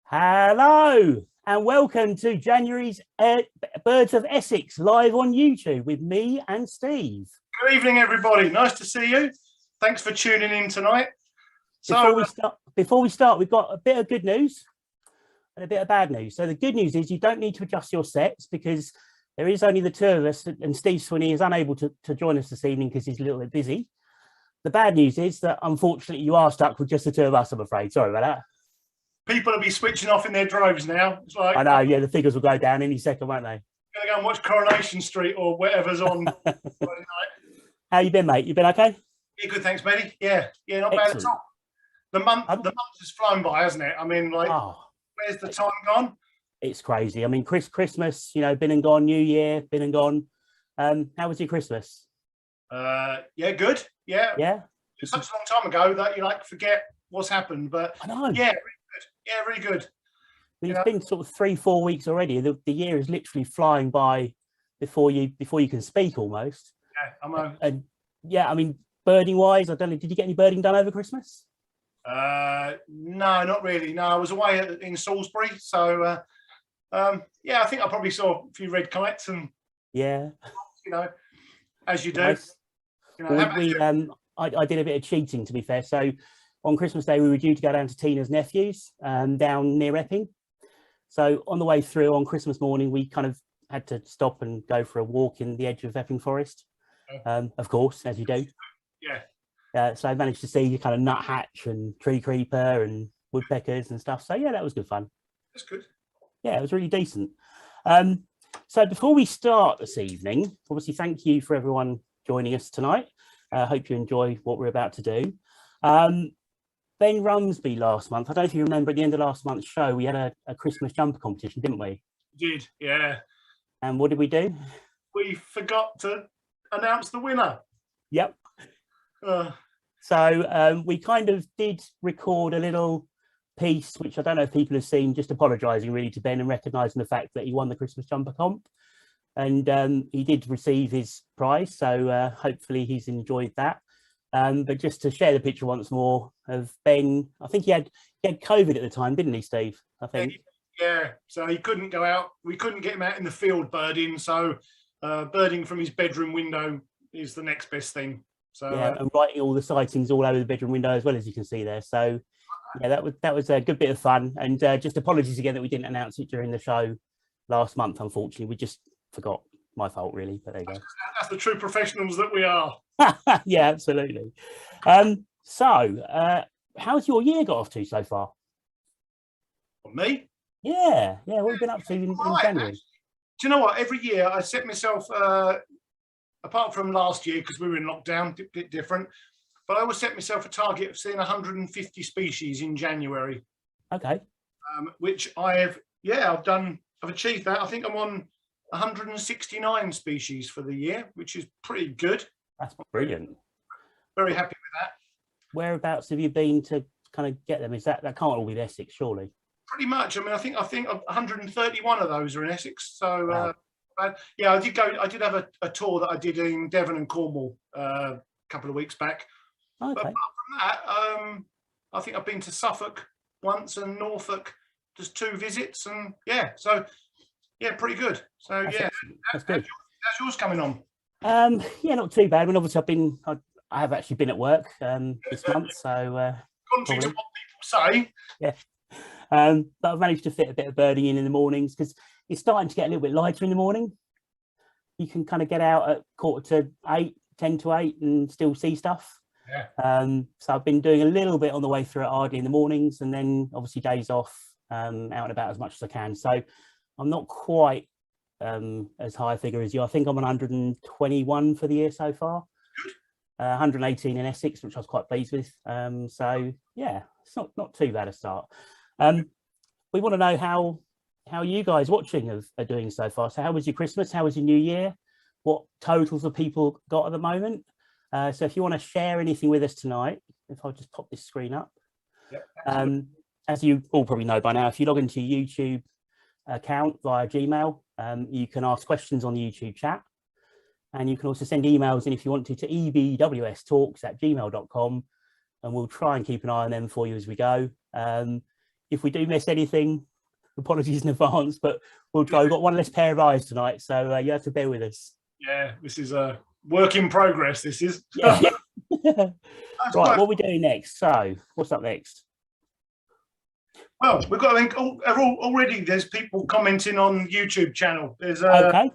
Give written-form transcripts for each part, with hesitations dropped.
Hello and welcome to January's Birds of Essex live on YouTube with me and Steve. Good evening, everybody. Nice to see you. Thanks for tuning in tonight. Before we start, we've got a bit of good news and a bit of bad news. So the good news is you don't need to adjust your sets because there is only the two of us, and Steve Swinney is unable to join us this evening because he's a little bit busy. The bad news is that unfortunately you are stuck with just the two of us, I'm afraid. Sorry about that. People will be switching off in their droves now. It's like, I know, yeah, the figures will go down any second, won't they? Going to go and watch Coronation Street or whatever's on Friday night. How you been, mate? You been okay? Yeah, good, thanks, matey. Yeah, not bad at all. The month has flown by, hasn't it? I mean, like, where's the time gone? It's crazy. I mean, Christmas, you know, been and gone. New Year, been and gone. How was your Christmas? Yeah, good. Yeah. It's such a long time ago that you like forget what's happened, but I know. Yeah, really good. It's been sort of 3-4 weeks already. The year is literally flying by before you can speak almost. Yeah, I know. And yeah, I mean, birding wise, I don't know. Did you get any birding done over Christmas? No, not really. No, I was away in Salisbury, so yeah, I think I probably saw a few red kites and you know, as you do. Nice. You know, I did a bit of cheating, to be fair. So on Christmas Day, we were due to go down to Tina's nephew's down near Epping. So on the way through on Christmas morning, we kind of had to stop and go for a walk in the edge of Epping Forest, of course, as you do. Yeah. So I managed to see kind of nuthatch and tree creeper and woodpeckers and stuff. So yeah, that was good fun. That's good. Yeah, it was really decent. So before we start this evening, obviously, thank you for everyone joining us tonight. I hope you enjoy what we're about to do. Ben Rumsby last month, I don't know if you remember at the end of last month's show, we had a Christmas jumper competition, didn't we? We did, yeah. And what did we do? We forgot to announce the winner. Yep. So we kind of did record a little piece, which I don't know if people have seen, just apologising really to Ben and recognising the fact that he won the Christmas jumper comp. And he did receive his prize, so hopefully he's enjoyed that. But just to share the picture once more of Ben, I think he had COVID at the time, didn't he, Steve? I think. Yeah, so he couldn't go out. We couldn't get him out in the field birding, so birding from his bedroom window is the next best thing. So yeah, and writing all the sightings all over the bedroom window as well, as you can see there. So yeah, that was a good bit of fun. And just apologies again that we didn't announce it during the show last month. Unfortunately, we just forgot. My fault, really. But there you go. That's the true professionals that we are. Yeah, absolutely. So how's your year got off to so far? Me? Yeah. What have you been up to in January? Do you know what? Every year I set myself, apart from last year because we were in lockdown, a bit different, but I always set myself a target of seeing 150 species in January. Okay. Which I've achieved that. I think I'm on 169 species for the year, which is pretty good. That's brilliant. Very happy with that. Whereabouts have you been to kind of get them? Is that can't all be Essex, surely? Pretty much. I mean, I think 131 of those are in Essex. So yeah, I did have a tour that I did in Devon and Cornwall a couple of weeks back. Okay. But apart from that, I think I've been to Suffolk once and Norfolk, just 2 visits, and yeah, so yeah, pretty good. So that's good. How's yours coming on? Yeah, not too bad. I mean, obviously I have actually been at work this month, so contrary to what people say. Yeah. But I've managed to fit a bit of birding in the mornings because it's starting to get a little bit lighter in the morning. You can kind of get out at 7:45, 10 to 8 and still see stuff. Yeah. So I've been doing a little bit on the way through at Ardley in the mornings, and then obviously days off, out and about as much as I can. So I'm not quite as high a figure as you. I think I'm on 121 for the year so far. 118 in Essex, which I was quite pleased with. So yeah, it's not too bad a start. We want to know how you guys watching are doing so far. So how was your Christmas? How was your New Year? What totals have people got at the moment? So if you want to share anything with us tonight, if I'll just pop this screen up. Yep, as you all probably know by now, if you log into your YouTube account via Gmail, you can ask questions on the YouTube chat, and you can also send emails in if you want to ebwstalks@gmail.com, and we'll try and keep an eye on them for you as we go. if we do miss anything, apologies in advance, but we'll try. We've got one less pair of eyes tonight, so you have to bear with us. Yeah, this is a work in progress. This is. Yeah. Right, quite... what are we doing next? So, what's up next? Well, we've got, I think, already there's people commenting on YouTube channel. There's okay.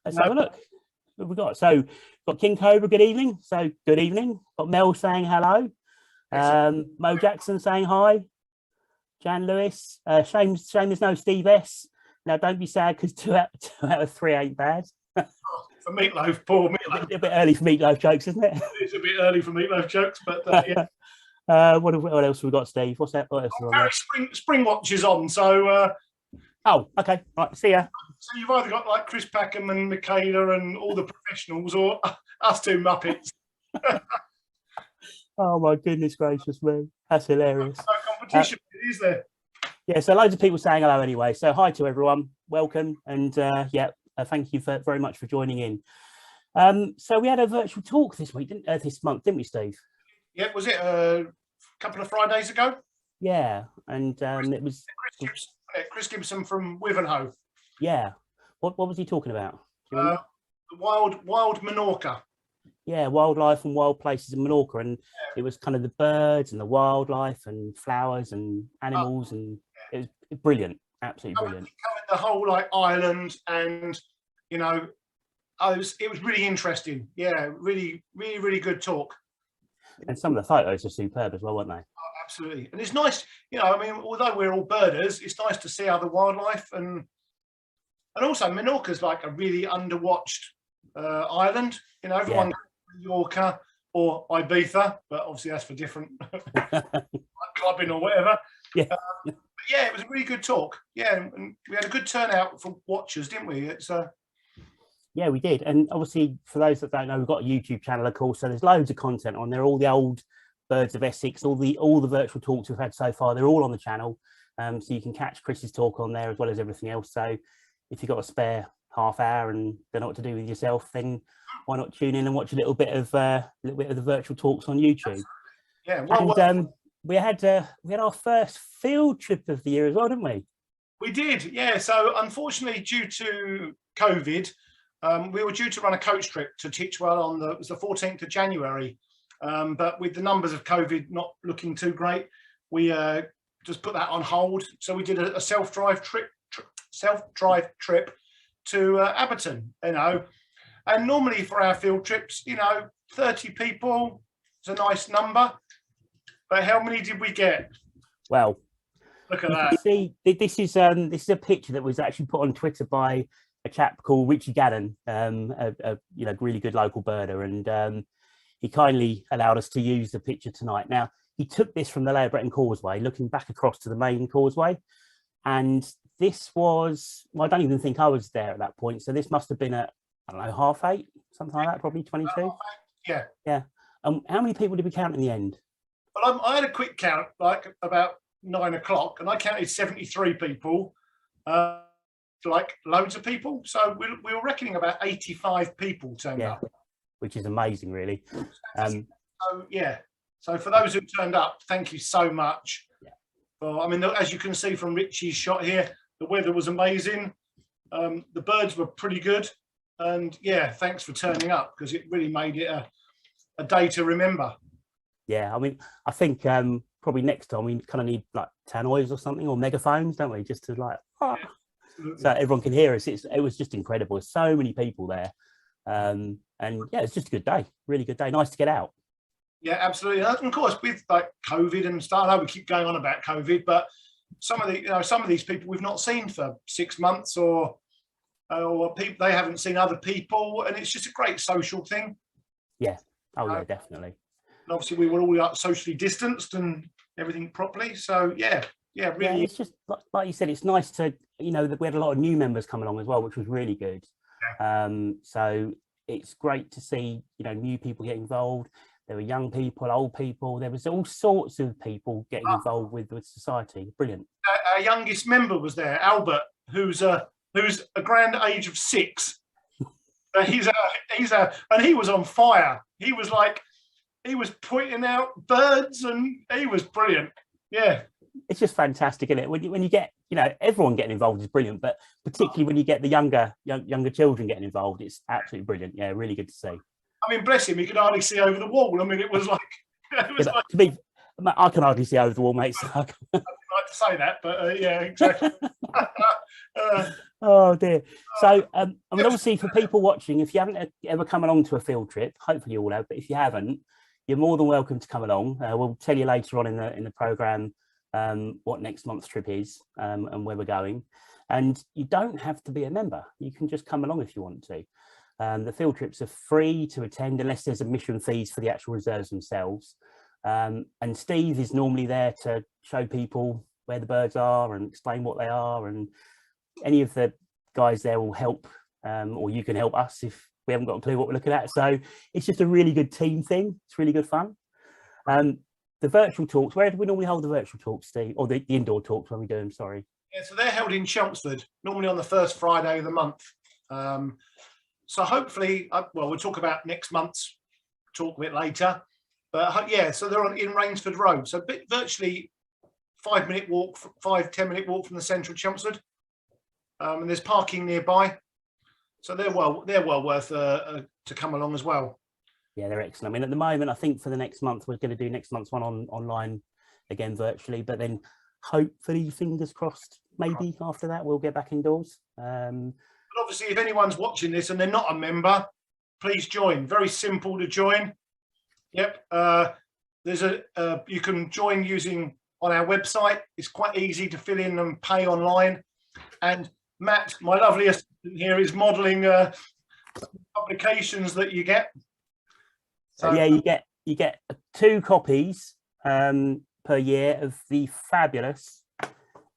Let's have a look. What have we got? So, got King Cobra, good evening. So, good evening. Got Mel saying hello. Mo Jackson saying hi. Jan Lewis. Shame there's no Steve S. Now, don't be sad because two out of 3 ain't bad. For Meatloaf, poor Meatloaf. A bit early for Meatloaf jokes, isn't it? It's a bit early for Meatloaf jokes, but yeah. What else have we got, Steve? What's that? What else is on there? Spring Watch is on, so. Oh, okay. Right, see ya. So you've either got like Chris Packham and Michaela and all the professionals, or us two muppets. Oh my goodness gracious me, that's hilarious. No competition, is there? Yeah, so loads of people saying hello anyway. So hi to everyone, welcome, and thank you very much for joining in. So we had a virtual talk this month, didn't we, Steve? Yeah, was it a couple of Fridays ago? Yeah, and it was Chris Gibson from Wivenhoe. Yeah, what was he talking about? The wild Menorca. Yeah, wildlife and wild places in Menorca, and it was kind of the birds and the wildlife and flowers and animals, and it was brilliant, absolutely brilliant. He covered the whole like island, and you know, it was really interesting. Yeah, really good talk. And some of the photos are superb as well, weren't they? Oh, absolutely, and it's nice. You know, I mean, although we're all birders, it's nice to see other wildlife, and also Menorca's like a really underwatched island. You know, everyone. Yeah. Mallorca or Ibiza, but obviously that's for different clubbing or whatever. Yeah, but yeah, it was a really good talk. Yeah, and we had a good turnout for watchers, didn't we? It's yeah, we did. And obviously, for those that don't know, we've got a YouTube channel, of course. So there's loads of content on there. All the old Birds of Essex, all the virtual talks we've had so far, they're all on the channel. So you can catch Chris's talk on there as well as everything else. So if you've got a spare half hour and don't know what to do with yourself, then why not tune in and watch a little bit of the virtual talks on YouTube? Yeah, well, and we had our first field trip of the year as well, didn't we? We did, yeah. So unfortunately, due to COVID, we were due to run a coach trip to Titchwell it was the 14th of January, but with the numbers of COVID not looking too great, we just put that on hold. So we did a self-drive trip to Abberton, you know. And normally for our field trips, you know, 30 people is a nice number. But how many did we get? Well, look at that. See, this is a picture that was actually put on Twitter by a chap called Richie Gannon, a really good local birder, and he kindly allowed us to use the picture tonight. Now, he took this from the Layer Breton Causeway, looking back across to the main causeway, and this was, well, I don't even think I was there at that point. So this must have been at, I don't know, 8:30, something like that, probably 22. Yeah. Yeah. How many people did we count in the end? Well, I had a quick count, like about 9 o'clock, and I counted 73 people, like loads of people. So we were reckoning about 85 people turned up. Which is amazing, really. So, yeah. So for those who turned up, thank you so much. Yeah. Well, I mean, as you can see from Richie's shot here, the weather was amazing. The birds were pretty good. And yeah, thanks for turning up, because it really made it a day to remember. Yeah, I mean, I think probably next time we kind of need like tannoys or something, or megaphones, don't we? Just to like, so everyone can hear us. It was just incredible. There's so many people there. And yeah, it's just a good day, really good day. Nice to get out. Yeah, absolutely. And of course, with like COVID and stuff, I know we keep going on about COVID, but some of these people we've not seen for 6 months, or people, they haven't seen other people, and it's just a great social thing. Yeah. Oh yeah, definitely. And obviously we were all like socially distanced and everything properly. So yeah, really. Yeah, it's just like you said, it's nice to, you know, that we had a lot of new members come along as well, which was really good. Yeah. So it's great to see, you know, new people get involved. There were young people, old people. There was all sorts of people getting involved with society. Brilliant. Our youngest member was there, Albert, who's a grand age of 6. And he was on fire. He was pointing out birds, and he was brilliant. Yeah, it's just fantastic, isn't it? When you get, you know, everyone getting involved is brilliant, but particularly when you get the younger children getting involved, it's absolutely brilliant. Yeah, really good to see. I mean, bless him, he could hardly see over the wall. I mean, it was like, To be, I can hardly see over the wall, mate. So I'd like to say that, but yeah, exactly. Oh dear. So I mean, obviously for people watching, if you haven't ever come along to a field trip, hopefully you all have, but if you haven't, you're more than welcome to come along. We'll tell you later on in the program what next month's trip is and where we're going. And you don't have to be a member. You can just come along if you want to. The field trips are free to attend unless there's admission fees for the actual reserves themselves. And Steve is normally there to show people where the birds are and explain what they are, and any of the guys there will help, or you can help us if we haven't got a clue what we're looking at. So it's just a really good team thing. It's really good fun. The virtual talks, where do we normally hold the virtual talks, Steve? Or the indoor talks when we do them, sorry. Yeah, so they're held in Chelmsford, normally on the first Friday of the month. So hopefully, well, we'll talk about next month's talk a bit later. But yeah, so they're in Rainsford Road. So virtually 5-10 minute walk from the centre of Chelmsford. And there's parking nearby. So they're well worth to come along as well. Yeah, they're excellent. I mean, at the moment, I think for the next month, we're going to do next month's one online again virtually, but then hopefully, fingers crossed, maybe after that we'll get back indoors. But obviously, if anyone's watching this and they're not a member, please join. Very simple to join. Yep. There's you can join using on our website. It's quite easy to fill in and pay online. And Matt, my lovely assistant here, is modelling publications that you get. So yeah, you get 2 copies per year of the fabulous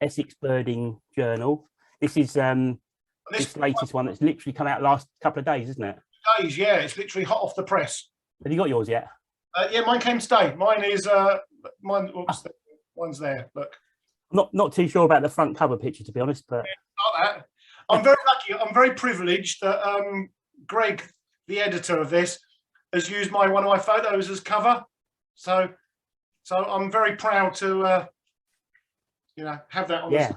Essex Birding Journal. This is this latest one that's literally come out last couple of days, isn't it? Days, yeah. It's literally hot off the press. Have you got yours yet? Yeah, mine came today. Mine is mine. Oops, one's there. Look. Not too sure about the front cover picture, to be honest, but yeah, I'm very lucky. I'm very privileged that Greg, the editor of this, has used one of my photos as cover. So I'm very proud to have that on. Yeah,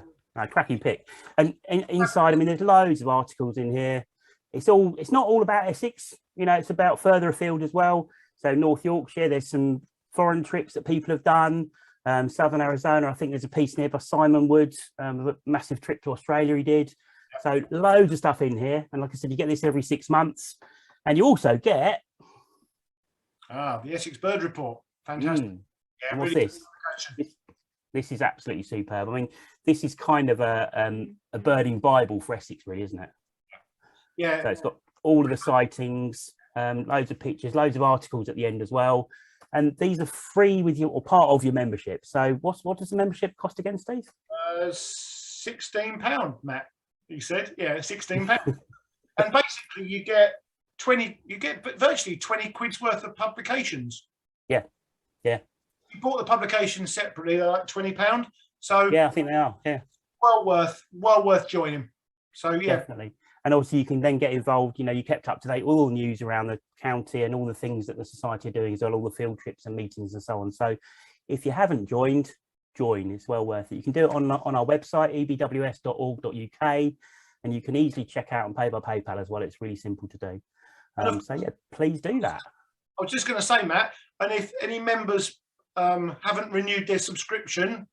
cracking pick. And inside, I mean, there's loads of articles in here. It's not all about Essex. You know, it's about further afield as well. So North Yorkshire, there's some foreign trips that people have done. Southern Arizona, I think there's a piece near by Simon Wood, a massive trip to Australia he did. So loads of stuff in here. And like I said, you get this every 6 months. And you also get... the Essex Bird Report. Fantastic. Yeah, and what's this? This is absolutely superb. I mean, this is kind of a birding Bible for Essex, really, isn't it? Yeah. So it's got all of the sightings, loads of pictures, loads of articles at the end as well. And these are free with you or part of your membership. So what does the membership cost again, Steve? £16, Matt. You said, yeah, £16. And basically, you get virtually 20 quid's worth of publications. Yeah. You bought the publications separately, they're like £20. So yeah, I think they are. Yeah. Well worth joining. So yeah, definitely. And obviously you can then get involved, you know, you kept up to date with all the news around the county and all the things that the society are doing as well, all the field trips and meetings and so on. So if you haven't joined, join. It's well worth it. You can do it on our website, ebws.org.uk, and you can easily check out and pay by PayPal as well. It's really simple to do. So yeah, please do that. I was just going to say, Matt, and if any members haven't renewed their subscription,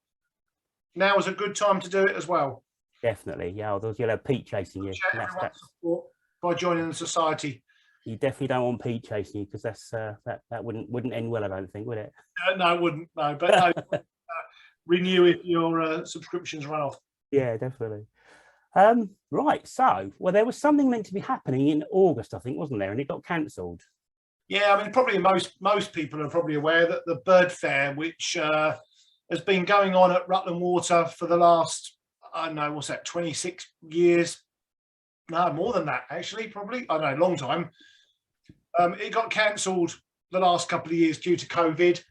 now is a good time to do it as well. Definitely, yeah. You'll have Pete chasing you. By joining the society. You definitely don't want Pete chasing you, because that wouldn't end well, I don't think, would it? No, it wouldn't. No, but no, renew if your subscriptions run off. Yeah, definitely. Right. So, well, there was something meant to be happening in August, I think, wasn't there? And it got cancelled. Yeah, I mean, probably most people are probably aware that the bird fair, which has been going on at Rutland Water for the last, I don't know, what's that, 26 years? No, more than that, actually, probably. I don't know, long time. It got cancelled the last couple of years due to COVID.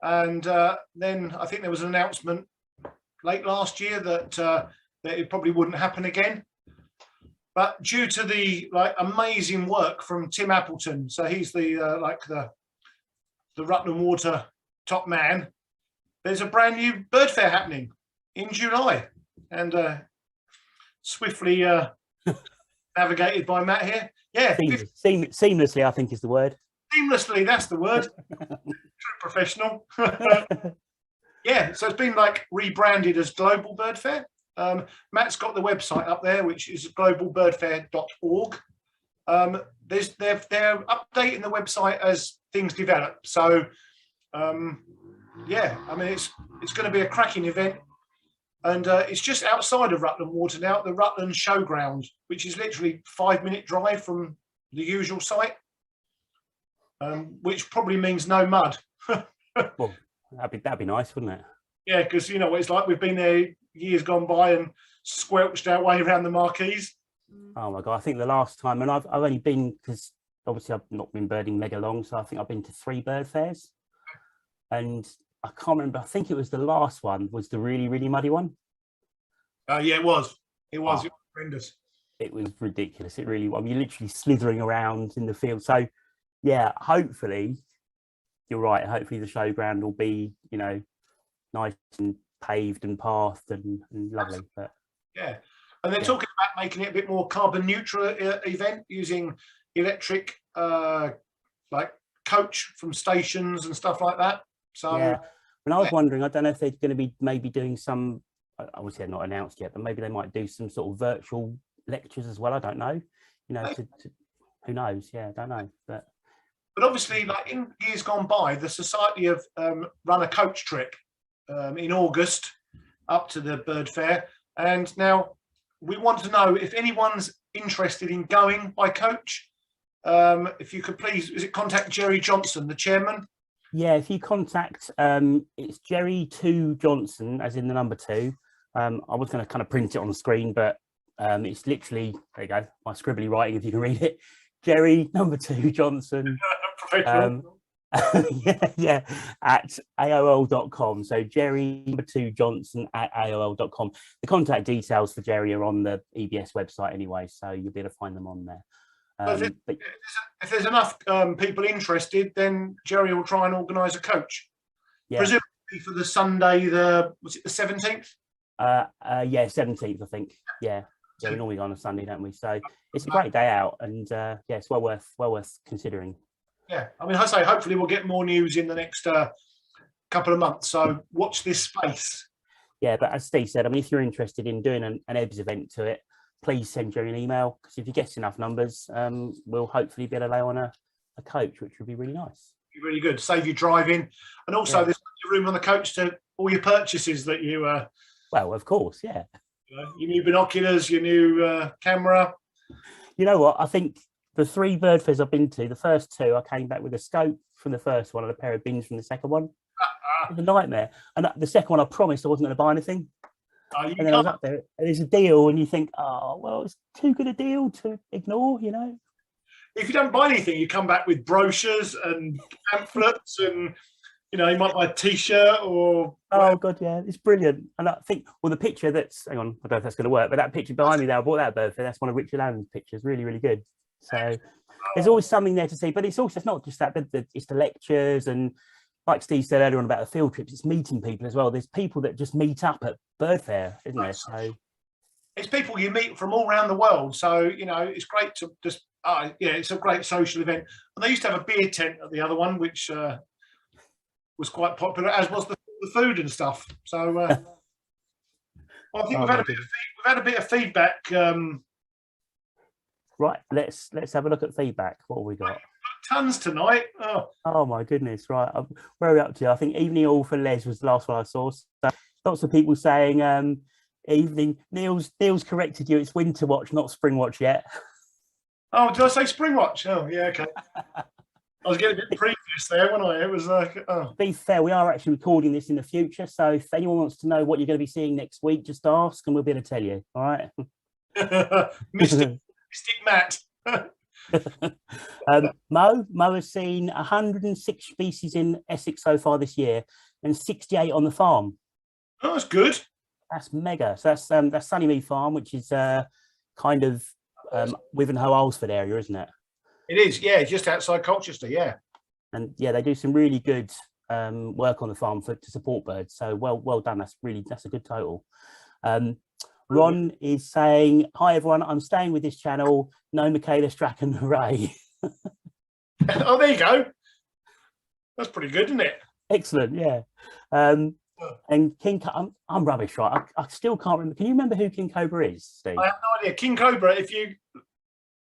And then I think there was an announcement late last year that it probably wouldn't happen again. But due to the amazing work from Tim Appleton, so he's the Rutland Water top man, there's a brand new bird fair happening in July, and swiftly navigated by Matt here. Yeah, seamlessly, I think is the word. Seamlessly, that's the word. True professional. Yeah, so it's been like rebranded as Global Bird Fair. Matt's got the website up there, which is globalbirdfair.org. They're updating the website as things develop. So, yeah, I mean, it's going to be a cracking event. And it's just outside of Rutland Water now, the Rutland Showground, which is literally 5-minute drive from the usual site, which probably means no mud. Well, that'd be nice, wouldn't it? Yeah, because you know what it's like. We've been there years gone by and squelched our way around the marquees. Oh my God, I think the last time, and I've only been, because obviously I've not been birding mega long, so I think I've been to 3 bird fairs. And I can't remember, I think it was the last one, was the really, really muddy one. Yeah, it was. It was horrendous. It was ridiculous. It really was. You're literally slithering around in the field. So, yeah, hopefully, you're right. Hopefully the showground will be, you know, nice and paved and pathed and lovely. But yeah, and they're talking about making it a bit more carbon neutral event using electric, like coach from stations and stuff like that. So, yeah, and I was wondering, I don't know if they're going to be maybe doing some. Obviously, they're not announced yet, but maybe they might do some sort of virtual lectures as well. I don't know. You know, who knows? Yeah, I don't know, but obviously, like in years gone by, the society have run a coach trip in August up to the bird fair, and now we want to know if anyone's interested in going by coach. If you could please, is it contact Jerry Johnson, the chairman? Yeah, if you contact, it's Jerry 2 Johnson, as in the number 2. I was going to kind of print it on the screen, but it's literally, there you go, my scribbly writing, if you can read it. Jerry number 2 Johnson. Yeah, at AOL.com. So Jerry number 2 Johnson at AOL.com. The contact details for Jerry are on the EBS website anyway, so you'll be able to find them on there. If there's enough people interested, then Jerry will try and organise a coach. Yeah. Presumably for the Sunday, was it the 17th? Yeah, 17th, I think. Yeah, we normally go on a Sunday, don't we? So it's a great day out, and yeah, it's well worth considering. Yeah, I mean, I say hopefully we'll get more news in the next couple of months. So watch this space. Yeah, but as Steve said, I mean, if you're interested in doing an EBS event to it, please send Jerry an email, because if you get enough numbers, we'll hopefully be able to lay on a coach, which would be really nice. Be really good. Save you driving, and also there's room on the coach to all your purchases that you. Well, of course, yeah. Your new binoculars, your new camera. You know what? I think the 3 bird fairs I've been to, the first 2, I came back with a scope from the first one and a pair of bins from the second one. It was a nightmare. And the second one, I promised I wasn't going to buy anything. And then I was up there, and there's a deal, and you think, oh, well, it's too good a deal to ignore, you know. If you don't buy anything, you come back with brochures and pamphlets, and you know, you might buy a T-shirt or. Oh God, yeah, it's brilliant. And I think, well, the picture that's, hang on, I don't know if that's going to work, but that picture behind me there, I bought that bird fair. That's one of Richard Allen's pictures, really, really good. So there's always something there to see, but it's also, it's not just that, it's the lectures, and like Steve said earlier on about the field trips, it's meeting people as well. There's people that just meet up at bird fair, isn't there? So it's people you meet from all around the world. So, you know, it's great to just, yeah, it's a great social event. And they used to have a beer tent at the other one, which was quite popular, as was the food and stuff. So I think we've had a bit of feedback. Right, let's have a look at feedback. What have we got? Tons tonight. Oh my goodness! Right, where are we up to? I think evening all for Les was the last one I saw. So lots of people saying evening. Neil's corrected you. It's winter watch, not spring watch yet. Oh, did I say spring watch? Oh, yeah, okay. I was getting a bit previous there, wasn't I? It was like, oh. To be fair, we are actually recording this in the future, so if anyone wants to know what you're going to be seeing next week, just ask, and we'll be able to tell you. All right. Mystic Matt. Mo has seen 106 species in Essex so far this year, and 68 on the farm. Oh, that's good. That's mega. So that's Sunnymead Farm, which is kind of Wivenhoe Alresford area, isn't it? It is, yeah, just outside Colchester, yeah. And yeah, they do some really good work on the farm to support birds. So well done. That's a good total. Ron is saying, hi everyone, I'm staying with this channel. No Michaela Strachan, hooray. Oh, there you go. That's pretty good, isn't it? Excellent, yeah. And King, I'm rubbish, right? I still can't remember. Can you remember who King Cobra is, Steve? I have no idea. King Cobra, if you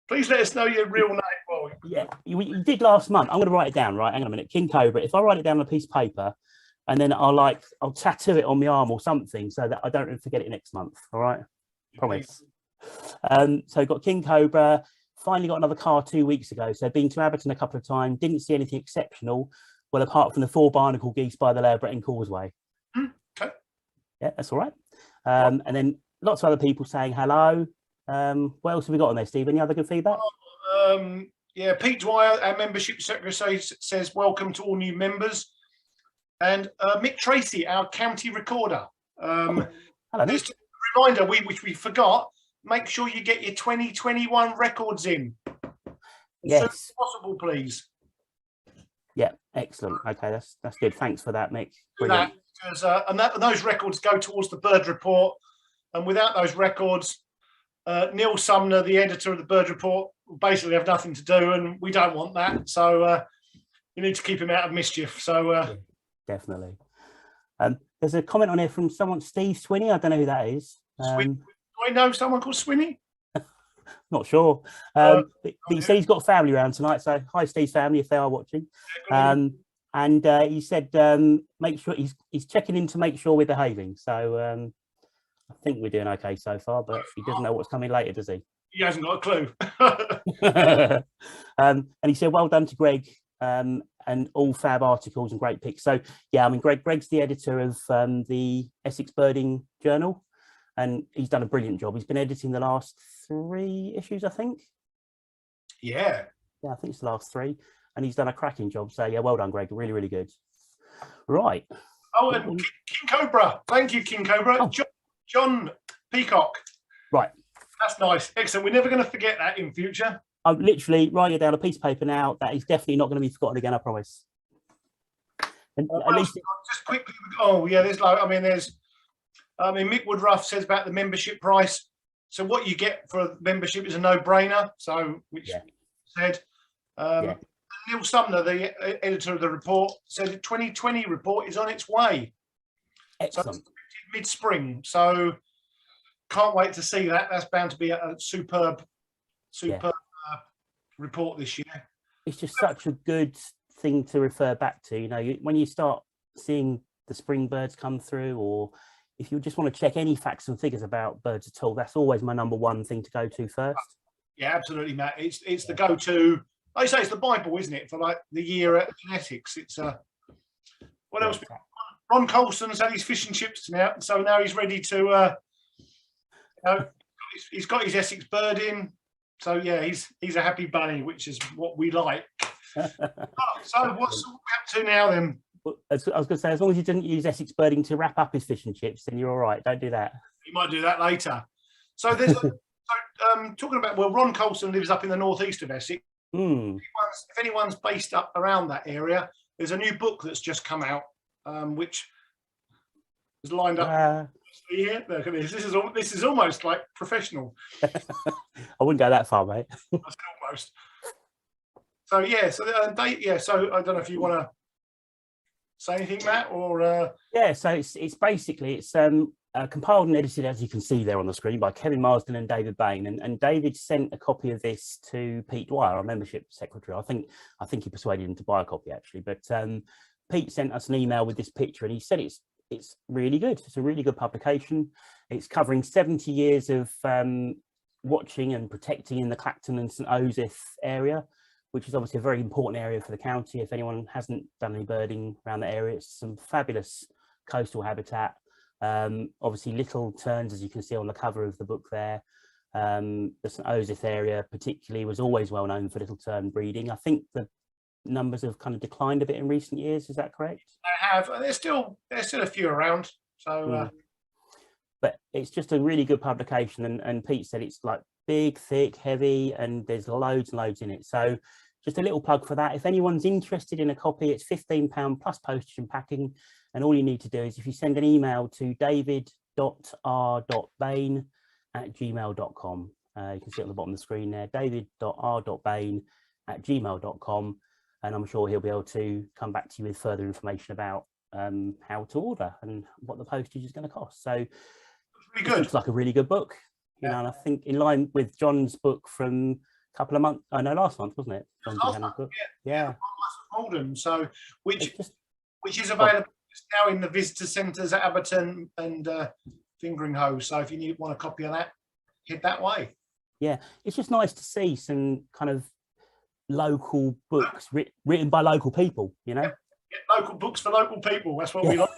please let us know your real name. Well, yeah, you did last month. I'm going to write it down, right? Hang on a minute. King Cobra. If I write it down on a piece of paper, and then I'll tattoo it on my arm or something so that I don't forget it next month. All right, promise. So got King Cobra. Finally got another car 2 weeks ago. So been to Abberton a couple of times. Didn't see anything exceptional. Well, apart from the 4 barnacle geese by the Breton Causeway. Okay. Yeah, that's all right. And then lots of other people saying hello. What else have we got on there, Steve? Any other good feedback? Yeah, Pete Dwyer, our membership secretary, says welcome to all new members. And Mick Tracy, our county recorder. Hello, Mick. Just a reminder, which we forgot, make sure you get your 2021 records in. As soon as possible, please. Yeah, excellent. Okay, that's good. Thanks for that, Mick. Brilliant. And those records go towards the bird report. And without those records, Neil Sumner, the editor of the Bird Report, will basically have nothing to do, and we don't want that. So you need to keep him out of mischief. So yeah, definitely. There's a comment on here from someone, Steve Swinney. I don't know who that is. Do I know someone called Swinney? Not sure. But he said he's got family around tonight. So hi, Steve's family, if they are watching. And he said make sure he's checking in to make sure we're behaving. So I think we're doing okay so far, but he doesn't know what's coming later, does he? He hasn't got a clue. And he said, well done to Greg, and all fab articles and great picks. So yeah, I mean, Greg's the editor of the Essex Birding Journal, and he's done a brilliant job. He's been editing the last 3 issues, I think. Yeah, I think it's the last 3, and he's done a cracking job. So yeah, well done, Greg. Really, really good. Right. Oh, and King Cobra. Thank you, King Cobra. Oh. John Peacock. Right. That's nice. Excellent. We're never going to forget that in future. I'm literally writing it down a piece of paper now. That is definitely not going to be forgotten again, I promise. And at least just quickly. Oh yeah, there's Mick Woodruff says about the membership price. So what you get for membership is a no-brainer. So which said. Neil Sumner, the editor of the report, said the 2020 report is on its way. Excellent. So mid-spring. So can't wait to see that. That's bound to be a superb report this year. It's just such a good thing to refer back to. You know, when you start seeing the spring birds come through, or if you just want to check any facts and figures about birds at all, that's always my #1 thing to go to first. Yeah, absolutely, Matt. It's the go-to. I say it's the Bible, isn't it, for like the year at genetics? It's what else? Ron Colson's had his fish and chips now, so now he's ready to. He's got his Essex bird in, so yeah, he's a happy bunny, which is what we like. So what's we up to now then? I was going to say, as long as you didn't use Essex birding to wrap up his fish and chips, then you're all right. Don't do that. You might do that later. So there's talking about, well, Ron Colson lives up in the northeast of Essex. If anyone's based up around that area, there's a new book that's just come out, which is lined up. Yeah, look at this. This is almost like professional. I wouldn't go that far, mate. That's almost. So yeah, so so I don't know if you want to say anything, Matt, or yeah. So it's basically compiled and edited, as you can see there on the screen, by Kevin Marsden and David Bain, and David sent a copy of this to Pete Dwyer, our membership secretary. I think he persuaded him to buy a copy actually, but Pete sent us an email with this picture, and he said it's really good. It's a really good publication. It's covering 70 years of watching and protecting in the Clacton and St Osyth area, which is obviously a very important area for the county. If anyone hasn't done any birding around the area, it's some fabulous coastal habitat. Obviously little terns, as you can see on the cover of the book there. The St Osyth area particularly was always well known for little tern breeding. I think the numbers have kind of declined a bit in recent years. Is that correct? I have. There's still a few around. So, but it's just a really good publication, and Pete said it's like big, thick, heavy, and there's loads and loads in it. So just a little plug for that. If anyone's interested in a copy, it's £15 plus postage and packing. And all you need to do is if you send an email to david.r.bain@gmail.com. You can see it on the bottom of the screen there, david.r.bain@gmail.com. And I'm sure he'll be able to come back to you with further information about how to order and what the postage is going to cost. So really good. Looks like a really good book, you know, and I think in line with John's book from a couple of months, I know last month, wasn't it? John's book. Yeah. Malden, so which is available now in the visitor centres at Abberton and Fingering. So if you want a copy of that, head that way. Yeah, it's just nice to see some kind of local books written by local people, you know. Local books for local people, that's what we like.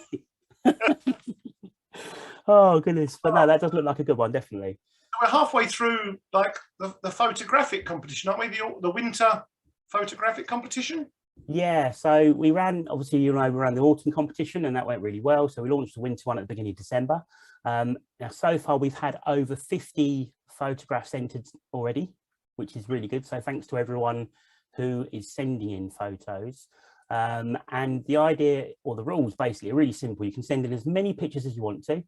Oh goodness, but no, that does look like a good one, definitely. We're halfway through like the photographic competition, aren't we? The winter photographic competition. Yeah, so we ran, obviously, you know, we ran the autumn competition and that went really well. So we launched the winter one at the beginning of December. Now, so far we've had over 50 photographs entered already, which is really good. So thanks to everyone who is sending in photos. And the idea or the rules basically are really simple. You can send in as many pictures as you want to.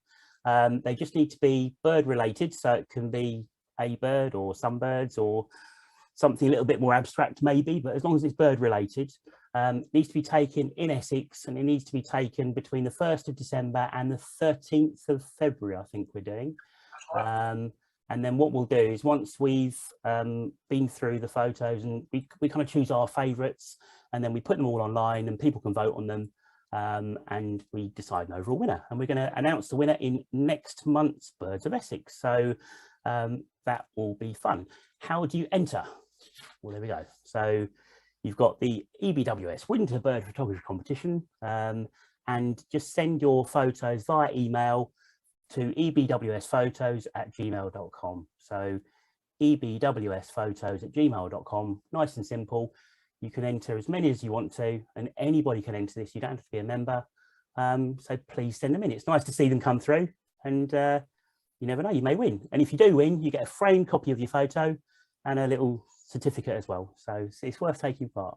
They just need to be bird related. So it can be a bird or some birds or something a little bit more abstract maybe, but as long as it's bird related, it needs to be taken in Essex, and it needs to be taken between the 1st of December and the 13th of February, I think we're doing. And then what we'll do is once we've been through the photos and we kind of choose our favourites, and then we put them all online and people can vote on them, and we decide an overall winner. And we're going to announce the winner in next month's Birds of Essex. So that will be fun. How do you enter? Well, there we go. So you've got the EBWS Winter Bird Photography Competition, and just send your photos via email to ebwsphotos@gmail.com. So ebwsphotos@gmail.com, nice and simple. You can enter as many as you want to, and anybody can enter this. You don't have to be a member. So please send them in. It's nice to see them come through, and you never know, you may win. And if you do win, you get a framed copy of your photo and a little certificate as well. So it's worth taking part.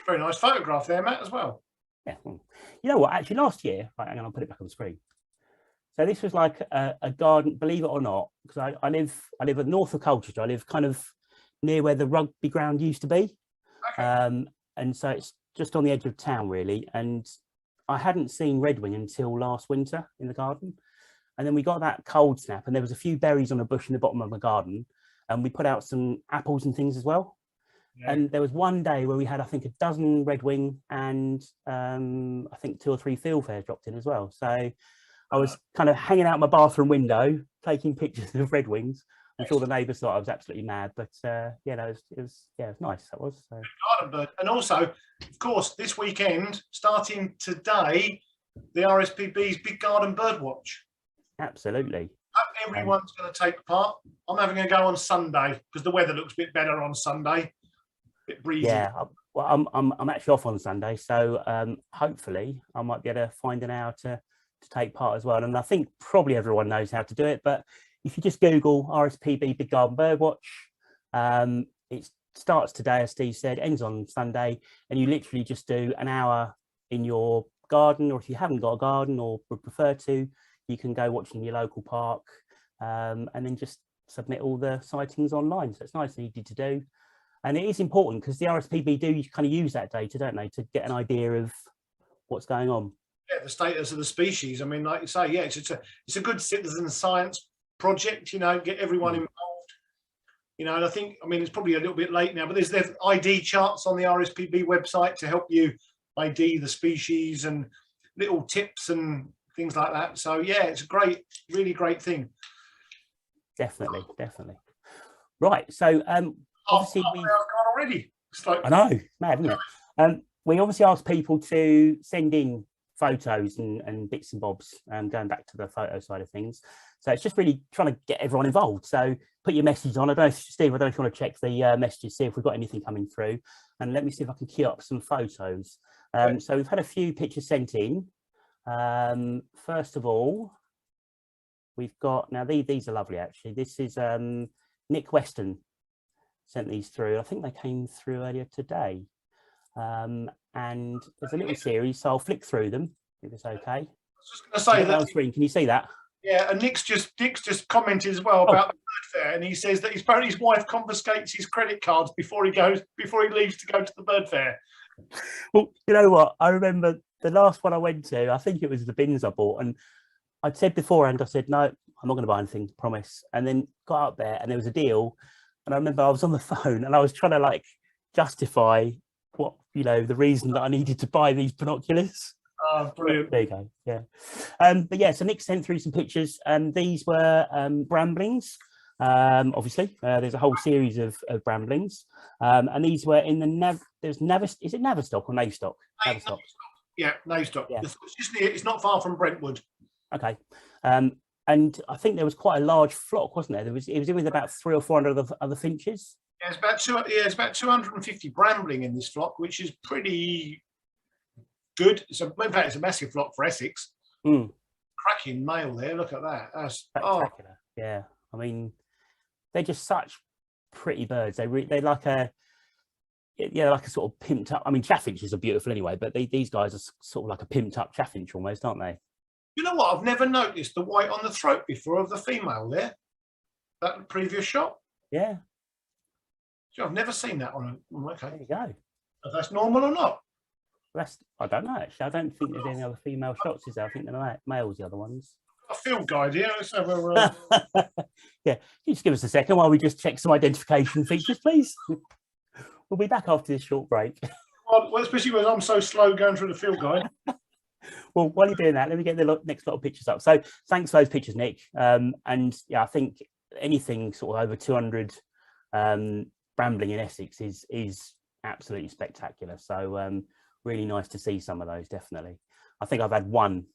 Very nice photograph there, Matt, as well. Yeah. You know what? Actually, last year, right, hang on, I'll put it back on the screen. So this was like a garden, believe it or not, because I live at north of Colchester. I live kind of near where the rugby ground used to be. Okay. And so it's just on the edge of town, really. And I hadn't seen redwing until last winter in the garden. And then we got that cold snap, and there was a few berries on a bush in the bottom of my garden. And we put out some apples and things as well. Yeah. And there was one day where we had, I think, a dozen redwing and I think 2 or 3 fieldfares dropped in as well. So I was kind of hanging out my bathroom window, taking pictures of redwings. I'm sure the neighbours thought I was absolutely mad, but yeah, no, it was nice. That was. So. Garden bird. And also, of course, this weekend, starting today, the RSPB's Big Garden Bird Watch. Absolutely. Everyone's going to take part. I'm having a go on Sunday because the weather looks a bit better on Sunday. A bit breezy. Yeah, well, I'm actually off on Sunday, so hopefully I might be able to find an hour to take part as well. And I think probably everyone knows how to do it, but if you just Google RSPB Big Garden Bird Watch, it starts today, as Steve said, ends on Sunday, and you literally just do an hour in your garden, or if you haven't got a garden or would prefer to, you can go watch in your local park, and then just submit all the sightings online. So it's nice and easy to do. And it is important because the RSPB do kind of use that data, don't they, to get an idea of what's going on. Yeah, the status of the species. I mean, like you say, yeah, it's a good citizen science project, you know, get everyone involved. You know, and I think, I mean, it's probably a little bit late now, but there's ID charts on the RSPB website to help you ID the species and little tips and things like that. So yeah, it's a great, really great thing. Definitely. Right, so obviously we've gone already. I know, it's mad, isn't it? We obviously asked people to send in photos and bits and bobs, going back to the photo side of things. So it's just really trying to get everyone involved. So put your messages on. I don't know, Steve, I don't know if you want to check the messages, see if we've got anything coming through, and let me see if I can queue up some photos. So we've had a few pictures sent in. First of all, we've got, now these are lovely actually. This is Nick Weston. sent these through. I think they came through earlier today. And there's a little series, so I'll flick through them if it's okay. I was just going to say that on screen. Can you see that? Yeah, and Nick's just commented as well about the bird fair, and he says that apparently his wife confiscates his credit cards before he leaves to go to the bird fair. Well, you know what? I remember the last one I went to. I think it was the bins I bought, and I'd said beforehand, I said no, I'm not going to buy anything, promise. And then got up there, and there was a deal, and I remember I was on the phone, and I was trying to like justify what the reason that I needed to buy these binoculars. Oh, brilliant. There you go. Yeah. But yeah, so Nick sent through some pictures, and these were bramblings. Obviously, there's a whole series of bramblings, and these were in the is it Navistock or Navestock? Navestock. Yeah, Navestock. Yeah. It's not far from Brentwood. Okay. And I think there was quite a large flock, wasn't there? It was with about 300 or 400 other finches. Yeah, it's about 250 brambling in this flock, which is pretty good. In fact, it's a massive flock for Essex. Cracking male there. Look at that. That's spectacular. Yeah, I mean, they're just such pretty birds. They're like a sort of pimped up. I mean, chaffinches are beautiful anyway, but these guys are sort of like a pimped up chaffinch almost, aren't they? You know what? I've never noticed the white on the throat before of the female there. That previous shot. Yeah. I've never seen that on a. Okay. There you go. If that's normal or not? I don't know actually. I don't think there's any other female shots, is there? I think they're males, the other ones. A field guide here. Let's have a. Yeah, just give us a second while we just check some identification features, please. We'll be back after this short break. Well, especially when I'm so slow going through the field guide. Well, while you're doing that, let me get the next lot of pictures up. So thanks for those pictures, Nick. And yeah, I think anything sort of over 200 brambling in Essex is absolutely spectacular. So really nice to see some of those, definitely. I think I've had one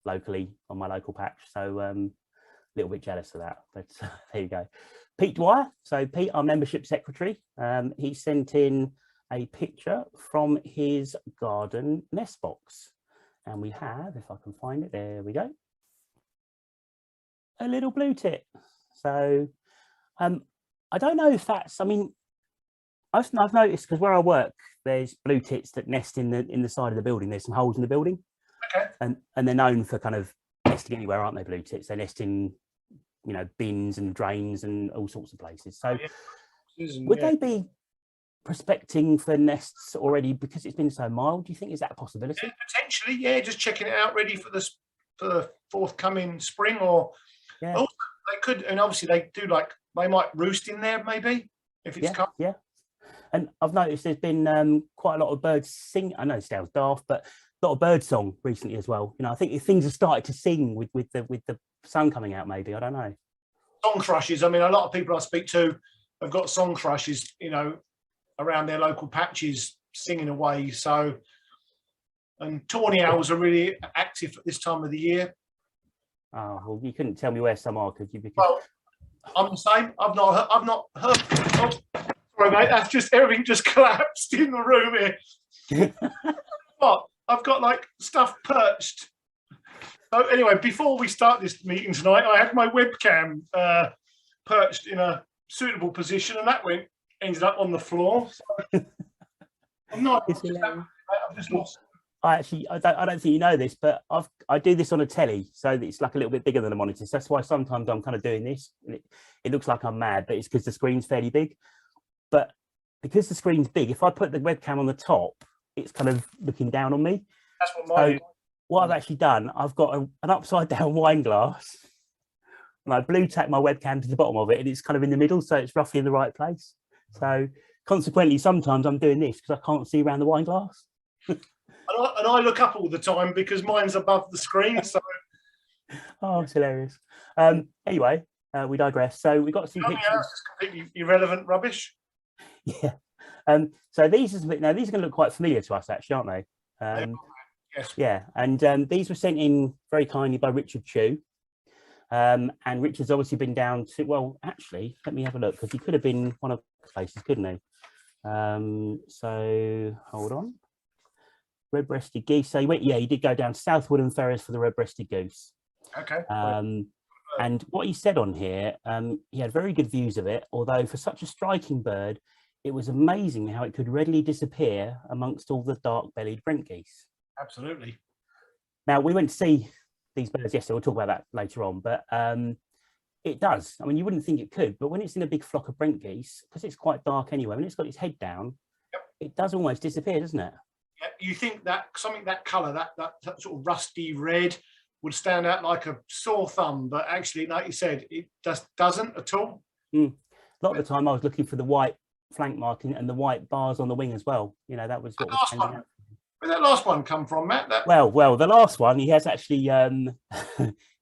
locally on my local patch, so a little bit jealous of that, but there you go. Pete Dwyer, so Pete, our membership secretary, he sent in a picture from his garden nest box, and we have, if I can find it, there we go, a little blue tit. So I don't know if that's, I mean, I've noticed, because where I work, there's blue tits that nest in the side of the building. There's some holes in the building. Okay. And they're known for kind of nesting anywhere, aren't they, blue tits? They nest in, bins and drains and all sorts of places. So would they be prospecting for nests already because it's been so mild? Do you think, is that a possibility? Yeah, potentially, yeah, just checking it out, ready for the forthcoming spring, or also they could, and obviously they do, like, they might roost in there maybe if it's cold. Yeah. And I've noticed there's been quite a lot of birds sing. I know it sounds daft, but a lot of bird song recently as well. I think if things have started to sing with the sun coming out, maybe, I don't know. Song thrushes. I mean, a lot of people I speak to have got song thrushes, around their local patches singing away. So, and tawny owls are really active at this time of the year. Oh, well, you couldn't tell me where some are, could you? Because... Well, I'm the same. I've not heard. Oh, sorry, mate. That's just everything just collapsed in the room here. What? I've got like stuff perched. So anyway, before we start this meeting tonight, I had my webcam perched in a suitable position, and that ended up on the floor. So I'm not. I've just lost. I don't think you know this, but I do this on a telly, so it's like a little bit bigger than a monitor. So that's why sometimes I'm kind of doing this. And it looks like I'm mad, but it's because the screen's fairly big. But because the screen's big, if I put the webcam on the top, it's kind of looking down on me. That's what mine. So what I've actually done, I've got an upside down wine glass, and I blue tack my webcam to the bottom of it, and it's kind of in the middle, so it's roughly in the right place. So consequently, sometimes I'm doing this because I can't see around the wine glass. And I look up all the time because mine's above the screen. So, oh, it's hilarious. Anyway, we digress. So we got some pictures. It's completely irrelevant rubbish. Yeah. So these are going to look quite familiar to us, actually, aren't they? Yes. Yeah. And these were sent in very kindly by Richard Chew. And Richard's obviously been down to, well, actually, let me have a look, because he could have been one of the places, couldn't he? So hold on. Redbreasted geese. So he did go down Southwood and Ferrers for the Redbreasted goose. Okay. And what he said on here, he had very good views of it, although for such a striking bird, it was amazing how it could readily disappear amongst all the dark-bellied brent geese. Absolutely. Now, we went to see these birds yesterday. We'll talk about that later on, but it does. I mean, you wouldn't think it could, but when it's in a big flock of brent geese, because it's quite dark anyway, when it's got its head down, it does almost disappear, doesn't it? Yeah, you think that something that colour, that sort of rusty red, would stand out like a sore thumb, but actually, like you said, it just doesn't at all. A lot of the time, I was looking for the white flank marking and the white bars on the wing as well. You know, that was what was standing out. Where'd that last one come from, Matt? Well, the last one, he has actually,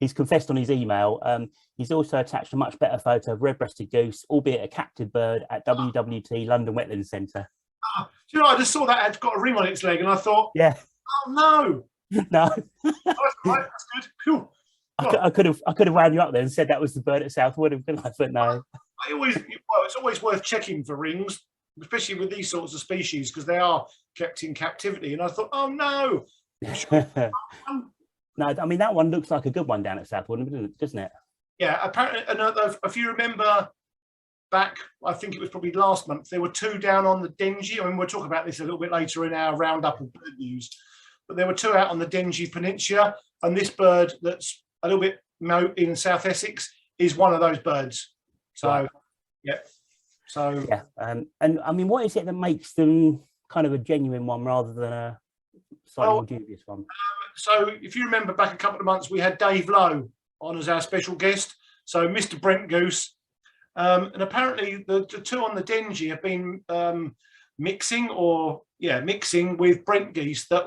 he's confessed on his email. He's also attached a much better photo of red-breasted goose, albeit a captive bird, at WWT London Wetlands Centre. Oh, do you know, I just saw that had got a ring on its leg and I thought, yeah. Oh, no. No. Oh, that's right, that's good. Phew. I could have wound you up there and said that was the bird at Southwood, but no. It's always worth checking for rings, especially with these sorts of species, because they are kept in captivity. And I thought, oh no. No, I mean, that one looks like a good one down at Southwood, doesn't it? Yeah, apparently, if you remember back, I think it was probably last month, there were two down on the Dengie. I mean, we'll talk about this a little bit later in our roundup of bird news, but there were two out on the Dengie Peninsula, and this bird that's a little bit in South Essex is one of those birds. So, right. Yeah. So, yeah. And I mean, what is it that makes them kind of a genuine one rather than a slightly more dubious one? So, if you remember back a couple of months, we had Dave Lowe on as our special guest. So, Mr. Brent Goose. And apparently, the two on the Dengie have been mixing with Brent geese that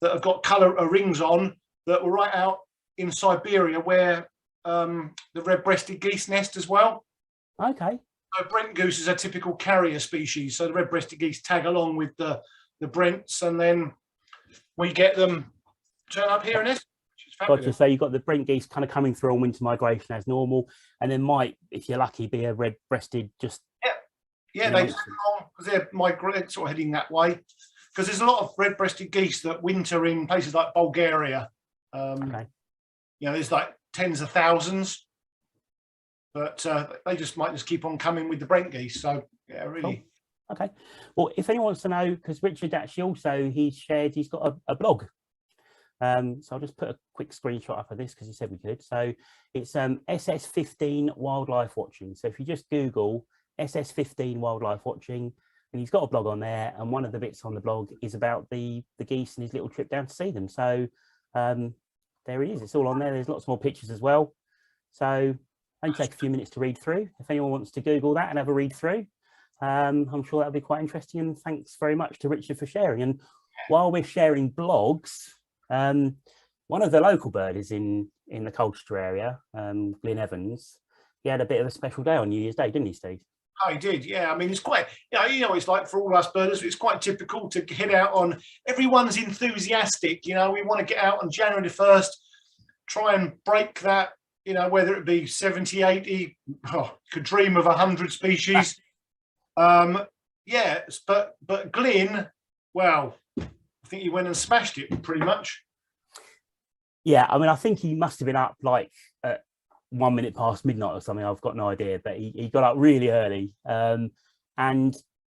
have got colour rings on that were right out in Siberia where the red-breasted geese nest as well. Okay. So Brent goose is a typical carrier species. So the red-breasted geese tag along with the Brents, and then we get them turn up here in Essex. Gotcha. So you've got the Brent geese kind of coming through on winter migration as normal, and then might, if you're lucky, be a red-breasted just. Yeah, they tag along because they're migrating, sort of heading that way. Because there's a lot of red-breasted geese that winter in places like Bulgaria. Okay. You know, there's like tens of thousands, but they might just keep on coming with the Brent geese. So yeah, really. Cool. Okay. Well, if anyone wants to know, because Richard actually also he's got a blog. So I'll just put a quick screenshot up of this because he said we could. So it's SS15 Wildlife Watching. So if you just Google SS15 Wildlife Watching, and he's got a blog on there, and one of the bits on the blog is about the geese and his little trip down to see them. So there it is. It's all on there. There's lots more pictures as well. So only take a few minutes to read through. If anyone wants to Google that and have a read through, I'm sure that'll be quite interesting. And thanks very much to Richard for sharing. And while we're sharing blogs, one of the local birdies in the Colchester area, Glyn Evans, he had a bit of a special day on New Year's Day, didn't he, Steve? Oh, he did, yeah. I mean, it's quite, you know, it's like for all us birders, it's quite typical to head out on, everyone's enthusiastic, you know, we want to get out on January the 1st, try and break that, you know, whether it be 70, 80, could dream of 100 species. Yeah, but Glyn, well, I think he went and smashed it pretty much. Yeah, I mean, I think he must have been up like at 1 minute past midnight or something. I've got no idea, but he got up really early. And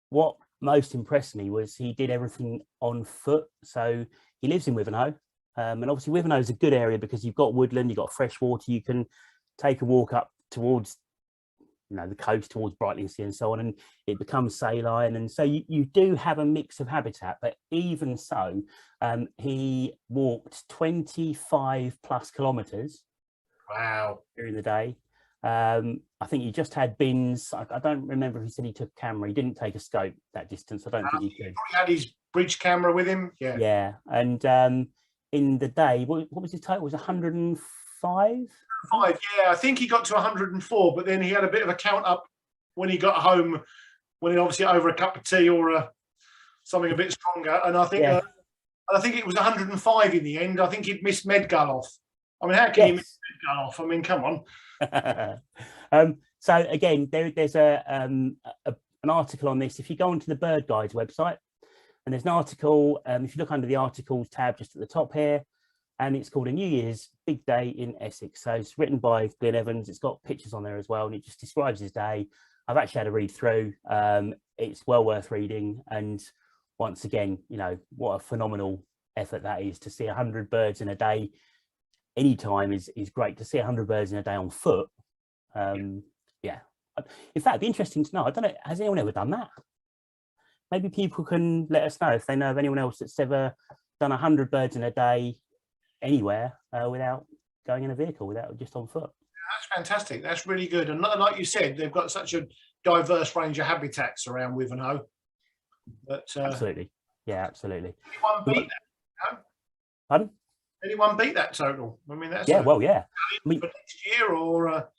what most impressed me was he did everything on foot. So he lives in Wivenhoe. And obviously Wivenhoe is a good area because you've got woodland, you've got fresh water. You can take a walk up towards, you know, the coast, towards Brightlingsea and so on, and it becomes saline. And so you do have a mix of habitat, but even so, he walked 25 plus kilometres. Wow. During the day. I think he just had bins. I don't remember if he said he took a camera. He didn't take a scope that distance. I don't think he could. He had his bridge camera with him. Yeah. Yeah. And in the day, what was his total? It was 105? 5, yeah. I think he got to 104, but then he had a bit of a count up when he got home, when he obviously over a cup of tea or something a bit stronger. And I think it was 105 in the end. I think he'd missed Medgull off. I mean, how can you miss Medgull off? I mean, come on. So again, there's an article on this. If you go onto the Bird Guide's website, and there's an article, if you look under the articles tab just at the top here, and it's called A New Year's Big Day in Essex. So it's written by Glenn Evans. It's got pictures on there as well, and it just describes his day. I've actually had a read through. It's well worth reading, and once again, you know, what a phenomenal effort that is. To see 100 birds in a day anytime is great. To see 100 birds in a day on foot, yeah. In fact, it'd be interesting to know, I don't know, has anyone ever done that? Maybe people can let us know if they know of anyone else that's ever done 100 birds in a day anywhere without going in a vehicle, without just on foot. That's fantastic. That's really good. And like you said, they've got such a diverse range of habitats around Wivenhoe. But absolutely, yeah, absolutely. Anyone beat that? No? Pardon? Anyone beat that total? I mean, that's yeah, well, yeah. I mean, for next year, or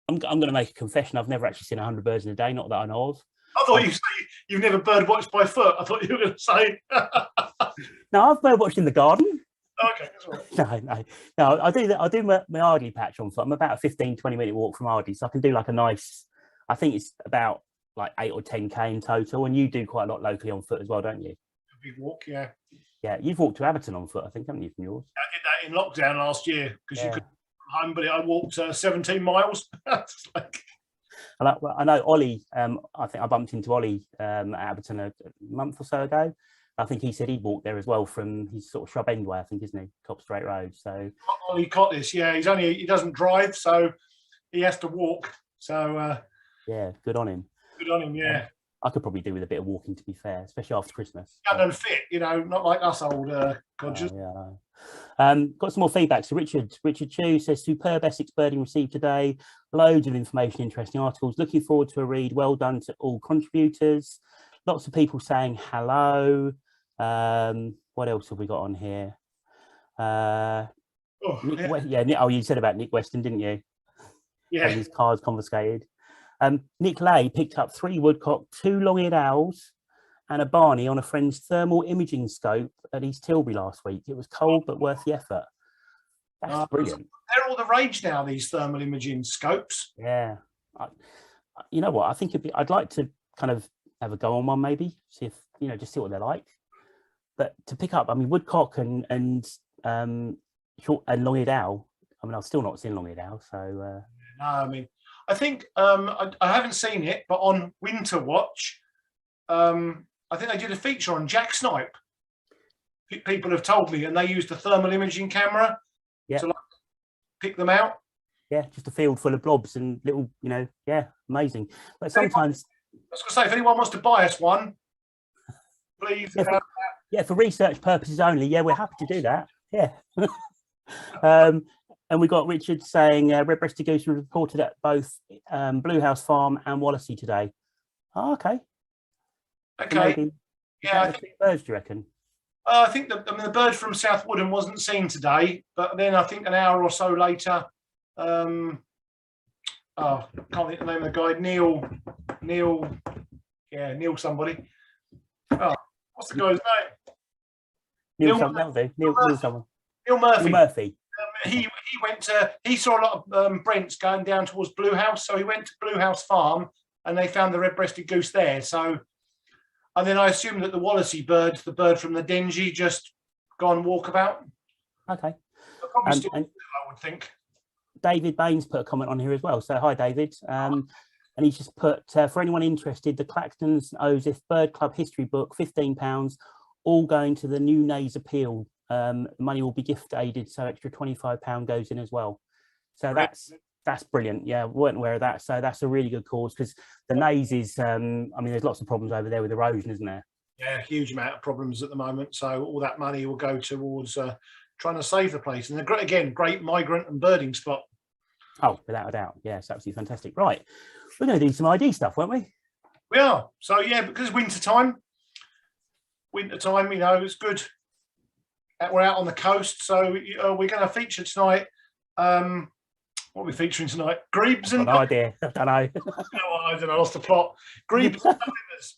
I'm going to make a confession. I've never actually seen 100 birds in a day, not that I know of. I thought you say you've never bird watched by foot. I thought you were going to say. No, I've bird watched in the garden. Okay, that's all right. No. I do my Ardley patch on foot. I'm about a 15-20 minute walk from Ardley, so I can do like a nice. I think it's about like 8 or 10k in total, and you do quite a lot locally on foot as well, don't you? A big walk, yeah. Yeah, you've walked to Abberton on foot, I think, haven't you, from yours? I did that in lockdown last year because you couldn't come home, but I walked 17 miles. Like... I know Ollie. I think I bumped into Ollie at Abberton a month or so ago. I think he said he'd walked there as well from his sort of Shrub End way, I think, isn't he? Cop Straight Road. So Ollie Cottis, yeah, he doesn't drive, so he has to walk. So yeah, good on him. Good on him, yeah. I could probably do with a bit of walking, to be fair, especially after Christmas. Young and fit, you know, not like us old codgers. Got some more feedback. So Richard Chu says, superb Essex birding received today. Loads of information, interesting articles. Looking forward to a read. Well done to all contributors. Lots of people saying hello. What else have we got on here? You said about Nick Weston, didn't you? Yeah. And his car's confiscated. Nick Lay picked up 3 woodcock, 2 long-eared owls, and a barney on a friend's thermal imaging scope at East Tilbury last week. It was cold but worth the effort. That's brilliant. They're all the rage now, these thermal imaging scopes. Yeah. You know what? I think I'd like to kind of have a go on one, maybe see if just see what they're like. But to pick up, I mean, woodcock and short and long-eared owl. I mean, I've still not seen long-eared owl, so. No, I mean, I think I haven't seen it, but on Winter Watch, I think they did a feature on Jack Snipe. People have told me, and they used a thermal imaging camera to like pick them out. Yeah, just a field full of blobs and little, amazing. But sometimes, I was going to say, if anyone wants to buy us one, please. For research purposes only. Yeah, we're happy to do that. Yeah. And we got Richard saying Redbreasted goose was reported at both Blue House Farm and Wallasey today. Oh, okay. Okay. Yeah. I think birds, do you reckon? I think the bird from South Woodham wasn't seen today, but then I think an hour or so later, I can't think the name of the guy, Neil somebody. Oh, what's the guy's name? Neil Murphy. Neil Murphy. He saw a lot of Brents going down towards Blue House, so he went to Blue House Farm and they found the red-breasted goose there. So, and then I assume that the Wallasey bird, the bird from the Dengie, just gone walkabout. Okay. Probably still, I would think. David Baines put a comment on here as well. So hi, David. And he's just put, for anyone interested, the Clacton's Oasis Bird Club history book, £15, all going to the New Nays appeal. Money will be gift aided, so extra £25 goes in as well. So that's brilliant. Yeah, we weren't aware of that. So that's a really good cause, because the Nays is, I mean, there's lots of problems over there with erosion, isn't there? Yeah, huge amount of problems at the moment. So all that money will go towards trying to save the place. And again, great migrant and birding spot. Oh, without a doubt. Yeah, it's absolutely fantastic. Right, we're going to do some ID stuff, won't we? We are. So yeah, because winter time, it's good. We're out on the coast, so we're going to feature tonight. What are we featuring tonight? Grebes and... No idea. I don't know. I don't know. Lost the plot. Grebes and divers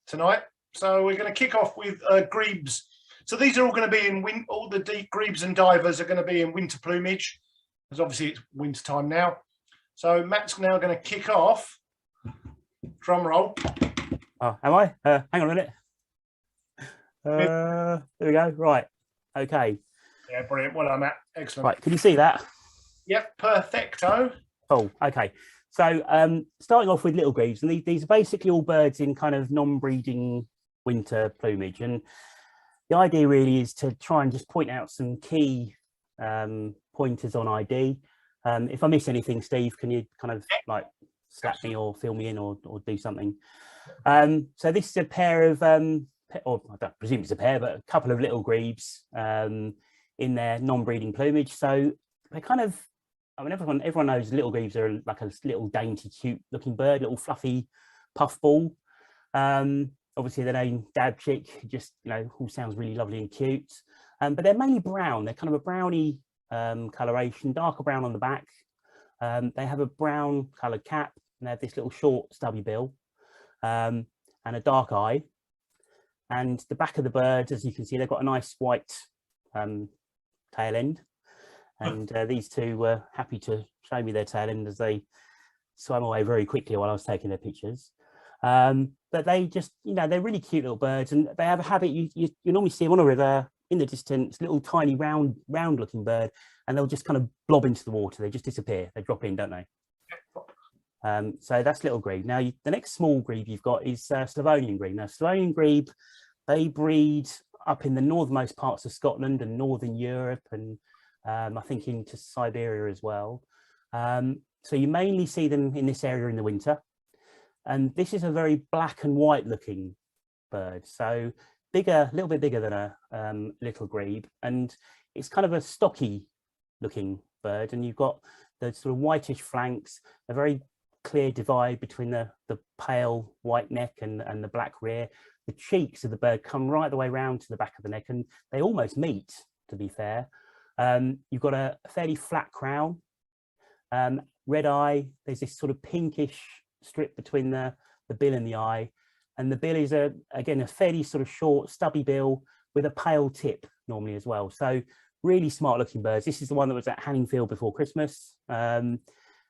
tonight. So we're going to kick off with Grebes. So these are all going to be in all the deep Grebes and divers are going to be in winter plumage, because obviously it's winter time now. So Matt's now going to kick off. Drum roll. Oh, am I? Hang on a minute. There we go. Right. Okay. Yeah, brilliant. Well done, Matt. Excellent. Right, can you see that? Yep, perfecto. Cool. Okay. So starting off with little grebes, and these are basically all birds in kind of non-breeding winter plumage. And the idea really is to try and just point out some key pointers on ID. If I miss anything, Steve, can you kind of like slap me or fill me in or do something? So this is a pair of, or I don't presume it's a pair, but a couple of little grebes in their non-breeding plumage. So they kind of, I mean, everyone knows little grebes are like a little dainty, cute looking bird, little fluffy puffball. Obviously the name Dab Chick just, you know, all sounds really lovely and cute. But they're mainly brown. They're kind of a browny coloration, darker brown on the back. They have a brown coloured cap and they have this little short stubby bill and a dark eye. And the back of the bird, as you can see, they've got a nice white tail end. And these two were happy to show me their tail end as they swam away very quickly while I was taking their pictures. But they just, you know, they're really cute little birds, and they have a habit, you normally see them on a river in the distance, little tiny round looking bird, and they'll just kind of blob into the water. They just disappear. They drop in, don't they? So that's little grebe. Now, the next small grebe you've got is Slavonian grebe. Now, Slavonian grebe, they breed up in the northernmost parts of Scotland and northern Europe, and I think into Siberia as well. So you mainly see them in this area in the winter. And this is a very black and white looking bird. So bigger, a little bit bigger than a little grebe. And it's kind of a stocky looking bird. And you've got the sort of whitish flanks, a very clear divide between the pale white neck and the black rear. The cheeks of the bird come right the way round to the back of the neck, and they almost meet, to be fair. You've got a fairly flat crown, red eye. There's this sort of pinkish strip between the bill and the eye, and the bill is again a fairly sort of short stubby bill with a pale tip normally as well. So really smart looking birds. This is the one that was at Hanningfield before Christmas, and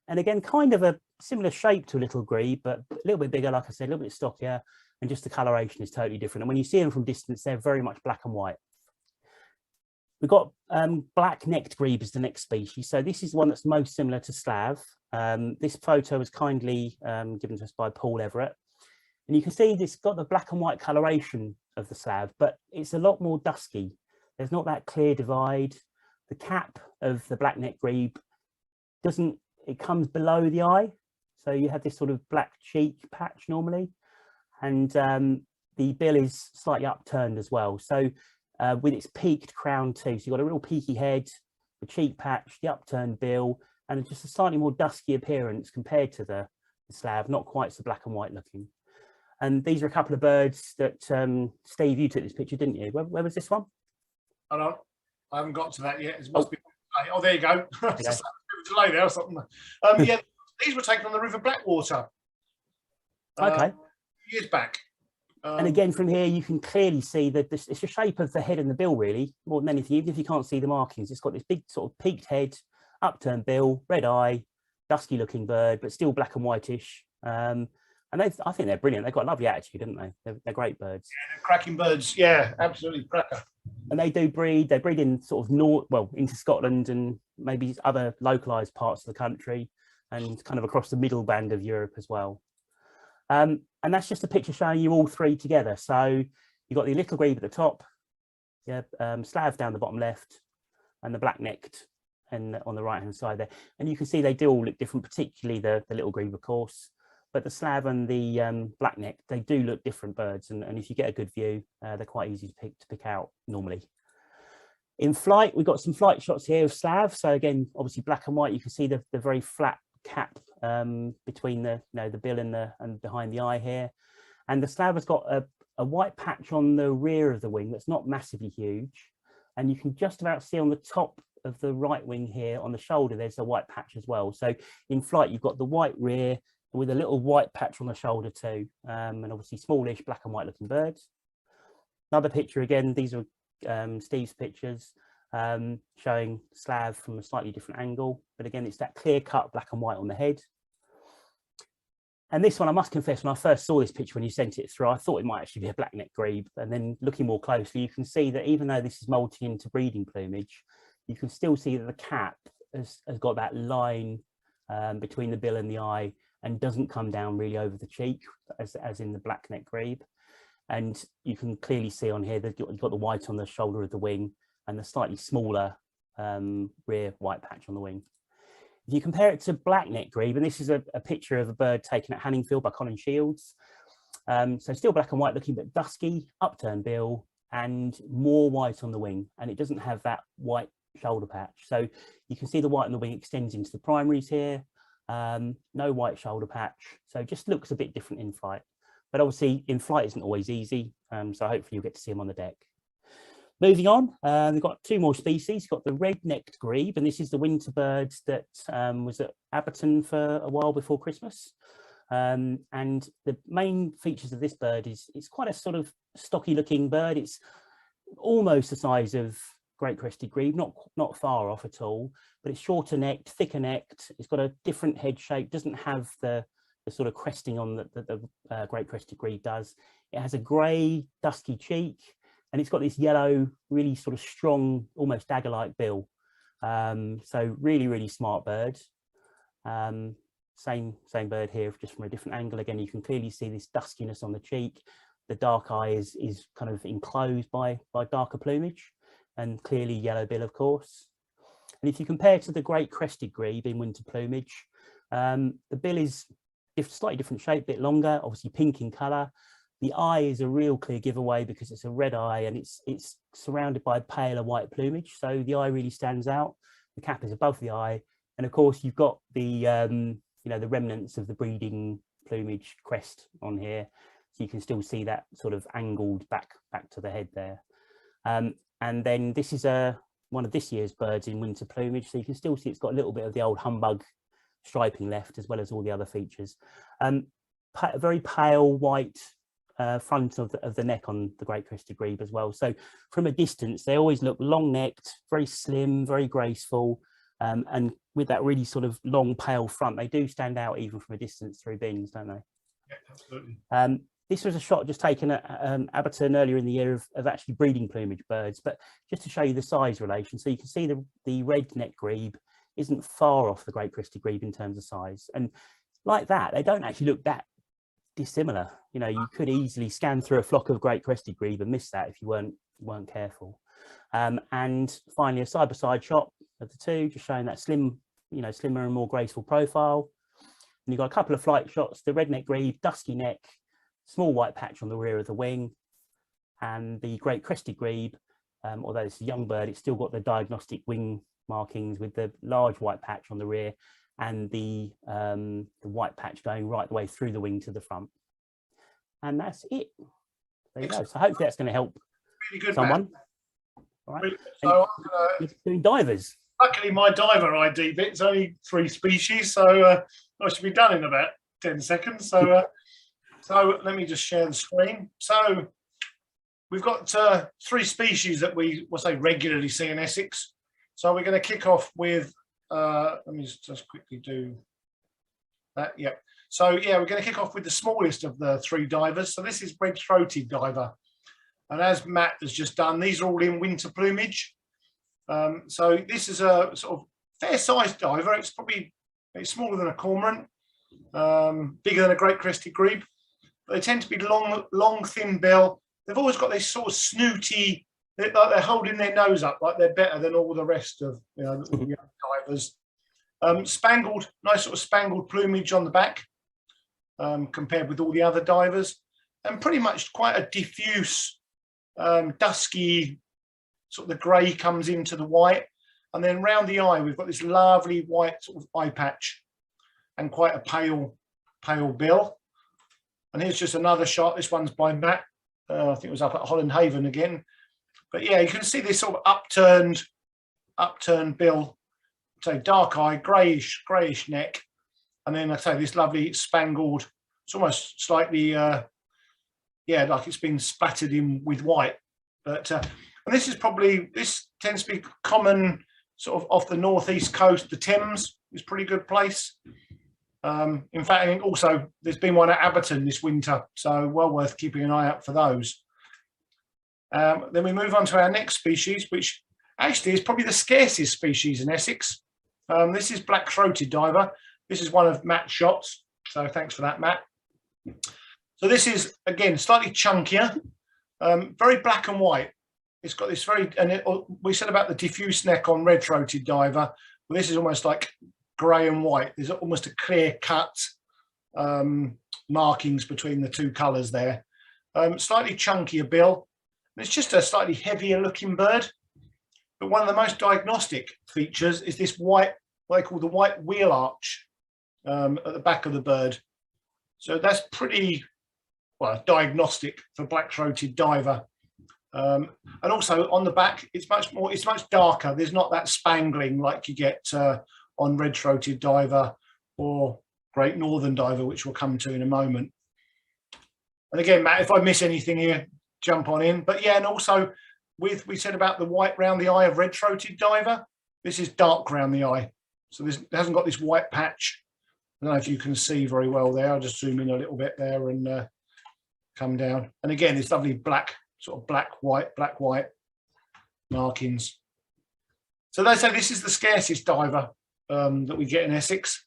again kind of a similar shape to a little grebe, but a little bit bigger, like I said, a little bit stockier, and just the coloration is totally different. And when you see them from distance, they're very much black and white. We've got black-necked grebe as the next species. So this is one that's most similar to Slav. This photo was kindly given to us by Paul Everett. And you can see this got the black and white coloration of the Slav, but it's a lot more dusky. There's not that clear divide. The cap of the black-necked grebe it comes below the eye. So you have this sort of black cheek patch normally. And the bill is slightly upturned as well. So with its peaked crown too. So you've got a real peaky head, the cheek patch, the upturned bill, and just a slightly more dusky appearance compared to the Slav, not quite so black and white looking. And these are a couple of birds that, Steve, you took this picture, didn't you? Where was this one? I haven't got to that yet. It must be. Oh, there you go. Delay there or something. Yeah, these were taken on the River Blackwater. Okay. Years back. And again, from here, you can clearly see that it's the shape of the head and the bill, really, more than anything. Even if you can't see the markings, it's got this big sort of peaked head, upturned bill, red eye, dusky looking bird, but still black and whitish. And I think they're brilliant. They've got a lovely attitude, haven't they? They're great birds. Yeah, they're cracking birds. Yeah, absolutely cracker. And they do breed. They breed in sort of into Scotland and maybe other localized parts of the country, and kind of across the middle band of Europe as well. And that's just a picture showing you all three together. So you've got the little grebe at the top, yeah, Slav down the bottom left, and the black-necked and on the right-hand side there. And you can see they do all look different, particularly the little grebe, of course. But the Slav and the black-necked, they do look different birds. And if you get a good view, they're quite easy to pick out normally. In flight, we've got some flight shots here of Slav. So again, obviously black and white. You can see the very flat cap between the bill and behind the eye here, and the Slav has got a white patch on the rear of the wing that's not massively huge, and you can just about see on the top of the right wing here on the shoulder there's a white patch as well. So in flight you've got the white rear with a little white patch on the shoulder too, and obviously smallish black and white looking birds. Another picture, again, these are Steve's pictures, showing Slav from a slightly different angle, but again it's that clear cut black and white on the head. And this one, I must confess, when I first saw this picture when you sent it through, I thought it might actually be a black-necked grebe. And then looking more closely, you can see that even though this is molting into breeding plumage, you can still see that the cap has got that line between the bill and the eye and doesn't come down really over the cheek as in the black-necked grebe. And you can clearly see on here that you've got the white on the shoulder of the wing and the slightly smaller rear white patch on the wing. If you compare it to black-necked grebe, and this is a picture of a bird taken at Hanningfield by Colin Shields. So still black and white looking, but dusky, upturned bill and more white on the wing. And it doesn't have that white shoulder patch. So you can see the white on the wing extends into the primaries here. No white shoulder patch. So it just looks a bit different in flight. But obviously in flight isn't always easy. So hopefully you'll get to see them on the deck. Moving on, we've got two more species. We've got the red-necked grebe, and this is the winter bird that was at Abberton for a while before Christmas. And the main features of this bird is it's quite a sort of stocky looking bird. It's almost the size of great crested grebe, not far off at all, but it's shorter necked, thicker necked. It's got a different head shape, doesn't have the sort of cresting on that the great crested grebe does. It has a grey dusky cheek, and it's got this yellow, really sort of strong, almost dagger-like bill. So really, really smart bird. Same bird here, just from a different angle. Again, you can clearly see this duskiness on the cheek. The dark eye is kind of enclosed by darker plumage, and clearly yellow bill, of course. And if you compare to the great crested grebe in winter plumage, the bill is slightly different shape, a bit longer, obviously pink in colour. The eye is a real clear giveaway because it's a red eye and it's surrounded by paler white plumage. So the eye really stands out. The cap is above the eye. And of course, you've got the, you know, the remnants of the breeding plumage crest on here. So you can still see that sort of angled back to the head there. And then this is one of this year's birds in winter plumage. So you can still see it's got a little bit of the old humbug striping left, as well as all the other features. Very pale white front of the neck on the great crested grebe as well. So from a distance, they always look long-necked, very slim, very graceful, and with that really sort of long pale front, they do stand out even from a distance through bins, don't they? Yeah, absolutely. This was a shot just taken at Abberton earlier in the year of actually breeding plumage birds, but just to show you the size relation. So you can see the red-necked grebe isn't far off the great crested grebe in terms of size, and like that, they don't actually look that dissimilar. You know, you could easily scan through a flock of great crested grebe and miss that if you weren't careful. And finally, a side-by-side shot of the two, just showing that slim, you know, slimmer and more graceful profile. And you've got a couple of flight shots: the red-necked grebe, dusky neck, small white patch on the rear of the wing, and the great crested grebe, although it's a young bird, it's still got the diagnostic wing markings with the large white patch on the rear and the white patch going right the way through the wing to the front. And that's it. There you go. So hopefully that's going to help really good, someone. All right. So I'm doing divers. Luckily, my diver ID bit's only 3 species, so I should be done in about 10 seconds. So, so let me just share the screen. So we've got 3 species that we regularly see in Essex. So we're going to kick off with, let me just quickly do that. Yeah. So yeah, we're going to kick off with the smallest of the 3 divers. So this is red-throated diver. And as Matt has just done, these are all in winter plumage. So this is a sort of fair-sized diver. It's smaller than a cormorant, bigger than a great crested grebe. But they tend to be long, thin bill. They've always got this sort of snooty, like they're holding their nose up, like they're better than all the rest of the divers. Spangled, nice sort of spangled plumage on the back, compared with all the other divers, and pretty much quite a diffuse, dusky, sort of the grey comes into the white, and then round the eye we've got this lovely white sort of eye patch and quite a pale bill. And here's just another shot. This one's by Matt. I think it was up at Holland Haven again. But yeah, you can see this sort of upturned bill, so dark eye, greyish neck, and then I say this lovely spangled. It's almost slightly, yeah, like it's been splattered in with white. But and this tends to be common sort of off the northeast coast. The Thames is a pretty good place. In fact, I think also there's been one at Abberton this winter, so well worth keeping an eye out for those. Then we move on to our next species, which actually is probably the scarcest species in Essex. This is black-throated diver. This is one of Matt's shots, so thanks for that, Matt. So this is, again, slightly chunkier, very black and white. It's got this very, we said about the diffuse neck on red-throated diver. Well, this is almost like grey and white. There's almost a clear cut markings between the two colours there. Slightly chunkier bill. It's just a slightly heavier looking bird. But one of the most diagnostic features is this white, what they call the white wheel arch at the back of the bird. So that's pretty, well, diagnostic for black-throated diver. And also on the back, it's much darker. There's not that spangling like you get on red-throated diver or great northern diver, which we'll come to in a moment. And again, Matt, if I miss anything here, jump on in. But yeah, and also we said about the white round the eye of red-throated diver. This is dark round the eye, so it hasn't got this white patch. I don't know if you can see very well there. I'll just zoom in a little bit there and come down. And again, it's lovely black, sort of black white markings. So they say this is the scarcest diver that we get in Essex.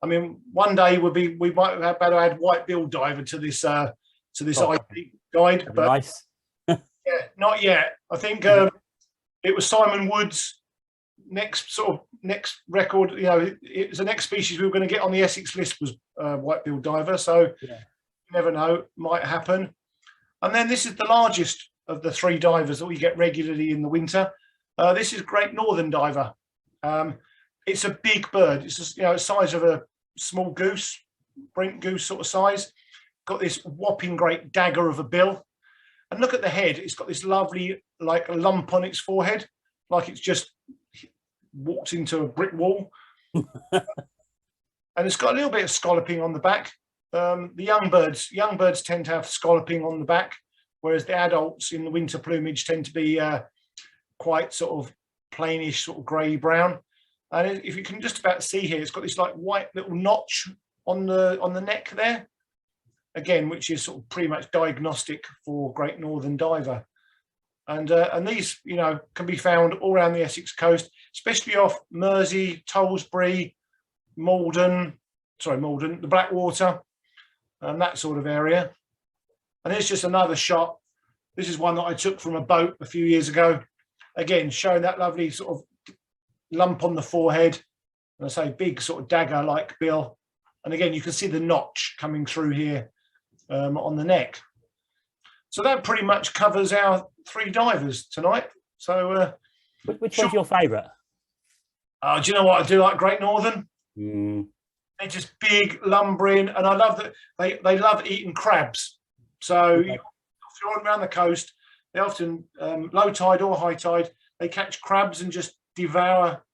I mean, one day we might have better add white-billed diver to this IP guide, but nice. yeah, not yet. I think it was Simon Wood's next record. You know, it was the next species we were going to get on the Essex list was white-billed diver. So yeah, you never know, might happen. And then this is the largest of the three divers that we get regularly in the winter. This is great northern diver. It's a big bird. It's just, you know, the size of a small goose, brink goose sort of size. Got this whopping great dagger of a bill. And look at the head. It's got this lovely, like, a lump on its forehead, like it's just walked into a brick wall. And it's got a little bit of scalloping on the back. The young birds tend to have scalloping on the back, whereas the adults in the winter plumage tend to be quite sort of plainish, sort of grey brown. And if you can just about see here, it's got this like white little notch on the neck there, again, which is sort of pretty much diagnostic for great northern diver. And these, you know, can be found all around the Essex coast, especially off Mersey, Tollesbury, Malden, the Blackwater, and that sort of area. And it's just another shot. This is one that I took from a boat a few years ago. Again, showing that lovely sort of lump on the forehead, and I say big sort of dagger-like bill. And again, you can see the notch coming through here on the neck. So that pretty much covers our three divers tonight. So which one's your favourite? Do you know what? I do like Great Northern. They're just big, lumbering, and I love that they love eating crabs. So if you're around the coast, they often, low tide or high tide, they catch crabs and just devour,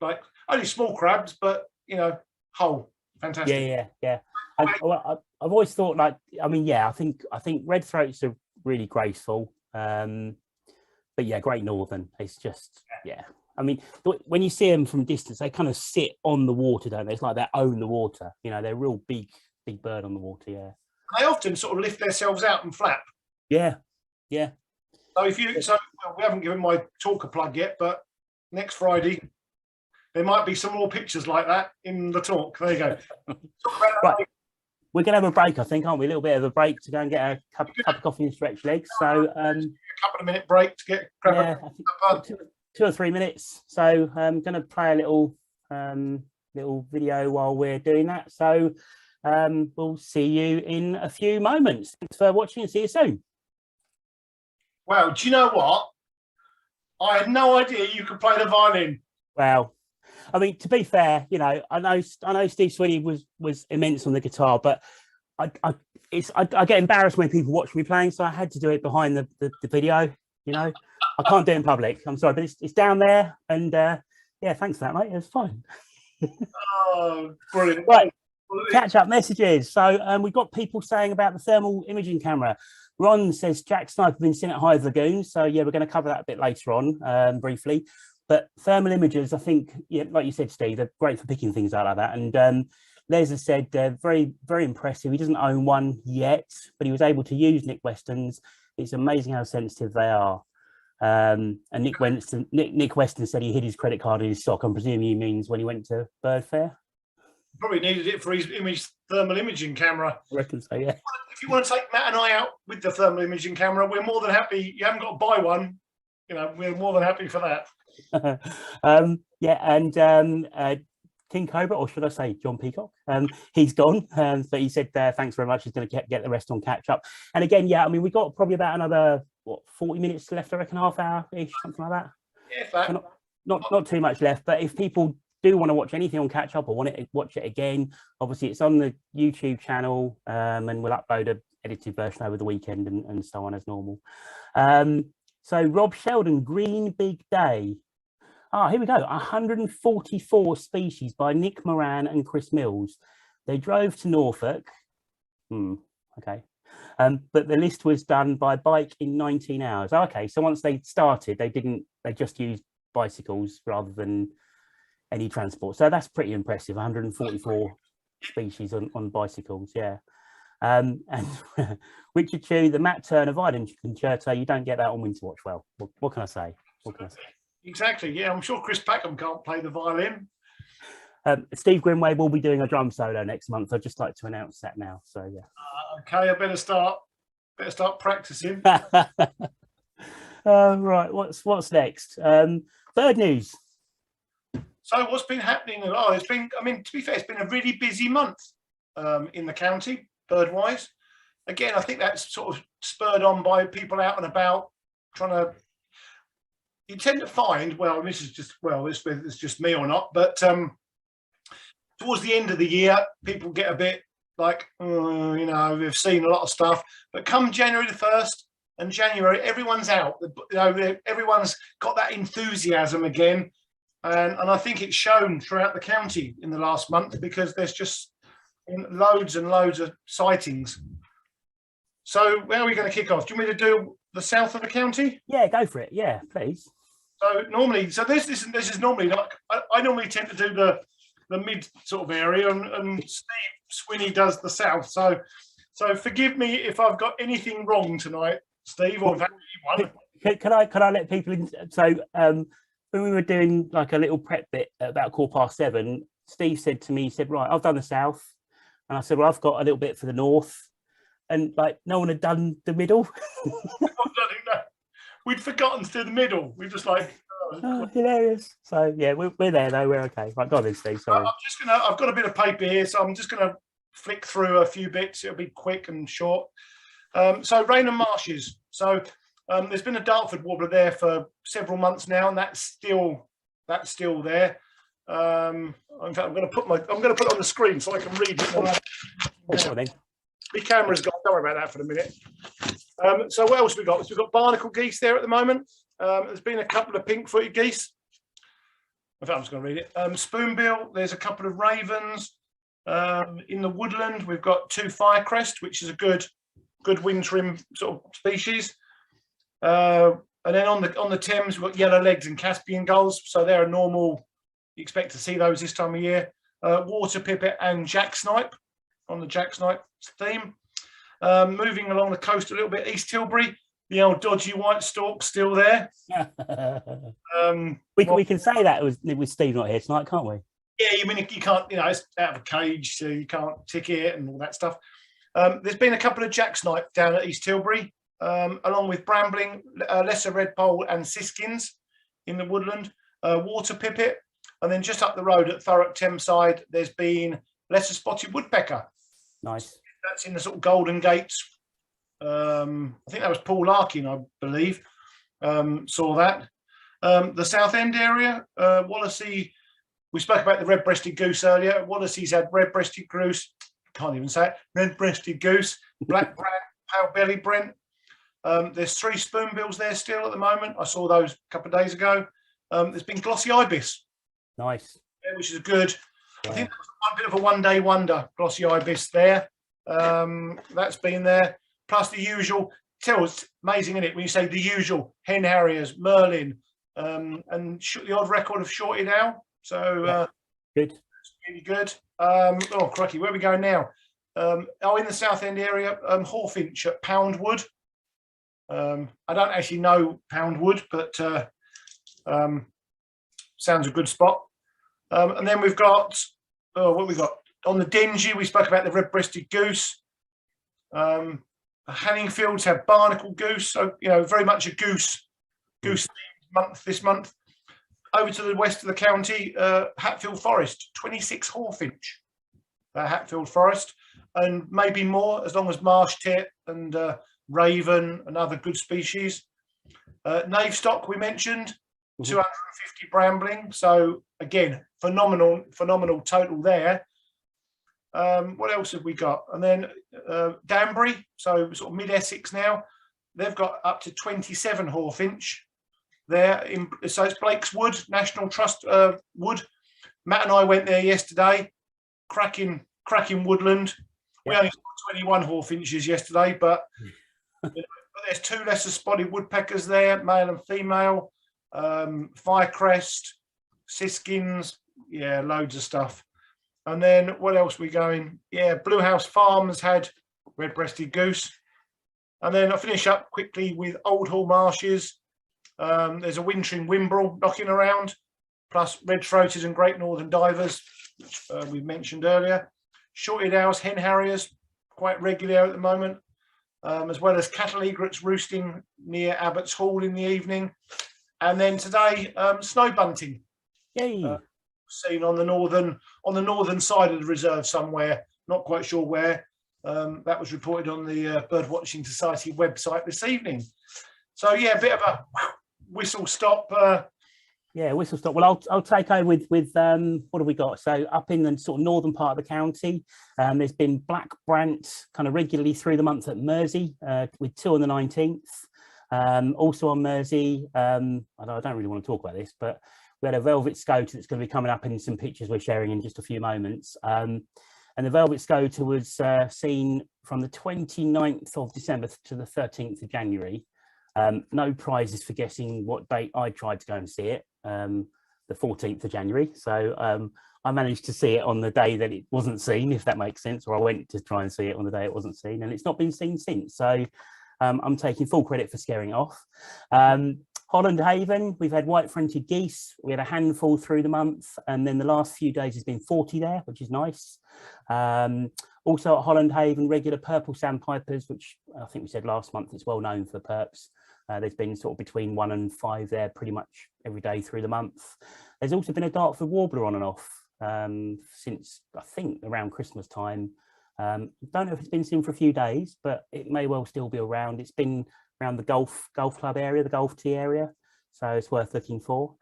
like, only small crabs, but, you know, whole. Fantastic. Yeah. I've always thought, like, I mean, yeah, I think red throats are really graceful. But yeah, Great Northern, it's just, yeah. I mean, when you see them from distance, they kind of sit on the water, don't they? It's like they own the water. You know, they're a real big bird on the water, yeah. They often sort of lift themselves out and flap. Yeah. So we haven't given my talk a plug yet, but next Friday, there might be some more pictures like that in the talk. There you go. Right. We're going to have a break, I think, aren't we? A little bit of a break to go and get a cup of coffee and stretch legs. So a couple of minute break to grab I think 2 or 3 minutes. So I'm going to play a little video while we're doing that. So we'll see you in a few moments. Thanks for watching and see you soon. Wow, do you know what? I had no idea you could play the violin. Well, I mean, to be fair, you know, I know Steve Sweeney was immense on the guitar, but I get embarrassed when people watch me playing, so I had to do it behind the video. You know, I can't do it in public. I'm sorry, but it's down there, and yeah, thanks for that, mate. It was fine. Oh, brilliant! Right, catch up messages. So we've got people saying about the thermal imaging camera. Ron says Jack Sniper been seen at Hythe Lagoon. So yeah, we're going to cover that a bit later on, briefly. But thermal imagers, I think, yeah, like you said, Steve, they're great for picking things out like that. And Les has said they're very, very impressive. He doesn't own one yet, but he was able to use Nick Weston's. It's amazing how sensitive they are. And Nick Weston said he hid his credit card in his sock. I'm presuming he means when he went to Bird Fair. Probably needed it for his thermal imaging camera. I reckon so, yeah. If you want to take Matt and I out with the thermal imaging camera, we're more than happy. You haven't got to buy one. You know, we're more than happy for that. Yeah, and King Cobra, or should I say John Peacock, he's gone, but he said thanks very much. He's going to get the rest on catch up. And again, yeah, I mean, we've got probably about another 40 minutes left, I reckon, half hour ish, something like that. Yeah, so not too much left. But if people do want to watch anything on catch up or want to watch it again, obviously it's on the YouTube channel, and we'll upload a edited version over the weekend and so on as normal. So Rob Sheldon, Green Big Day. Here we go. 144 species by Nick Moran and Chris Mills. They drove to Norfolk. Okay. But the list was done by bike in 19 hours. Okay, so once they started, they just used bicycles rather than any transport. So that's pretty impressive. 144 species on bicycles, yeah. And Richard Chew, the Matt Turner violin concerto, you don't get that on Winter Watch. Well, what can I say? Exactly, yeah. I'm sure Chris Packham can't play the violin. Steve Grimway will be doing a drum solo next month. I'd just like to announce that now. So yeah. Okay, I better start practicing. Right, what's next? Bird news. So what's been happening? It's been, I mean, to be fair, it's been a really busy month in the county, bird-wise. Again, I think that's sort of spurred on by people out and about trying to. You tend to find, well, this is just, well, it's just me or not, but towards the end of the year, people get a bit like, you know, we've seen a lot of stuff. But come January the 1st and January, everyone's out. You know, everyone's got that enthusiasm again. And I think it's shown throughout the county in the last month because there's just loads and loads of sightings. So where are we going to kick off? Do you want me to do the south of the county? Yeah, go for it. Yeah, please. So normally, this is normally like I normally tend to do the mid sort of area, and Steve Swinney does the south. So forgive me if I've got anything wrong tonight, Steve, or anyone. Can I let people in? So when we were doing like a little prep bit at about 7:15, Steve said to me, he said, right, I've done the south, and I said, well, I've got a little bit for the north, and like no one had done the middle. We'd forgotten to do the middle. We're just like, hilarious. So yeah, we're there though. We're okay. Right, go on then, Steve. Sorry. I've got a bit of paper here, so I'm just gonna flick through a few bits. It'll be quick and short. So Rainham Marshes. So there's been a Dartford warbler there for several months now, and that's still there. In fact, I'm going to put it on the screen so I can read it. My camera's gone. Don't worry about that for a minute. So what else have we got? So we've got barnacle geese there at the moment. There's been a couple of pink-footed geese. In fact, I'm just going to read it. Spoonbill. There's a couple of ravens. In the woodland, we've got 2 firecrest, which is a good wintering sort of species. And then on the Thames, we've got yellow legs and Caspian gulls. So they're a normal. You expect to see those this time of year. Water pipit and jacksnipe on the jacksnipe theme. Moving along the coast a little bit, East Tilbury, the old dodgy white stork still there. We can say that with Steve not here tonight, can't we? Yeah, you mean you can't, you know, it's out of a cage, so you can't ticket it and all that stuff. There's been a couple of jacksnipe down at East Tilbury, along with brambling, lesser redpoll and siskins in the woodland, water pipit, and then just up the road at Thurrock Thames side, there's been lesser spotted woodpecker. Nice. That's in the sort of Golden Gates. I think that was Paul Larkin, I believe, saw that. The South End area, Wallasey, we spoke about the red-breasted goose earlier. Wallasey's had red-breasted goose, can't even say it, red-breasted goose, black brant, pale belly brent. There's 3 spoonbills there still at the moment. I saw those a couple of days ago. There's been glossy ibis. Nice. Which is good. Yeah. I think that was a bit of a one-day wonder, glossy ibis there. That's been there. Plus the usual, it's amazing, isn't it, when you say the usual, hen harriers, merlin, and the odd record of shorted owl. So good, really good. Oh crikey, where are we going now? In the Southend area, Hawfinch at Poundwood. I don't actually know Poundwood, but sounds a good spot. And then we've got what we got on the Dingy. We spoke about the red-breasted goose. Hanningfields have barnacle goose, so very much a goose month this month. Over to the west of the county, Hatfield Forest, 26 Hawfinch, Hatfield Forest, and maybe more as long as marsh tit and raven and other good species. Navestock we mentioned, 250 brambling. So again, phenomenal total there. What else have we got? And then Danbury, so sort of mid Essex now. They've got up to 27 Hawfinch there. So it's Blake's Wood, National Trust wood. Matt and I went there yesterday. Cracking woodland. We only saw 21 Hawfinches yesterday, but there's 2 lesser spotted woodpeckers there, male and female. Firecrest, siskins, loads of stuff. And then what else we going? Blue House Farms had red-breasted goose. And then I'll finish up quickly with Old Hall Marshes. There's a wintering wimbrel knocking around, plus red-throated and great northern divers, which we've mentioned earlier. Shorted owls, hen harriers, quite regular at the moment, as well as cattle egrets roosting near Abbott's Hall in the evening. And then today, snow bunting. Yay! Seen on the northern side of the reserve somewhere, not quite sure where. That was reported on the Birdwatching Society website this evening. So a bit of a whistle stop. Whistle stop. Well, I'll take over with what have we got? So up in the sort of northern part of the county, there's been black brant kind of regularly through the month at Mersey, with 2 on the 19th. Also on Mersey, I don't really want to talk about this, but we had a velvet scoter that's going to be coming up in some pictures we're sharing in just a few moments. And the velvet scoter was seen from the 29th of December to the 13th of January. No prizes for guessing what date I tried to go and see it, the 14th of January. So I managed to see it on the day that it wasn't seen, if that makes sense, or I went to try and see it on the day it wasn't seen, and it's not been seen since. So I'm taking full credit for scaring it off. Holland Haven, we've had white-fronted geese. We had a handful through the month, and then the last few days has been 40 there, which is nice. Also at Holland Haven, regular purple sandpipers, which I think we said last month, it's well known for perps. There's been sort of between 1 and 5 there pretty much every day through the month. There's also been a Dartford warbler on and off since, I think, around Christmas time. Don't know if it's been seen for a few days, but it may well still be around. It's been around the golf club area, the golf tee area, so it's worth looking for.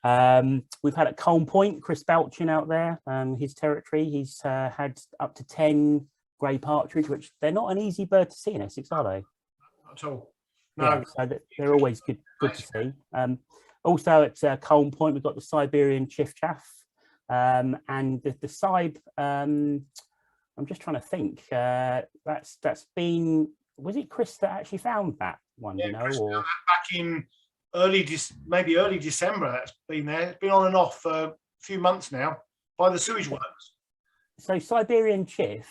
We've had at Colne Point, Chris Belchin out there, his territory. He's had up to 10 grey partridge, which they're not an easy bird to see in Essex, are they? Not at all. No. So they're always good to see. Also at Colne Point, we've got the Siberian chiffchaff, and the Sib. I'm just trying to think. That's been. Was it Chris that actually found that one? Chris, or back in early December. That's been there. It's been on and off for a few months now by the sewage works. So Siberian chiff.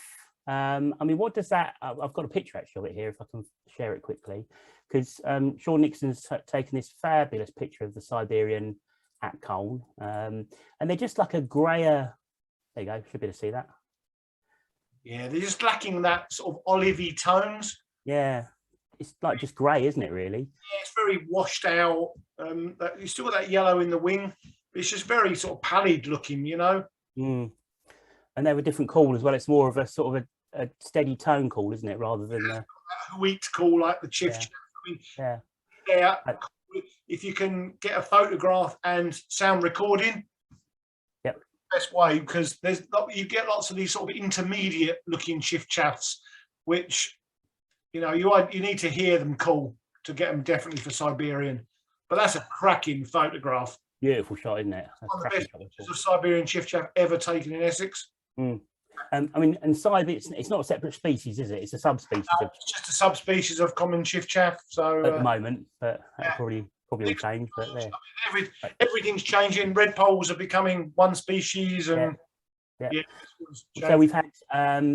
I mean, what does that? I've got a picture actually of it here, if I can share it quickly, because Sean Nixon's taken this fabulous picture of the Siberian at Colne, and they're just like a grayer. There you go. Should be able to see that. Yeah, they're just lacking that sort of olivey tones. Yeah, it's like just grey, isn't it, really? Yeah, it's very washed out. You still got that yellow in the wing. It's just very sort of pallid looking, And they have a different call as well. It's more of a sort of a steady tone call, isn't it, rather than a wheat call like the chiff. Yeah. If you can get a photograph and sound recording, best way, because you get lots of these sort of intermediate looking chiffchaffs, which you need to hear them call to get them definitely for Siberian. But that's a cracking photograph. Beautiful shot, isn't it? One of the best pictures of Siberian chiffchaff ever taken in Essex. I mean, and Sib, it's not a separate species, is it? It's a subspecies. No, it's just a subspecies of common chiffchaff. So at the moment, but that'll probably probably all changed, but there. I mean, everything's changing. Redpoles are becoming one species, and yeah. So we've had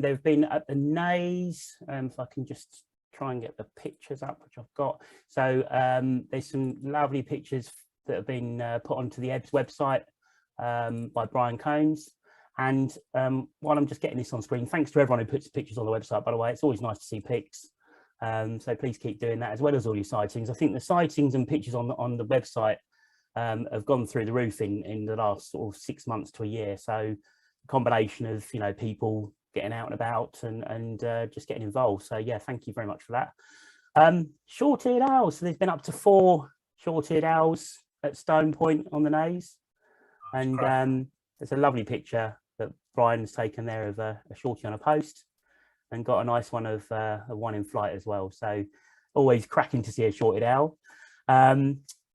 they've been at the Nays. If I can just try and get the pictures up, which I've got. So there's some lovely pictures that have been put onto the EBS website by Brian Combs. And while I'm just getting this on screen, thanks to everyone who puts pictures on the website, by the way. It's always nice to see pics. So please keep doing that, as well as all your sightings. I think the sightings and pictures on the website have gone through the roof in the last sort of 6 months to a year. So a combination of, you know, people getting out and about and just getting involved. So yeah, thank you very much for that. Short-eared owls. So there's been up to 4 short-eared owls at Stone Point on the Nays. And there's a lovely picture that Brian's taken there of a shortie on a post, and got a nice one of one in flight as well. So always cracking to see a shorted owl.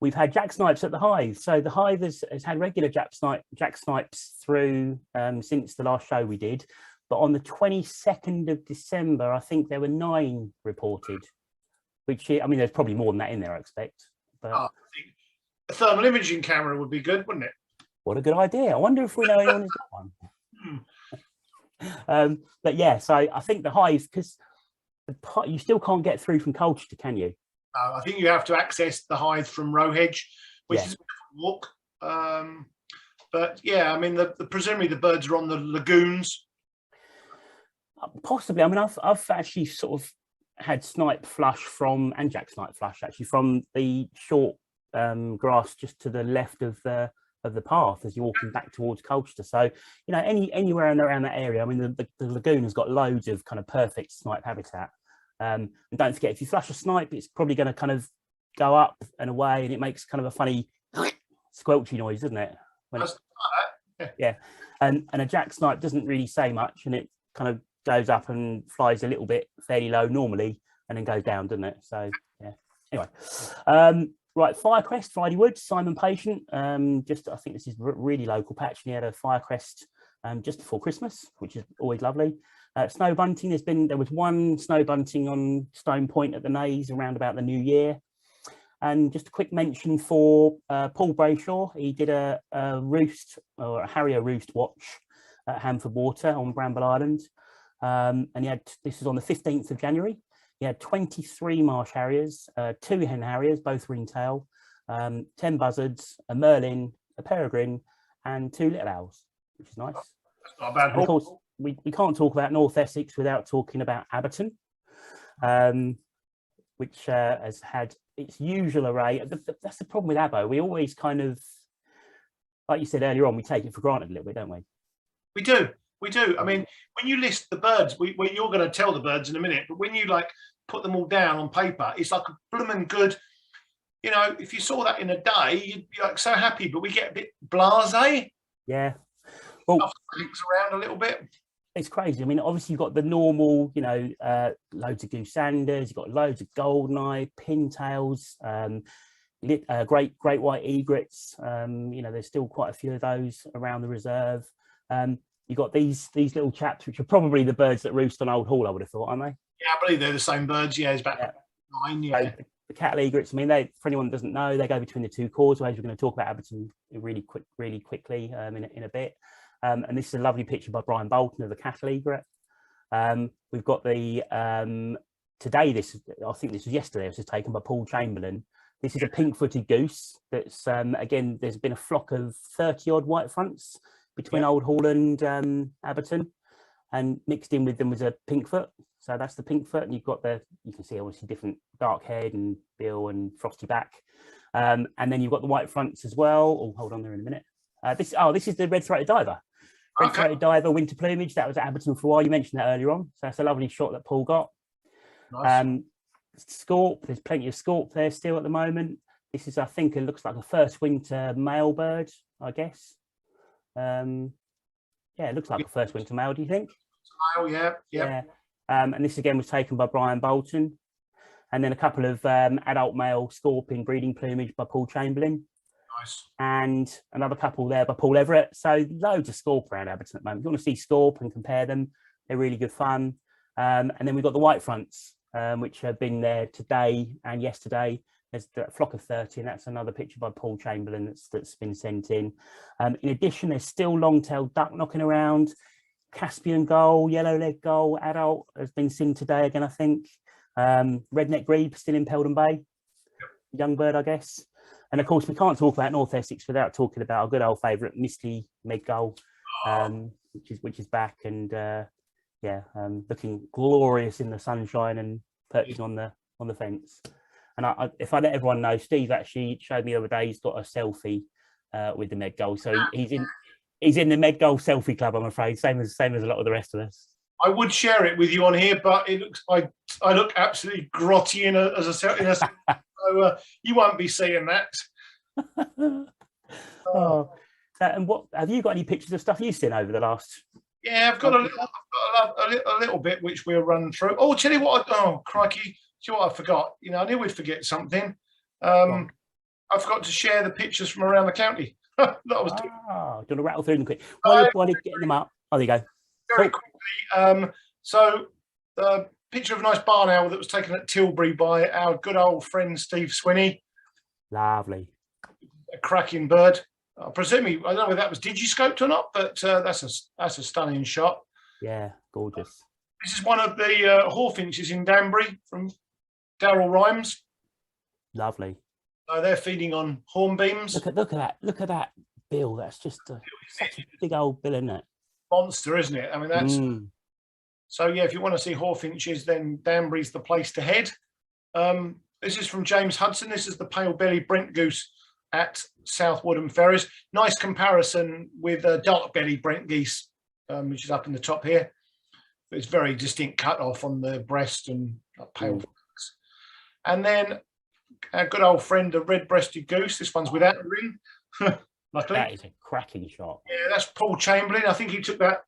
We've had jack snipes at the hive. So the hive has had regular jack snipes through since the last show we did. But on the 22nd of December, I think there were 9 reported, which, I mean, there's probably more than that in there, I expect. But I think a thermal imaging camera would be good, wouldn't it? What a good idea. I wonder if we know anyone who's got one. But yeah, so I think the hive, because you still can't get through from Colchester, can you? I think you have to access the hive from Rowhedge, which is a bit of a walk. But yeah, I mean, presumably the birds are on the lagoons. Possibly. I mean, I've actually sort of had snipe flush and jack snipe flush actually from the short grass just to the left of the path as you're walking back towards Colchester. So, you know, anywhere around that area. I mean, the lagoon has got loads of kind of perfect snipe habitat. And don't forget, if you flush a snipe, it's probably going to kind of go up and away, and it makes kind of a funny squelchy noise, doesn't it? Yeah. And a jack snipe doesn't really say much, and it kind of goes up and flies a little bit fairly low normally, and then goes down, doesn't it? So yeah. Anyway, right, Firecrest, Friday Woods, Simon Patient. I think this is really local patch, and he had a Firecrest just before Christmas, which is always lovely. Snow bunting, there was 1 snow bunting on Stone Point at the Nays around about the New Year. And just a quick mention for Paul Brayshaw. He did a roost, or a harrier roost watch at Hanford Water on Bramble Island. And this was on the 15th of January. He had 23 marsh harriers, 2 hen harriers, both ringtail, 10 buzzards, a merlin, a peregrine, and 2 little owls, which is nice. That's not a bad haul. Of course, we can't talk about North Essex without talking about Abberton, which has had its usual array. That's the problem with Abbo. We always kind of, like you said earlier on, we take it for granted a little bit, don't we? We do. I mean, when you list the birds, you're going to tell the birds in a minute, but when you like put them all down on paper, it's like a blooming good, you know, if you saw that in a day, you'd be like so happy, but we get a bit blasé. Yeah. Well, around a little bit. It's crazy. I mean, obviously you've got the normal, you know, loads of goose sanders, you've got loads of goldeneye, pintails, great white egrets. You know, there's still quite a few of those around the reserve. You've got these little chaps, which are probably the birds that roost on Old Hall, I would have thought, aren't they? Yeah, I believe they're the same birds. Yeah, it's about 9. Yeah. So the cattle egrets, I mean, for anyone that doesn't know, they go between the 2 causeways. We're going to talk about Abberton really quickly in a bit. And this is a lovely picture by Brian Bolton of the cattle egret. We've got the today. I think this was yesterday. This was taken by Paul Chamberlain. This is a pink-footed goose. That's again. There's been a flock of 30 odd white fronts between Old Hall and Abberton, and mixed in with them was a pinkfoot. So that's the pinkfoot, and you've got you can see obviously different dark head and bill and frosty back, and then you've got the white fronts as well. Oh, hold on there in a minute. This is the red-throated diver. Red-throated diver, winter plumage. That was at Abberton for a while. You mentioned that earlier on. So that's a lovely shot that Paul got. Nice. Scorp, there's plenty of scorp there still at the moment. This is, I think, it looks like a first winter male bird, I guess. Yeah, it looks like a first winter male, do you think? Male, yeah. And this again was taken by Brian Bolton. And then a couple of adult male scorp in breeding plumage by Paul Chamberlain. Nice. And another couple there by Paul Everett. So loads of scorp around Abberton at the moment. If you want to see scorp and compare them, they're really good fun. And then we've got the white fronts, which have been there today and yesterday. there's a flock of 30, and that's another picture by Paul Chamberlain that's been sent in. In addition, there's still long-tailed duck knocking around. Caspian gull, yellow-leg gull, adult has been seen today again, I think. Redneck grebe still in Peldon Bay, young bird, I guess. And of course, we can't talk about North Essex without talking about our good old favourite Misty Meg gull, which is back and looking glorious in the sunshine and perching on the fence. And if I let everyone know, Steve actually showed me the other day he's got a selfie with the Meg gull, so he's in the Meg gull selfie club, I'm afraid, same as a lot of the rest of us. I would share it with you on here, but it looks I look absolutely grotty in a so you won't be seeing that. And what have you got any pictures of stuff you've seen over the last? Yeah, I've got a little bit which we'll run through. Oh, tell you what! Oh, crikey! Do you know what I forgot? You know, I knew we'd forget something. I forgot to share the pictures from around the county. That was do you want to rattle through them quick? While you're getting them up, oh, there you go. Very quickly. So the picture of a nice barn owl that was taken at Tilbury by our good old friend Steve Swinney. Lovely. A cracking bird. I presume I don't know whether that was digiscoped or not, but that's a stunning shot. Yeah, gorgeous. This is one of the hawfinches in Danbury from Darrell Rhymes. Lovely. So they're feeding on hornbeams. Look at that bill. That's just such a big old bill, isn't it? Monster, isn't it? I mean, that's so. Yeah, if you want to see hawfinches, then Danbury's the place to head. This is from James Hudson. This is the pale-bellied Brent goose at South Woodham Ferries. Nice comparison with dark-bellied Brent geese, which is up in the top here. It's very distinct cut off on the breast and pale. And then our good old friend, the red-breasted goose. This one's without a ring. Luckily. That is a cracking shot. Yeah, that's Paul Chamberlain. I think he took that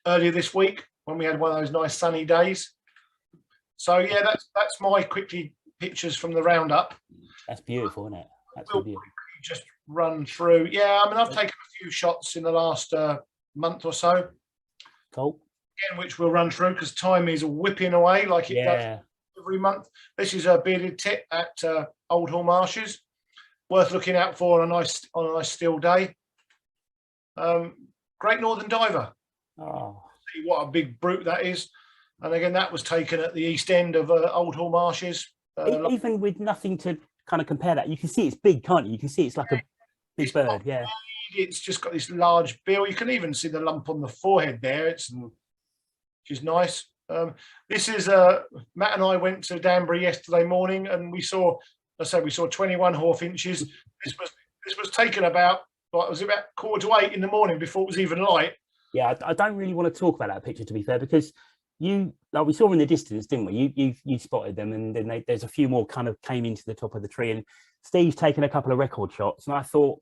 earlier this week when we had one of those nice sunny days. So yeah, that's my quickly pictures from the roundup. That's beautiful, isn't it? That's we'll beautiful. Just run through. Yeah, I mean, I've taken a few shots in the last month or so. Cool. Again, which we'll run through because time is whipping away like it does every month. This is a bearded tit at Old Hall Marshes. Worth looking out for on a nice still day. Great Northern Diver. Oh, see what a big brute that is. And again, that was taken at the east end of Old Hall Marshes. Even with nothing to kind of compare that, you can see it's big, can't you? You can see it's like a big bird. Yeah. It's just got this large bill. You can even see the lump on the forehead there. Which is nice. This is Matt and I went to Danbury yesterday morning, and we saw 21 hawfinches. This was taken about, it was about 7:45 in the morning before it was even light. Yeah, I don't really want to talk about that picture, to be fair, because we saw in the distance, didn't we? You spotted them, and then there's a few more kind of came into the top of the tree, and Steve's taken a couple of record shots, and I thought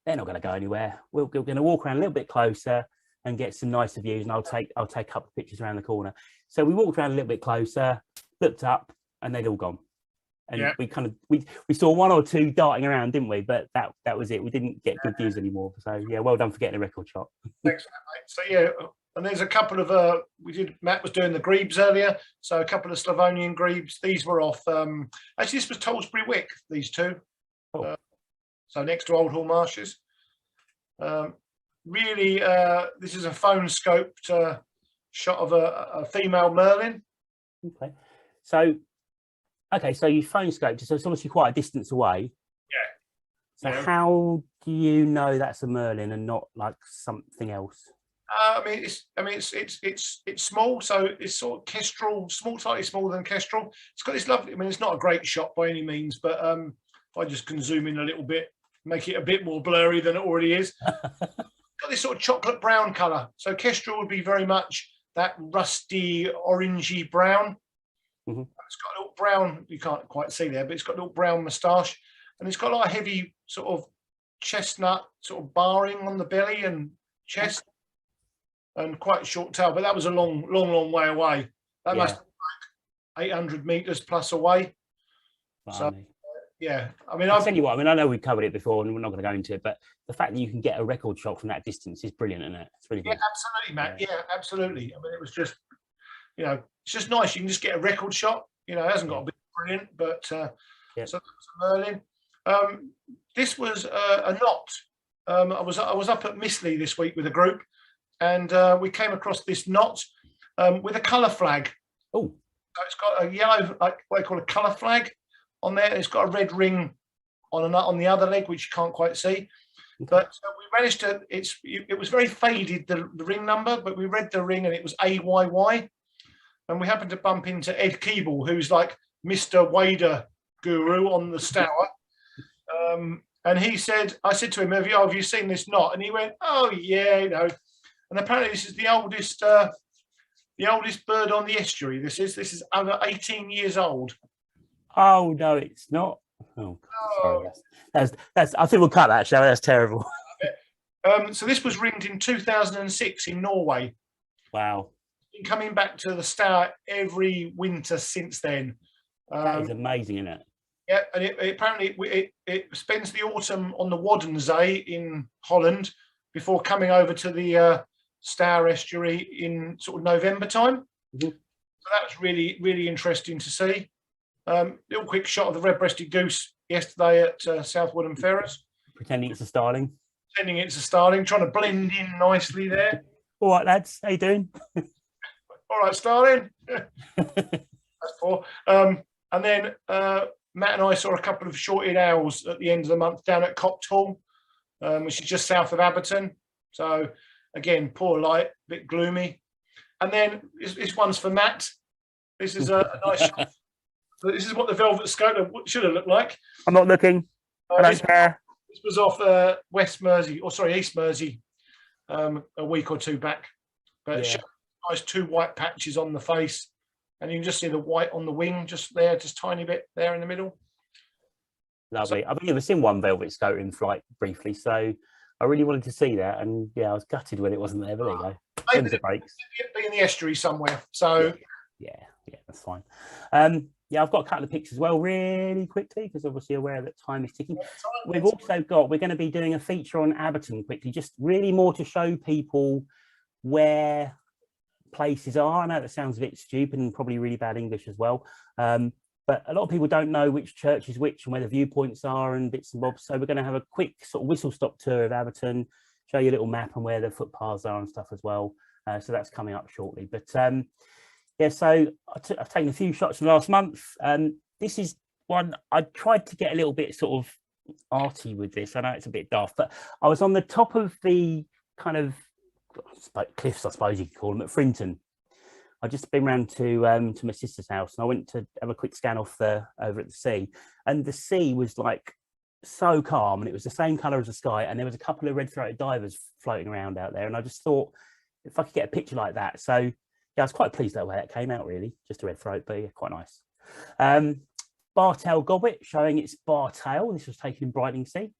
they're not going to go anywhere. We're going to walk around a little bit closer and get some nicer views, and I'll take a couple of pictures around the corner. So we walked around a little bit closer, looked up, and they'd all gone. And we saw one or two darting around, didn't we? But that was it. We didn't get good views anymore. So yeah, well done for getting a record shot. Thanks, mate. So yeah, and there's a couple of Matt was doing the Grebes earlier, so a couple of Slavonian Grebes. These were off. Actually, this was Tollsbury Wick. These two. Oh. So next to Old Hall Marshes. Really, this is a phone scoped shot of a female merlin. Okay, so. Okay, so you phone scoped, so it's obviously quite a distance away. Yeah. So how do you know that's a merlin and not like something else? It's small, so it's sort of kestrel, slightly smaller than kestrel. It's got this lovely. I mean, it's not a great shot by any means, but if I just can zoom in a little bit, make it a bit more blurry than it already is. Got this sort of chocolate brown colour. So kestrel would be very much that rusty, orangey brown. Mm-hmm. It's got a little brown, you can't quite see there, but it's got a little brown moustache, and it's got like a heavy sort of chestnut sort of barring on the belly and chest, and quite a short tail. But that was a long way away. That must be like 800 meters plus away. So yeah, I mean, I'll tell you what. I mean, I know we've covered it before, and we're not going to go into it, but the fact that you can get a record shot from that distance is brilliant, isn't it? It's really good. Yeah, absolutely, Matt. Yeah, absolutely. I mean, it was just, it's just nice. You can just get a record shot. It hasn't got to be brilliant, but Yep. So that was a merlin. This was a knot. I was up at Mistley this week with a group, and we came across this knot with a colour flag. Oh, so it's got a yellow, like what they call a colour flag on there, and it's got a red ring on the other leg, which you can't quite see. okay. But we managed to. It was very faded, the ring number, but we read the ring, and it was AYY. And we happened to bump into Ed Keeble, who's like Mr. Wader guru on the Stour. And he said, I said to him, have you seen this knot? And he went, oh yeah, you know. And apparently this is the oldest bird on the estuary. This is over 18 years old. Oh no, it's not. Oh, sorry. That's. I think we'll cut that, shall we? That's terrible. So this was ringed in 2006 in Norway. Wow. Been coming back to the Stour every winter since then. That is amazing, isn't it? Yeah, and it spends the autumn on the Waddenzee in Holland before coming over to the Stour estuary in sort of November time. Mm-hmm. So that was really, really interesting to see. Little quick shot of the red-breasted goose yesterday at South Woodham Ferrers. Pretending it's a starling. Pretending it's a starling, trying to blend in nicely there. All right, lads, how you doing? All right, starling. That's poor. And then Matt and I saw a couple of short-eared owls at the end of the month down at Copt Hall, which is just south of Abberton. So again, poor light, a bit gloomy. And then this one's for Matt. This is a nice shot. So this is what the velvet scoter should have looked like. I'm not looking. I don't care. This was off East Mersey, a week or two back. But Yeah. nice 2 white patches on the face. And you can just see the white on the wing, just there, just tiny bit there in the middle. Lovely. I've only ever seen one velvet scoter in flight briefly, so I really wanted to see that. And yeah, I was gutted when it wasn't there, but there you go. Maybe The breaks. be in the estuary somewhere. So Yeah, that's fine. Yeah, I've got a couple of pictures as well, really quickly, because obviously aware that time is ticking. We're going to be doing a feature on Abberton quickly, just really more to show people where places are. I know that sounds a bit stupid and probably really bad English as well, but a lot of people don't know which church is which and where the viewpoints are and bits and bobs. So we're going to have a quick sort of whistle stop tour of Abberton, show you a little map and where the footpaths are and stuff as well. So that's coming up shortly. But yeah, so I've taken a few shots from last month. This is one I tried to get a little bit sort of arty with this. I know it's a bit daft, but I was on the top of the kind of cliffs, I suppose you could call them, at Frinton. I'd just been round to my sister's house, and I went to have a quick scan off over at the sea, and the sea was like so calm, and it was the same colour as the sky, and there was a couple of red-throated divers floating around out there, and I just thought if I could get a picture like that. So yeah, I was quite pleased that way it came out, really. Just a red throat, but yeah, quite nice. Bar-tail goblet showing its bar tail. This was taken in Brightlingsea.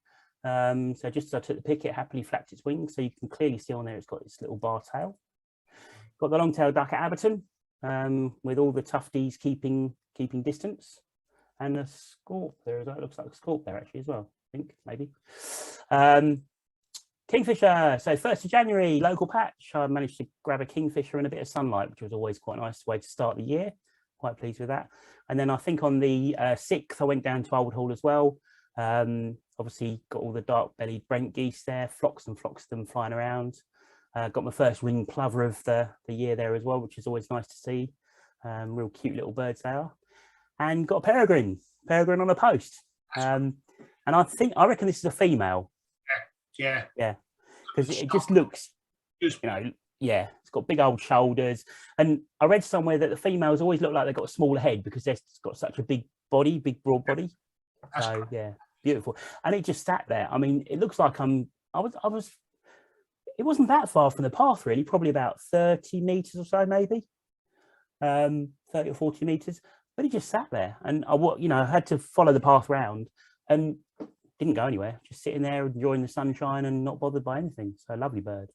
So just as I took the pic, it happily flapped its wings, so you can clearly see on there it's got its little bar tail. Got the long-tailed duck at Abberton, with all the tufties keeping distance, and a scorp there as well. It looks like a scorp there actually as well, I think, maybe. Kingfisher, so 1st of January, local patch. I managed to grab a kingfisher in a bit of sunlight, which was always quite a nice way to start the year. Quite pleased with that. And then I think on the 6th, I went down to Old Hall as well. Obviously got all the dark-bellied Brent geese there, flocks and flocks of them flying around. Got my first ring plover of the year there as well, which is always nice to see. Real cute little birds they are. And got a peregrine on a post. And I reckon this is a female. Yeah. Because it just looks, you know, yeah, it's got big old shoulders. And I read somewhere that the females always look like they've got a smaller head because they've got such a big body, big broad body. So yeah, beautiful. And it just sat there. I mean, it looks like it wasn't that far from the path really, probably about 30 meters or so, maybe 30 or 40 meters, but it just sat there. And I had to follow the path round and didn't go anywhere, just sitting there enjoying the sunshine and not bothered by anything. So lovely bird.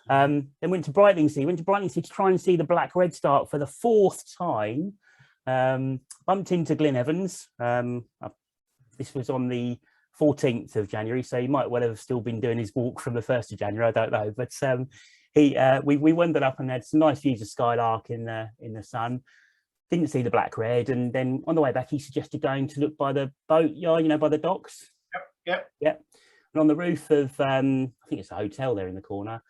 Then went to Brightlingsea to try and see the black redstart for the 4th time. Bumped into Glyn Evans. This was on the 14th of January, so he might well have still been doing his walk from the 1st of January, I don't know. But we wandered up and had some nice views of Skylark in the sun. Didn't see the black red, and then on the way back he suggested going to look by the boat yard, you know, by the docks. Yep. And on the roof of I think it's a hotel there in the corner,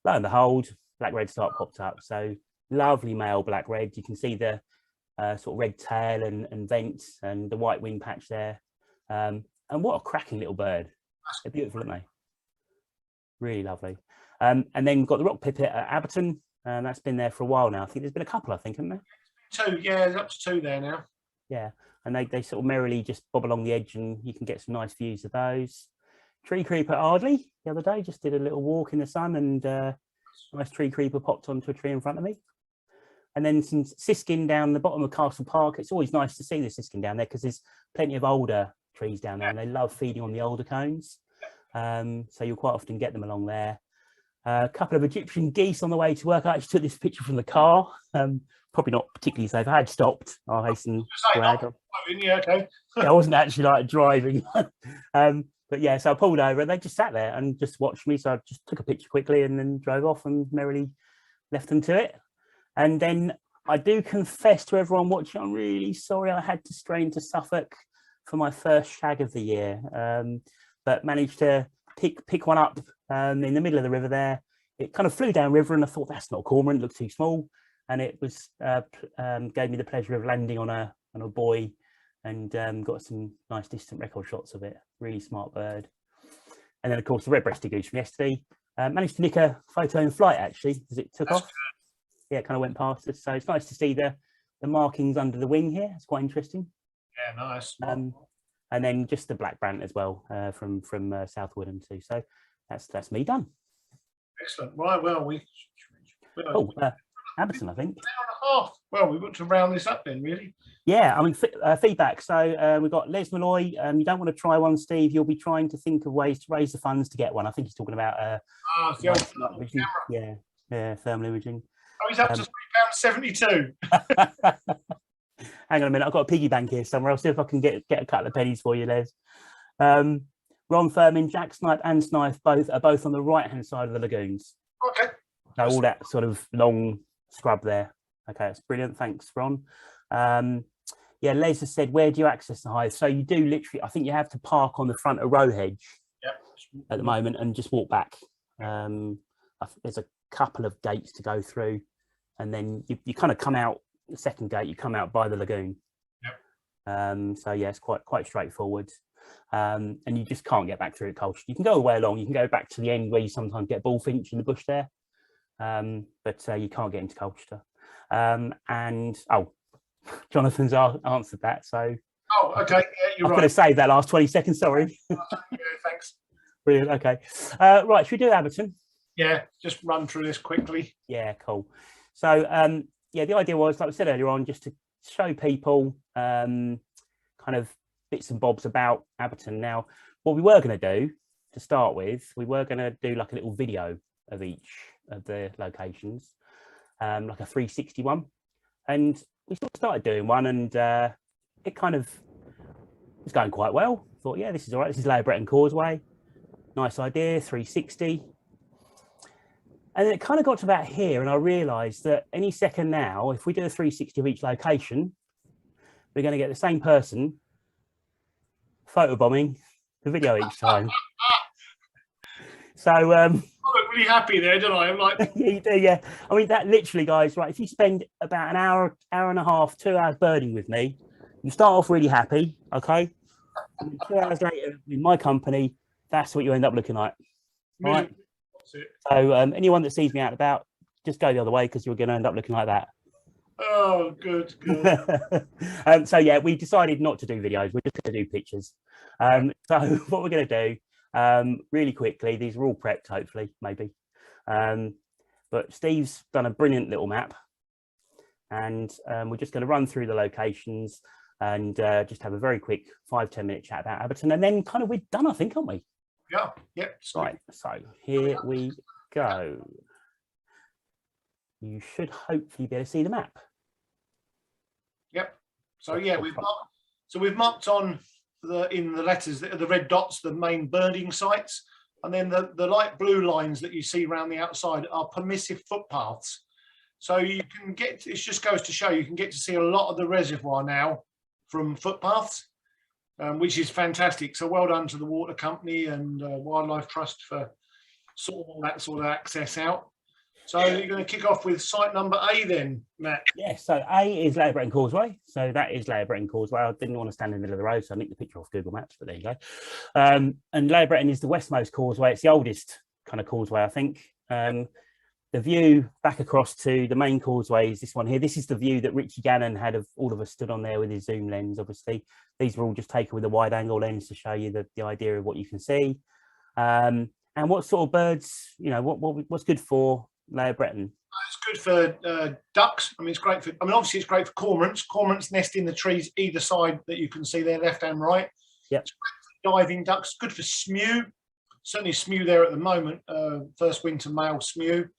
lo and behold, black red start popped up. So lovely male black red. You can see the sort of red tail and vents and the white wing patch there. And what a cracking little bird. They're beautiful, aren't they? Really lovely. And then we've got the rock pipit at Abberton, and that's been there for a while now. I think there's been a couple, I think, haven't there? 2, yeah, there's up to 2 there now. Yeah, and they sort of merrily just bob along the edge, and you can get some nice views of those. Tree creeper at Ardley the other day, just did a little walk in the sun, and nice tree creeper popped onto a tree in front of me. And then some siskin down the bottom of Castle Park. It's always nice to see the siskin down there because there's plenty of older trees down there, and they love feeding on the older cones. So you'll quite often get them along there. A couple of Egyptian geese on the way to work. I actually took this picture from the car. Probably not particularly safe. I had stopped. I'll hasten to add. Yeah, okay. I wasn't actually like driving. But yeah, so I pulled over and they just sat there and just watched me. So I just took a picture quickly and then drove off and merrily left them to it. And then I do confess to everyone watching, I'm really sorry I had to stray into Suffolk for my first shag of the year, but managed to pick one up in the middle of the river there. It kind of flew downriver and I thought, that's not a cormorant, it looked too small. And it was gave me the pleasure of landing on a buoy and got some nice distant record shots of it. Really smart bird. And then of course the red-breasted goose from yesterday. Managed to nick a photo in flight actually as it took off. Good. Yeah, it kind of went past us. So it's nice to see the markings under the wing here. It's quite interesting. Yeah, nice. And then just the black brant as well from South Woodham too. So that's me done. Excellent. Right, well Abberton, I think. 1.5. Well, we've got to round this up then, really. Yeah, I mean, feedback. So we've got Les Malloy. You don't want to try one, Steve. You'll be trying to think of ways to raise the funds to get one. I think he's talking about the old thermal imaging. Oh, he's up to £3.72. Hang on a minute, I've got a piggy bank here somewhere. I'll see if I can get a couple of pennies for you, Les. Ron Furman, Jack Snipe and Snipe are both on the right-hand side of the lagoons. Okay. So all that sort of long scrub there. Okay, that's brilliant. Thanks, Ron. Yeah, Les has said, where do you access the hive? So you do literally, I think you have to park on the front of Row Hedge at the moment and just walk back. There's a couple of gates to go through, and then you kind of come out the second gate, you come out by the lagoon. So yeah, it's quite straightforward. And you just can't get back through it, Colchester. You can go all the way along, you can go back to the end where you sometimes get bullfinch in the bush there, but you can't get into Colchester. And Jonathan's answered that, so okay, yeah, you're right. I'm going to save that last 20 seconds, sorry. Yeah, thanks. Brilliant. Okay, right, should we do Abberton? Yeah, just run through this quickly. Yeah, cool. So yeah, the idea was, like we said earlier on, just to show people kind of bits and bobs about Abberton. Now, what we were going to do to start with, we were going to do like a little video of each of the locations, like a 360 one. And we started doing one, and it kind of was going quite well. Thought, yeah, this is all right. This is Lower Breton Causeway. Nice idea, 360. And then it kind of got to about here, and I realised that any second now, if we do a 360 of each location, we're going to get the same person photobombing the video each time. So I look really happy there, don't I? I'm like, yeah, you do, yeah. I mean, that literally, guys, right? If you spend about an hour and a half, 2 hours birding with me, you start off really happy, okay? And 2 hours later, in my company, that's what you end up looking like, right? So anyone that sees me out and about, just go the other way, because you're going to end up looking like that. Oh, good. So yeah, we decided not to do videos. We're just going to do pictures. So what we're going to do, really quickly, these are all prepped, hopefully, maybe. But Steve's done a brilliant little map, and we're just going to run through the locations and just have a very quick 5-10 minute chat about Abberton, and then kind of we're done, I think, aren't we? Yeah. Right, so here we go. You should hopefully be able to see the map. Yep. So yeah, we've marked on in the letters, the red dots, the main birding sites, and then the light blue lines that you see around the outside are permissive footpaths. So you can get, it just goes to show you can get to see a lot of the reservoir now from footpaths, which is fantastic. So well done to the Water Company and Wildlife Trust for sorting that sort of access out. So you're going to kick off with site number A then, Matt? Yes, so A is Abberton Causeway. So that is Abberton Causeway. I didn't want to stand in the middle of the road, so I nicked the picture off Google Maps, but there you go. And Abberton is the westmost causeway. It's the oldest kind of causeway, I think. The view back across to the main causeway is this one here. This is the view that Richie Gannon had of all of us stood on there with his zoom lens, obviously. These were all just taken with a wide angle lens to show you the idea of what you can see. And what sort of birds, you know, what's good for Abberton? It's good for ducks. I mean, it's great for, I mean, obviously it's great for cormorants. Cormorants nest in the trees either side that you can see there, left and right. Yep. It's great for diving ducks. Good for smew. Certainly smew there at the moment. First winter male smew.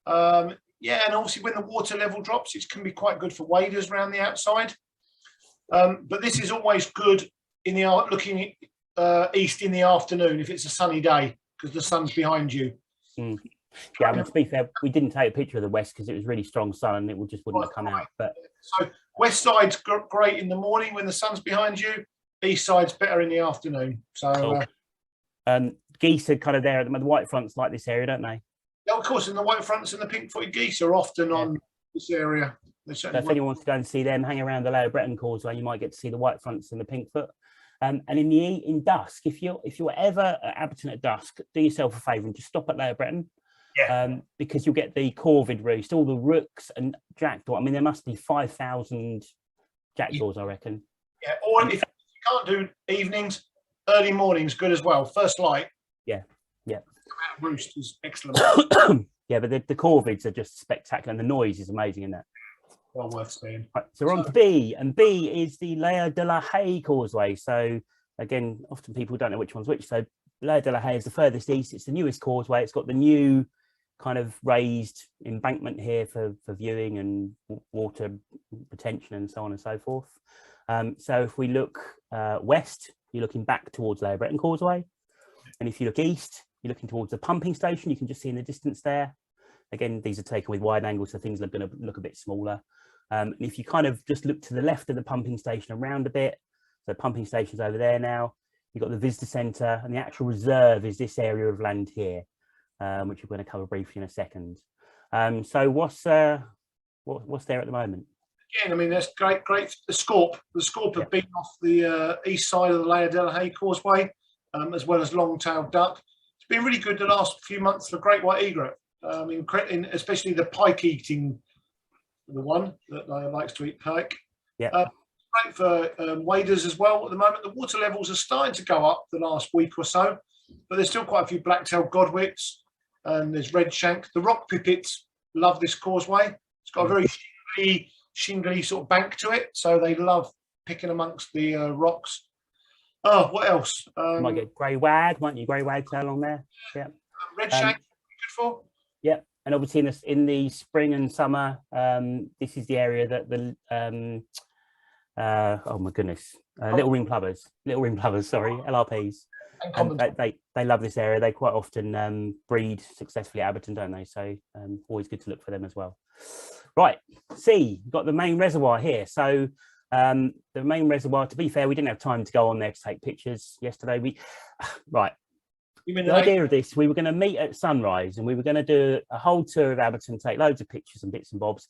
Yeah, and obviously when the water level drops, it can be quite good for waders around the outside. But this is always good in the looking east in the afternoon if it's a sunny day because the sun's behind you. Mm. Yeah, I mean, to be fair, we didn't take a picture of the west because it was really strong sun and it just wouldn't have come out. But so west side's great in the morning when the sun's behind you. East side's better in the afternoon. So cool. Geese are kind of there at the white fronts like this area, don't they? Yeah, of course, and the white fronts and the pink-footed geese are often on this area. So if anyone wants to go and see them, hang around the Abberton Causeway, you might get to see the white fronts and the pinkfoot. And in dusk, if you're ever at Abberton at dusk, do yourself a favour and just stop at Abberton. Yeah. Because you'll get the corvid roost, all the rooks and jackdaw. I mean, there must be 5,000 jackdaws, I reckon. Yeah, or if you can't do evenings, early mornings, good as well. First light. Yeah, yeah. Roost is excellent. Yeah, but the corvids are just spectacular and the noise is amazing in that. Well worth seeing. Right, so we're on to B, and B is the Layer de la Haye Causeway. So again, often people don't know which one's which. So Layer de la Haye is the furthest east. It's the newest causeway. It's got the new kind of raised embankment here for viewing and water retention and so on and so forth. So if we look west, you're looking back towards Abberton Causeway. And if you look east, you're looking towards the pumping station. You can just see in the distance there. Again, these are taken with wide angles, so things are going to look a bit smaller. And if you kind of just look to the left of the pumping station around a bit, the pumping station's over there now. You've got the visitor centre, and the actual reserve is this area of land here, which we're going to cover briefly in a second. So what's there at the moment? Again, I mean, that's great. The Scorp have been off the east side of the Layer de la Haye Causeway, as well as long-tailed duck. It's been really good the last few months for great white egret. Especially the pike-eating, the one that likes to eat pike. Yeah. Great for waders as well. At the moment, the water levels are starting to go up the last week or so, but there's still quite a few black-tailed godwits, and there's red shank. The rock pipits love this causeway. It's got a very shingly sort of bank to it, so they love picking amongst the rocks. Oh, what else? You might get grey wag, won't you? Grey wagtail on there. Yeah. Red shank, good for. Yeah, and obviously in the spring and summer, this is the area that the oh my goodness, little ring plovers, sorry, LRPs. And they love this area. They quite often breed successfully at Abberton, don't they? So always good to look for them as well. Right, C, got the main reservoir here. So the main reservoir, to be fair, we didn't have time to go on there to take pictures yesterday. The idea of this, we were going to meet at sunrise and we were going to do a whole tour of Abberton, take loads of pictures and bits and bobs.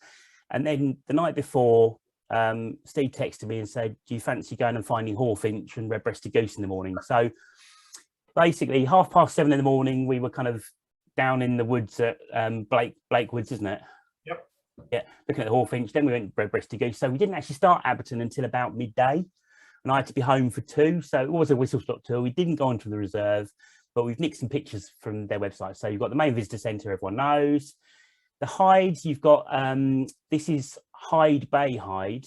And then the night before, Steve texted me and said, do you fancy going and finding hawfinch and red-breasted goose in the morning? So basically 7:30 in the morning, we were kind of down in the woods at Blake Woods, isn't it? Yep. Yeah, looking at the hawfinch. Then we went red-breasted goose. So we didn't actually start Abberton until about midday. And I had to be home for 2. So it was a whistle-stop tour. We didn't go onto the reserve, but we've nicked some pictures from their website. So you've got the main visitor centre, everyone knows. The hides, you've got, this is Hyde Bay Hide,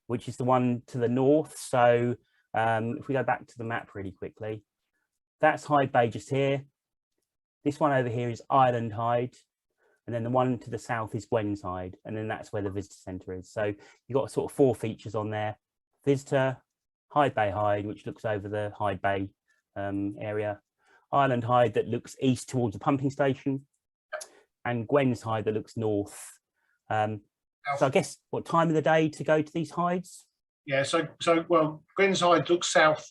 which is the one to the north. So if we go back to the map really quickly, that's Hyde Bay just here. This one over here is Island Hyde. And then the one to the south is Gwen's Hyde. And then that's where the visitor centre is. So you've got sort of 4 features on there. Visitor, Hyde Bay Hyde, which looks over the Hyde Bay area. Island Hyde that looks east towards the pumping station, and Gwen's Hyde that looks north So I guess what time of the day to go to these hides? Yeah, so well, Gwen's Hide looks south.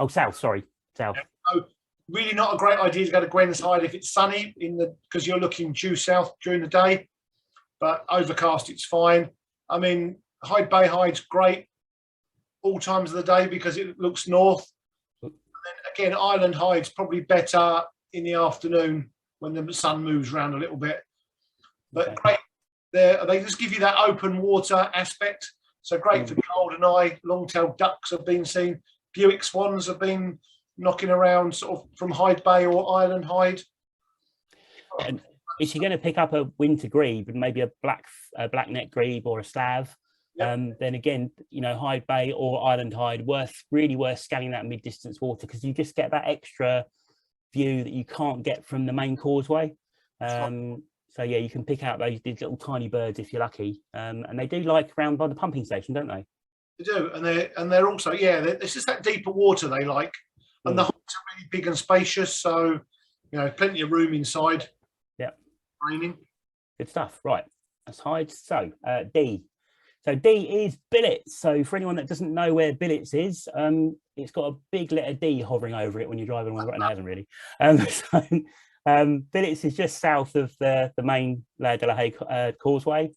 Oh, south, sorry, south. Yeah, so really not a great idea to go to Gwen's Hide if it's sunny because you're looking due south during the day, but overcast it's fine. I mean, Hyde Bay Hide's great all times of the day because it looks north. And then again, Island Hide's probably better in the afternoon when the sun moves around a little bit. But great, they just give you that open water aspect. So great for golden eye, long-tailed ducks have been seen. Buick swans have been knocking around sort of from Hyde Bay or Island Hide. And if you're going to pick up a winter grebe and maybe a black neck grebe or a slav, then again, you know, Hyde Bay or Island Hide, really worth scanning that mid-distance water because you just get that extra view that you can't get from the main causeway. So yeah, you can pick out these little tiny birds if you're lucky, and they do like around by the pumping station, don't they? They do, and they're also it's just that deeper water they like, and the hides are really big and spacious, so you know plenty of room inside. Yeah, raining. Good stuff. Right, that's hides. So D. So D is billets. So for anyone that doesn't know where billets is, it's got a big letter D hovering over it when you're driving along the road. And it hasn't really. Billets is just south of the main La de la Haye causeway.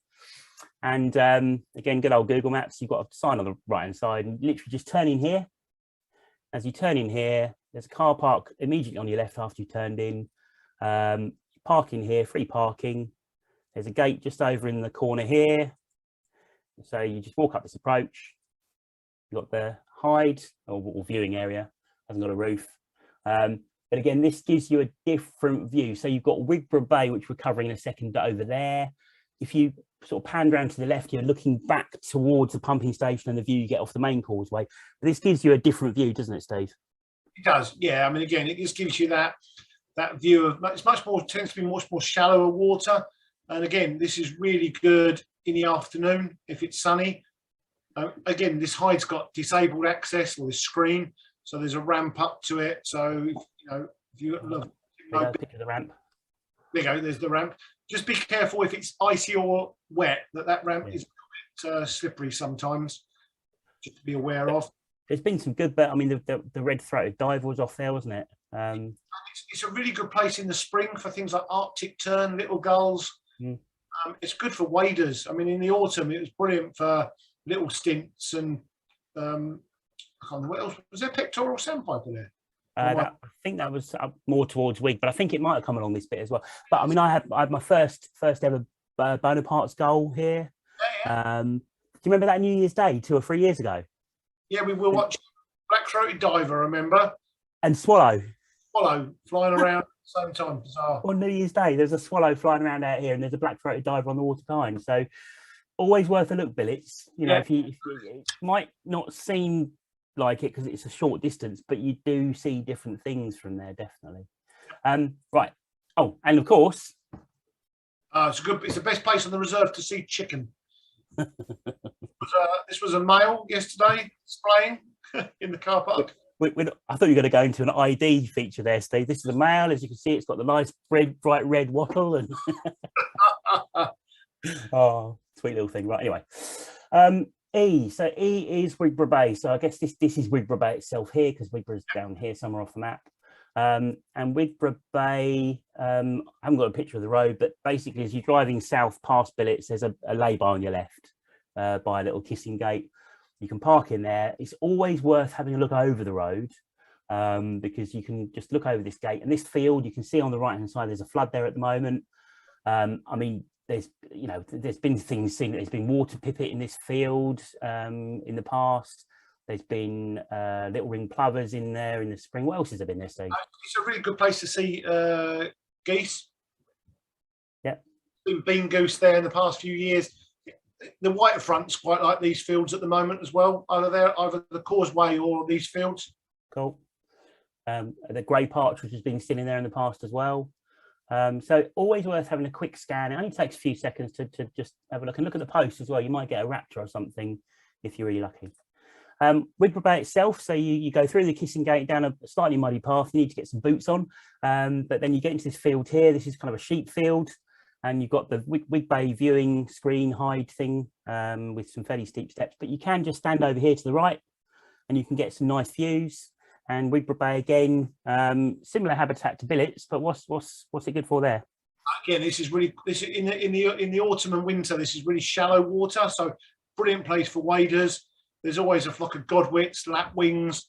And again, good old Google Maps, you've got a sign on the right hand side and literally just turn in here. As you turn in here, there's a car park immediately on your left after you turned in. Park in here, free parking. There's a gate just over in the corner here. So you just walk up this approach. You've got the hide or viewing area, hasn't got a roof. But again, this gives you a different view. So you've got Wigborough Bay, which we're covering in a second over there. If you sort of pan round to the left, you're looking back towards the pumping station and the view you get off the main causeway. But this gives you a different view, doesn't it, Steve? It does, yeah. I mean, again, it just gives you that view of, it's tends to be much more shallower water. And again, this is really good in the afternoon if it's sunny. Again, this hide's got disabled access or this screen. So there's a ramp up to it. So, you know, if you love picture the ramp. There you go, there's the ramp. Just be careful if it's icy or wet, that ramp is a bit slippery sometimes, just to be aware of. There's been some good, but I mean, the red-throated diver was off there, wasn't it? It's a really good place in the spring for things like Arctic tern, little gulls. It's good for waders. I mean, in the autumn, it was brilliant for little stints and I can't remember what else. Was there pectoral sandpiper there? I think that was up more towards Wig, but I think it might have come along this bit as well. But I mean, I had my first ever Bonaparte's goal here. Do you remember that New Year's Day 2 or 3 years ago? Yeah, we were watching black-throated diver, remember? And swallow flying around at the same time. Bizarre. On New Year's Day, there's a swallow flying around out here, and there's a black-throated diver on the water behind. So always worth a look, billets. You know, if you it might not seem like it because it's a short distance, but you do see different things from there, definitely. Right. Oh, and of course, it's the best place on the reserve to see chicken. This was a male yesterday displaying in the car park. I thought you were going to go into an ID feature there, Steve. This is a male, as you can see. It's got the nice bright red wattle and oh, sweet little thing. Right. Anyway, E. So E is Wigborough Bay. So I guess this is Wigborough Bay itself here because Wigborough's down here somewhere off the map. And Wigborough Bay, I haven't got a picture of the road, but basically as you're driving south past Billets, there's a lay-by on your left by a little kissing gate. You can park in there. It's always worth having a look over the road because you can just look over this gate and this field. You can see on the right-hand side, there's a flood there at the moment. I mean, there's been things seen. There's been water pipit in this field in the past. There's been little ring plovers in there in the spring. What else has there been there, Steve? It's a really good place to see geese. Yeah. Been bean goose there in the past few years. The waterfront's quite like these fields at the moment as well. Either the causeway or these fields. Cool. The grey partridge has been seen in there in the past as well. So always worth having a quick scan. It only takes a few seconds to just have a look and look at the post as well. You might get a raptor or something if you're really lucky. Wigborough Bay itself, so you go through the kissing gate down a slightly muddy path. You need to get some boots on, but then you get into this field here. This is kind of a sheep field. and you've got the Wig Bay viewing screen hide thing with some fairly steep steps, but you can just stand over here to the right and you can get some nice views. And Wig Bay again, similar habitat to Billets, but what's it good for there? Again, this is in the autumn and winter. This is really shallow water, so brilliant place for waders. There's always a flock of godwits, lapwings.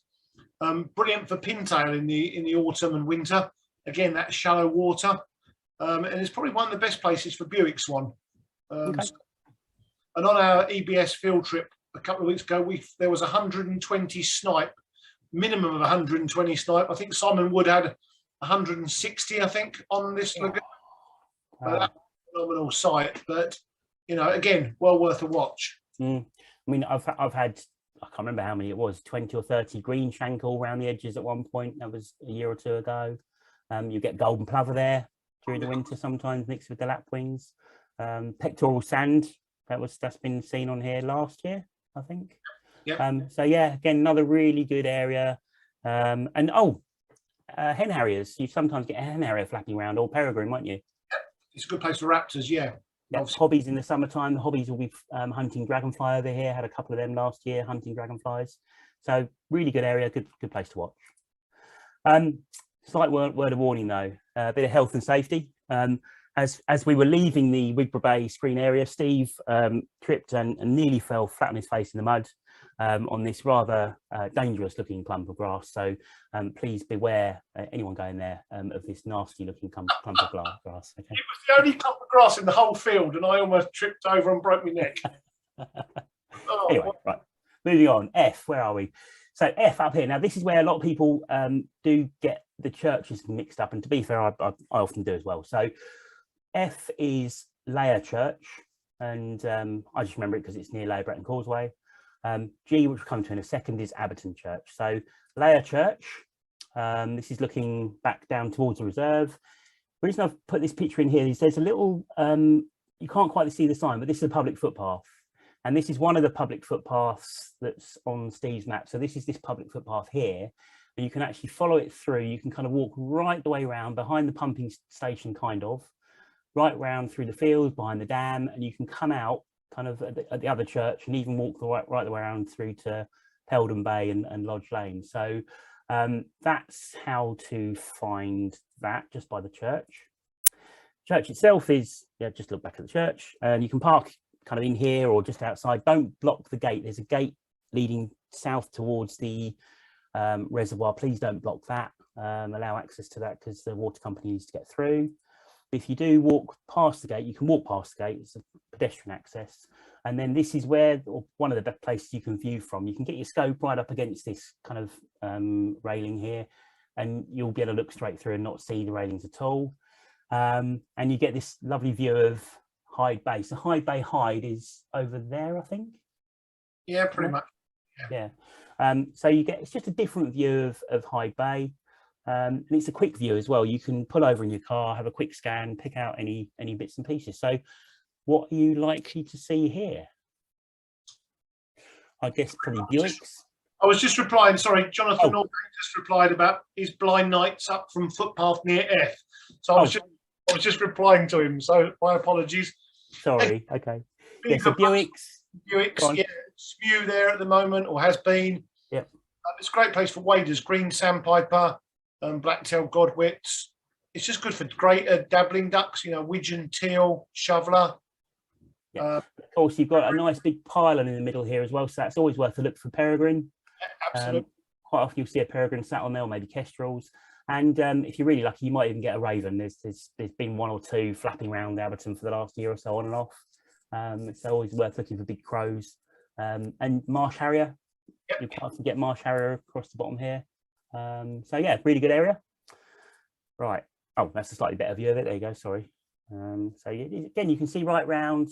Brilliant for pintail in the autumn and winter. Again, that shallow water, and it's probably one of the best places for Buick swan. Okay. And on our EBS field trip a couple of weeks ago, there was 120 snipe, minimum of 120 snipe. I think Simon Wood had 160, I think, on this lagoon. That's a phenomenal sight, but you know, again, well worth a watch. I mean, I've had, I can't remember how many it was, 20 or 30 green shankle around the edges at one point. That was a year or two ago. You get golden plover there during the winter sometimes mixed with the lapwings. Pectoral sand, that's been seen on here last year, I think. Yep. So yeah, again, another really good area. And hen harriers. You sometimes get a hen harrier flapping around, or peregrine, won't you? It's a good place for raptors, yeah. Hobbies in the summertime. The hobbies will be hunting dragonfly over here. Had a couple of them last year, hunting dragonflies. So really good area, good place to watch. Slight word of warning though, a bit of health and safety. As we were leaving the Wig Bay screen area, Steve tripped and nearly fell flat on his face in the mud on this rather dangerous looking clump of grass. So please beware anyone going there of this nasty looking clump of grass. Okay? It was the only clump of grass in the whole field and I almost tripped over and broke my neck. Anyway, right, moving on. F, where are we? So F up here. Now this is where a lot of people do get the churches mixed up, and to be fair, I often do as well. So F is Layer Church, and I just remember it because it's near Layer Bretton Causeway. G, which we'll come to in a second, is Abberton Church. So Layer Church, this is looking back down towards the reserve. The reason I've put this picture in here is there's a little, you can't quite see the sign, but this is a public footpath. And this is one of the public footpaths that's on Steve's map. So this is this public footpath here, and you can actually follow it through. You can kind of walk right the way around behind the pumping station, kind of, right round through the fields, behind the dam, and you can come out kind of at the other church and even walk right the way around through to Peldon Bay and Lodge Lane. So that's how to find that, just by the church. Church itself is, just look back at the church, and you can park kind of in here or just outside. Don't block the gate. There's a gate leading south towards the reservoir. Please don't block that. Allow access to that because the water company needs to get through. If you do walk past the gate, you can walk past the gate. It's a pedestrian access. And then this is where, or one of the best places you can view from. You can get your scope right up against this kind of railing here, and you'll be able to look straight through and not see the railings at all. And you get this lovely view of Hyde Bay. So Hyde Bay Hyde is over there, I think. Yeah, pretty much. Yeah. So you get, it's just a different view of Hyde Bay. And it's a quick view as well. You can pull over in your car, have a quick scan, pick out any bits and pieces. So what are you likely to see here? I guess probably Buicks. I was just replying, sorry, Jonathan Norton just replied about his blind nights up from footpath near F. So I was just replying to him, so my apologies. Sorry, okay. Yeah, so Buicks, yeah, Spew there at the moment, or has been. Yep. It's a great place for waders, green sandpiper, black-tailed godwits. It's just good for greater dabbling ducks, widgeon, teal, shoveler. Yeah. Of course, you've got a nice big pylon in the middle here as well, so that's always worth a look for peregrine. Absolutely. Quite often you'll see a peregrine sat on there, or maybe kestrels. And if you're really lucky, you might even get a raven. There's been one or two flapping around Abberton for the last year or so, on and off. It's always worth looking for big crows. And marsh harrier. Yep. You quite often get marsh harrier across the bottom here. So yeah, really good area. Right. Oh, that's a slightly better view of it. There you go. Sorry. So again, you can see right round,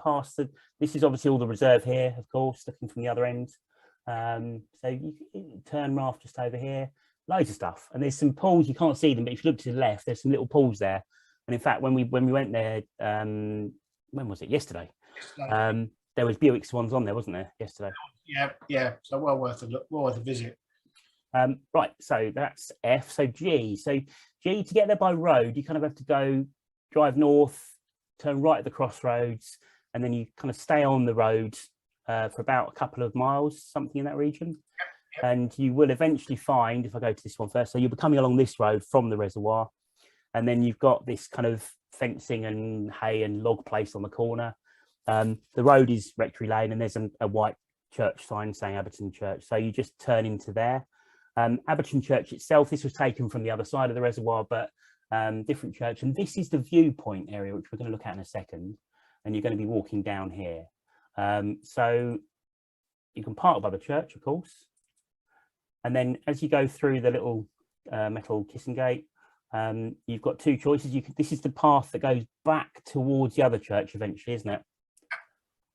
past this is obviously all the reserve here, of course, looking from the other end. So you can turn raft just over here, loads of stuff. And there's some pools, you can't see them, but if you look to the left, there's some little pools there. And in fact, when we went there, when was it? Yesterday. There was Buick swans on there, wasn't there, yesterday? Yeah. So well worth a visit. Right, so that's F. So G. So G, to get there by road, you kind of have to drive north, turn right at the crossroads, and then you kind of stay on the road for about a couple of miles, something in that region. And you will eventually find, if I go to this one first, so you'll be coming along this road from the reservoir, and then you've got this kind of fencing and hay and log place on the corner. The road is Rectory Lane, and there's a white church sign saying Abberton Church. So you just turn into there. Abberton Church itself, this was taken from the other side of the reservoir, but different church. And this is the viewpoint area, which we're going to look at in a second. And you're going to be walking down here. So you can park by the church, of course. And then as you go through the little metal kissing gate, you've got two choices. This is the path that goes back towards the other church eventually, isn't it?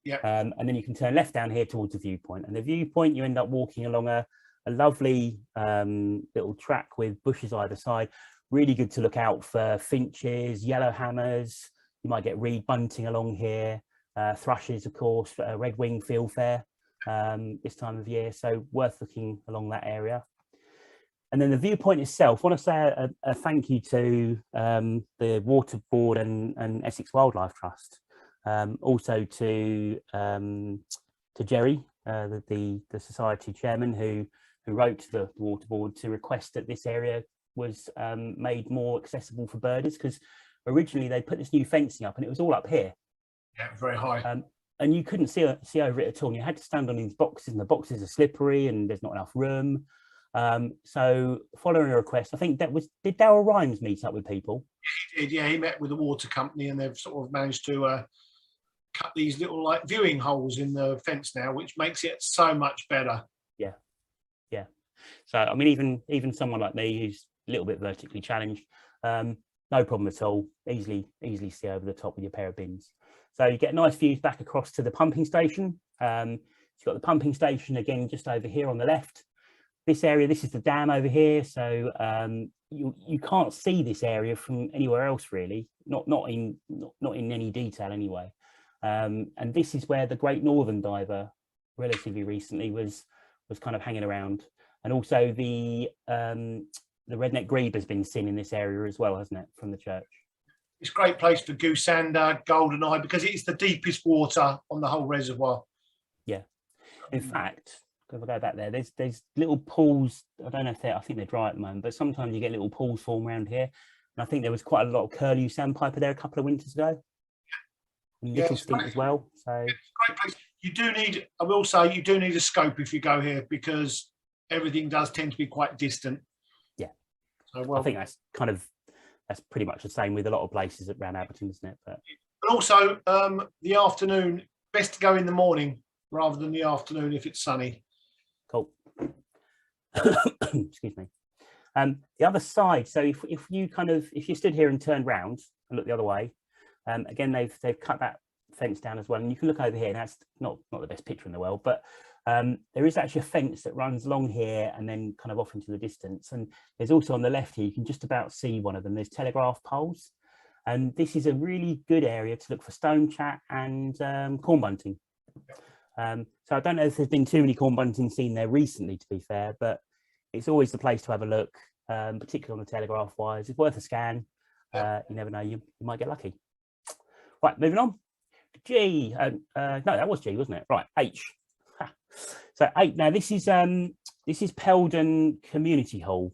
Yeah. And then you can turn left down here towards the viewpoint. And the viewpoint, you end up walking along a lovely little track with bushes either side. Really good to look out for finches, yellow hammers. You might get reed bunting along here, thrushes, of course, red-winged fieldfare this time of year. So worth looking along that area. And then the viewpoint itself, I want to say a thank you to the Water Board and Essex Wildlife Trust. Also to Jerry, the society chairman, who wrote to the Water Board to request that this area was made more accessible for birders, because originally they put this new fencing up and it was all up here. Yeah, very high. And you couldn't see over it at all. And you had to stand on these boxes, and the boxes are slippery and there's not enough room. So following a request, I think did Darryl Rhymes meet up with people? He did, yeah. He met with the water company, and they've sort of managed to cut these little like viewing holes in the fence now, which makes it so much better. Yeah, yeah. So I mean, even someone like me who's a little bit vertically challenged, no problem at all. Easily see over the top with your pair of bins. So you get nice views back across to the pumping station. So you've got the pumping station again just over here on the left. This area, this is the dam over here. So you can't see this area from anywhere else really, not in any detail anyway. And this is where the Great Northern Diver relatively recently was kind of hanging around. And also the redneck grebe has been seen in this area as well, hasn't it, from the church? It's a great place for goose and goldeneye, because it's the deepest water on the whole reservoir. Yeah. In fact, if I go back there, there's little pools. I don't know if I think they're dry at the moment, but sometimes you get little pools form around here. And I think there was quite a lot of curlew sandpiper there a couple of winters ago. And little stink as well. So it's a great place. You do need, I will say, you do need a scope if you go here, because everything does tend to be quite distant. Yeah. So well, I think that's pretty much the same with a lot of places around Abberton, isn't it? But also the afternoon, best to go in the morning rather than the afternoon if it's sunny. Cool. Excuse me. The other side, so if you stood here and turned round and looked the other way, again they've cut that fence down as well, and you can look over here. And that's not the best picture in the world, but there is actually a fence that runs along here and then kind of off into the distance. And there's also on the left here, you can just about see one of them. There's telegraph poles, and this is a really good area to look for stone chat and corn bunting. So I don't know if there's been too many corn bunting seen there recently, to be fair, but it's always the place to have a look, particularly on the telegraph wires. It's worth a scan. You never know, you might get lucky. Right, moving on. G. No, that was G, wasn't it? Right, H. So 8. Now this is Peldon Community Hall,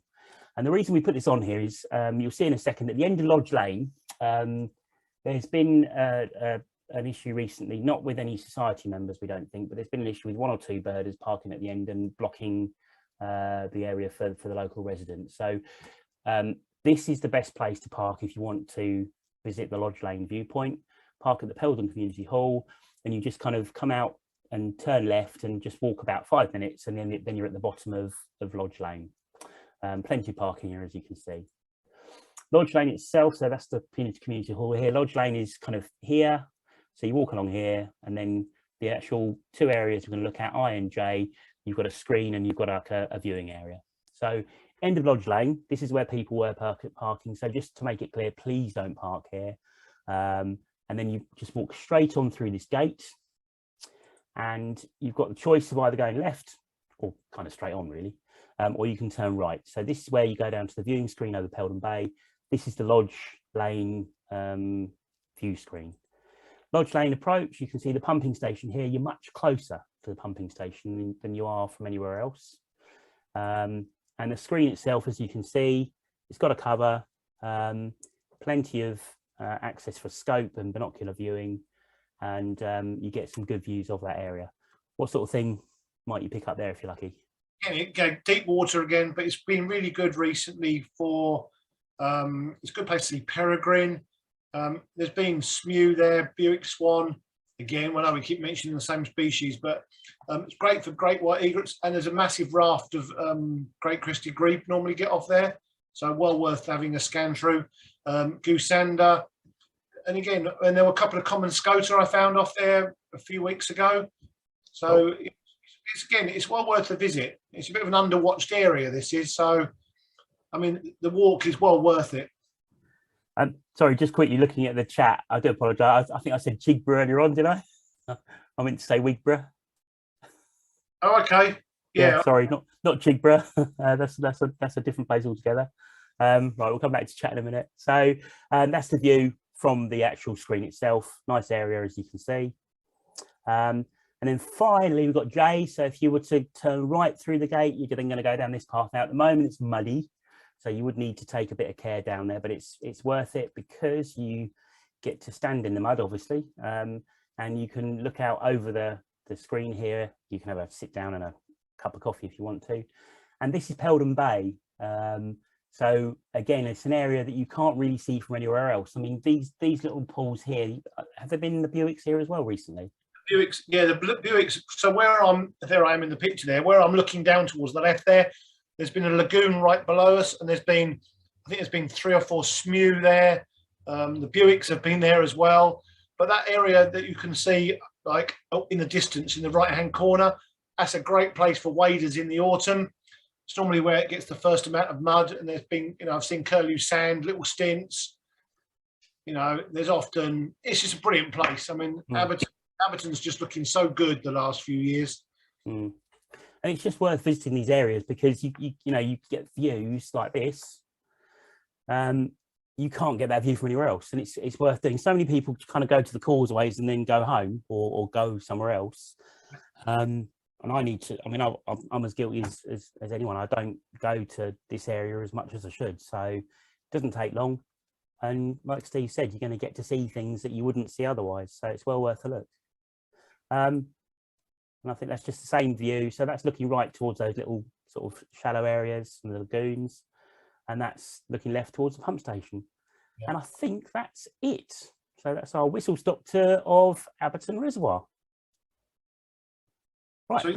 and the reason we put this on here is you'll see in a second at the end of Lodge Lane. There's been an issue recently, not with any society members, we don't think, but there's been an issue with 1 or 2 birders parking at the end and blocking the area for the local residents. So this is the best place to park if you want to visit the Lodge Lane viewpoint. Park at the Peldon Community Hall, and you just kind of come out and turn left and just walk about 5 minutes, and then you're at the bottom of Lodge Lane. Plenty of parking here, as you can see. Lodge Lane itself, so that's the community hall here. Lodge Lane is kind of here, so you walk along here, and then the actual 2 areas we're going to look at, I and J, you've got a screen and you've got like a viewing area. So end of Lodge Lane, this is where people were parking. So just to make it clear, please don't park here. And then you just walk straight on through this gate, and you've got the choice of either going left or kind of straight on really, or you can turn right. So this is where you go down to the viewing screen over Peldon Bay. This is the Lodge Lane view screen. Lodge Lane approach, you can see the pumping station here. You're much closer to the pumping station than you are from anywhere else. And the screen itself, as you can see, it's got a cover, plenty of access for scope and binocular viewing, and you get some good views of that area. What sort of thing might you pick up there if you're lucky? Yeah, deep water again, but it's been really good recently for, it's a good place to see peregrine. There's been smew there, Buick swan. Again, well, I know we keep mentioning the same species, but it's great for great white egrets. And there's a massive raft of great crested grebe normally get off there. So well worth having a scan through. Goosander. And again, and there were a couple of common scoter I found off there a few weeks ago. So it's well worth a visit. It's a bit of an underwatched area, this is. So, I mean, the walk is well worth it. Sorry, just quickly looking at the chat, I do apologise. I think I said Chigborough earlier on, did I? I meant to say Wigborough. Oh, okay. Yeah. Sorry, not Chigborough. That's a different place altogether. Right, we'll come back to chat in a minute. So that's the view from the actual screen itself. Nice area, as you can see. And then finally, we've got J. So if you were to turn right through the gate, you're then going to go down this path. Now, at the moment, it's muddy, so you would need to take a bit of care down there, but it's worth it because you get to stand in the mud, obviously, and you can look out over the screen here. You can have a sit down and a cup of coffee if you want to. And this is Peldon Bay. So again, it's an area that you can't really see from anywhere else. I mean, these little pools here, have there been the Buicks here as well recently? Buicks, yeah, the Buicks. So there I am in the picture there, where I'm looking down towards the left there, there's been a lagoon right below us, and I think there's been 3 or 4 smew there. The Buicks have been there as well. But that area that you can see, like in the distance in the right-hand corner, that's a great place for waders in the autumn. It's normally where it gets the first amount of mud, and there's been, I've seen curlew sand, little stints. There's often, it's just a brilliant place. I mean, Abberton's just looking so good the last few years. And it's just worth visiting these areas because you get views like this. You can't get that view from anywhere else, and it's worth doing. So many people kind of go to the causeways and then go home or go somewhere else. And I need to. I mean, I'm as guilty as anyone. I don't go to this area as much as I should, so it doesn't take long. And like Steve said, you're going to get to see things that you wouldn't see otherwise. So it's well worth a look. And I think that's just the same view. So that's looking right towards those little sort of shallow areas and the lagoons. And that's looking left towards the pump station. Yeah. And I think that's it. So that's our whistle-stop tour of Abberton Reservoir. Right. So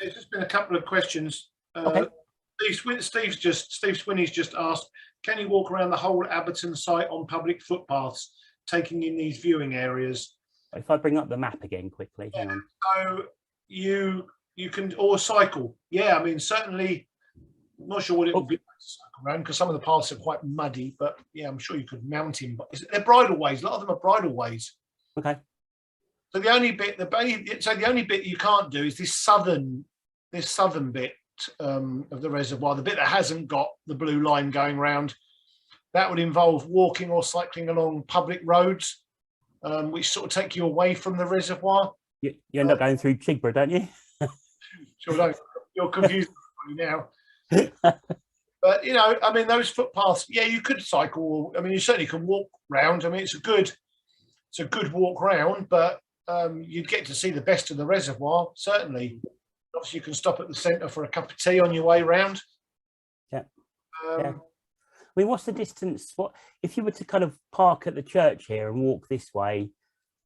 there's just been a couple of questions. Okay. Steve Swinney's just asked, can you walk around the whole Abberton site on public footpaths, taking in these viewing areas? If I bring up the map again quickly, hang on. So you can, or cycle. Yeah, I mean, certainly, I'm not sure what it would be like to cycle around because some of the paths are quite muddy, but yeah, I'm sure you could mount him. But they're bridle ways. A lot of them are bridle ways. Okay. So the only bit you can't do is this southern bit of the reservoir, the bit that hasn't got the blue line going round. That would involve walking or cycling along public roads, which sort of take you away from the reservoir. You end up going through Chigborough, don't you? Sure don't. You're confused now. But I mean, those footpaths, yeah, you could cycle. I mean, you certainly can walk round. I mean, it's a good walk round, but you'd get to see the best of the reservoir, certainly. Obviously, you can stop at the centre for a cup of tea on your way round. Yeah. Yeah. I mean, what's the distance? What if you were to kind of park at the church here and walk this way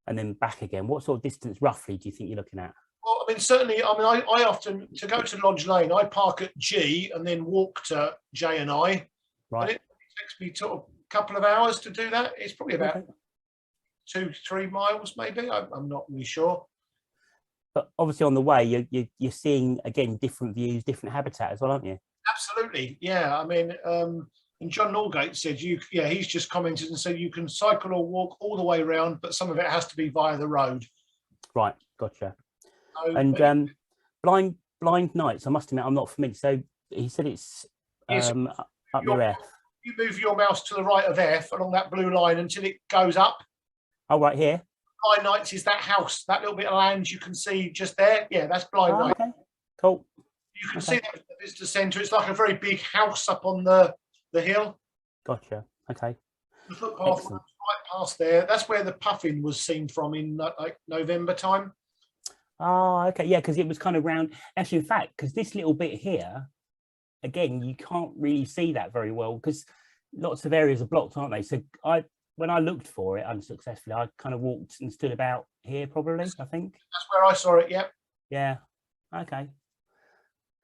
and then back again? What sort of distance roughly do you think you're looking at? Well, I mean, certainly. I mean, I often, to go to Lodge Lane, I park at G and then walk to J and I. Right. And it takes me sort of a couple of hours to do that. It's probably about 2-3 miles, maybe. I'm not really sure. But obviously, on the way, you're seeing again different views, different habitat as well, aren't you? Absolutely, yeah. I mean, and John Norgate said he's just commented and said you can cycle or walk all the way around, but some of it has to be via the road. Right, gotcha. So, and blind nights, I must admit, I'm not familiar. So he said it's up your F. You move your mouse to the right of F along that blue line until it goes up, Oh, right here. Blind Nights is that house, that little bit of land you can see just there. Yeah, that's Blind Nights. Okay, cool. You can see that at the visitor centre. It's like a very big house up on the hill. Gotcha. Okay. The footpath runs right past there. That's where the puffin was seen from in like November time. Oh, okay. Yeah, because it was kind of round. Actually, in fact, because this little bit here, again, you can't really see that very well because lots of areas are blocked, aren't they? So when I looked for it unsuccessfully, I kind of walked and stood about here, probably, I think. That's where I saw it, yeah. Yeah. Okay.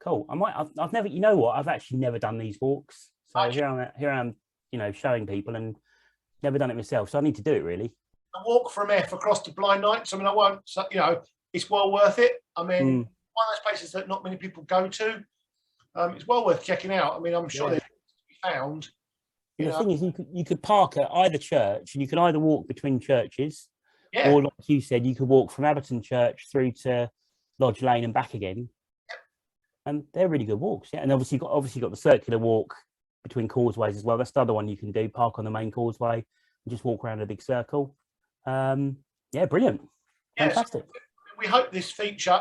Cool. I've never, you know what? I've actually never done these walks. So here I am, you know, showing people and never done it myself. So I need to do it really. A walk from F across to Blind Nights. I mean, I won't, you know, it's well worth it. I mean, one of those places that not many people go to. It's well worth checking out. I mean, I'm sure there's to be found. The thing is, you could park at either church, and you can either walk between churches, or like you said, you could walk from Abberton Church through to Lodge Lane and back again. And they're really good walks. Yeah, and obviously got the circular walk between causeways as well. That's the other one you can do. Park on the main causeway and just walk around a big circle. Yeah, brilliant. Fantastic. So we hope this feature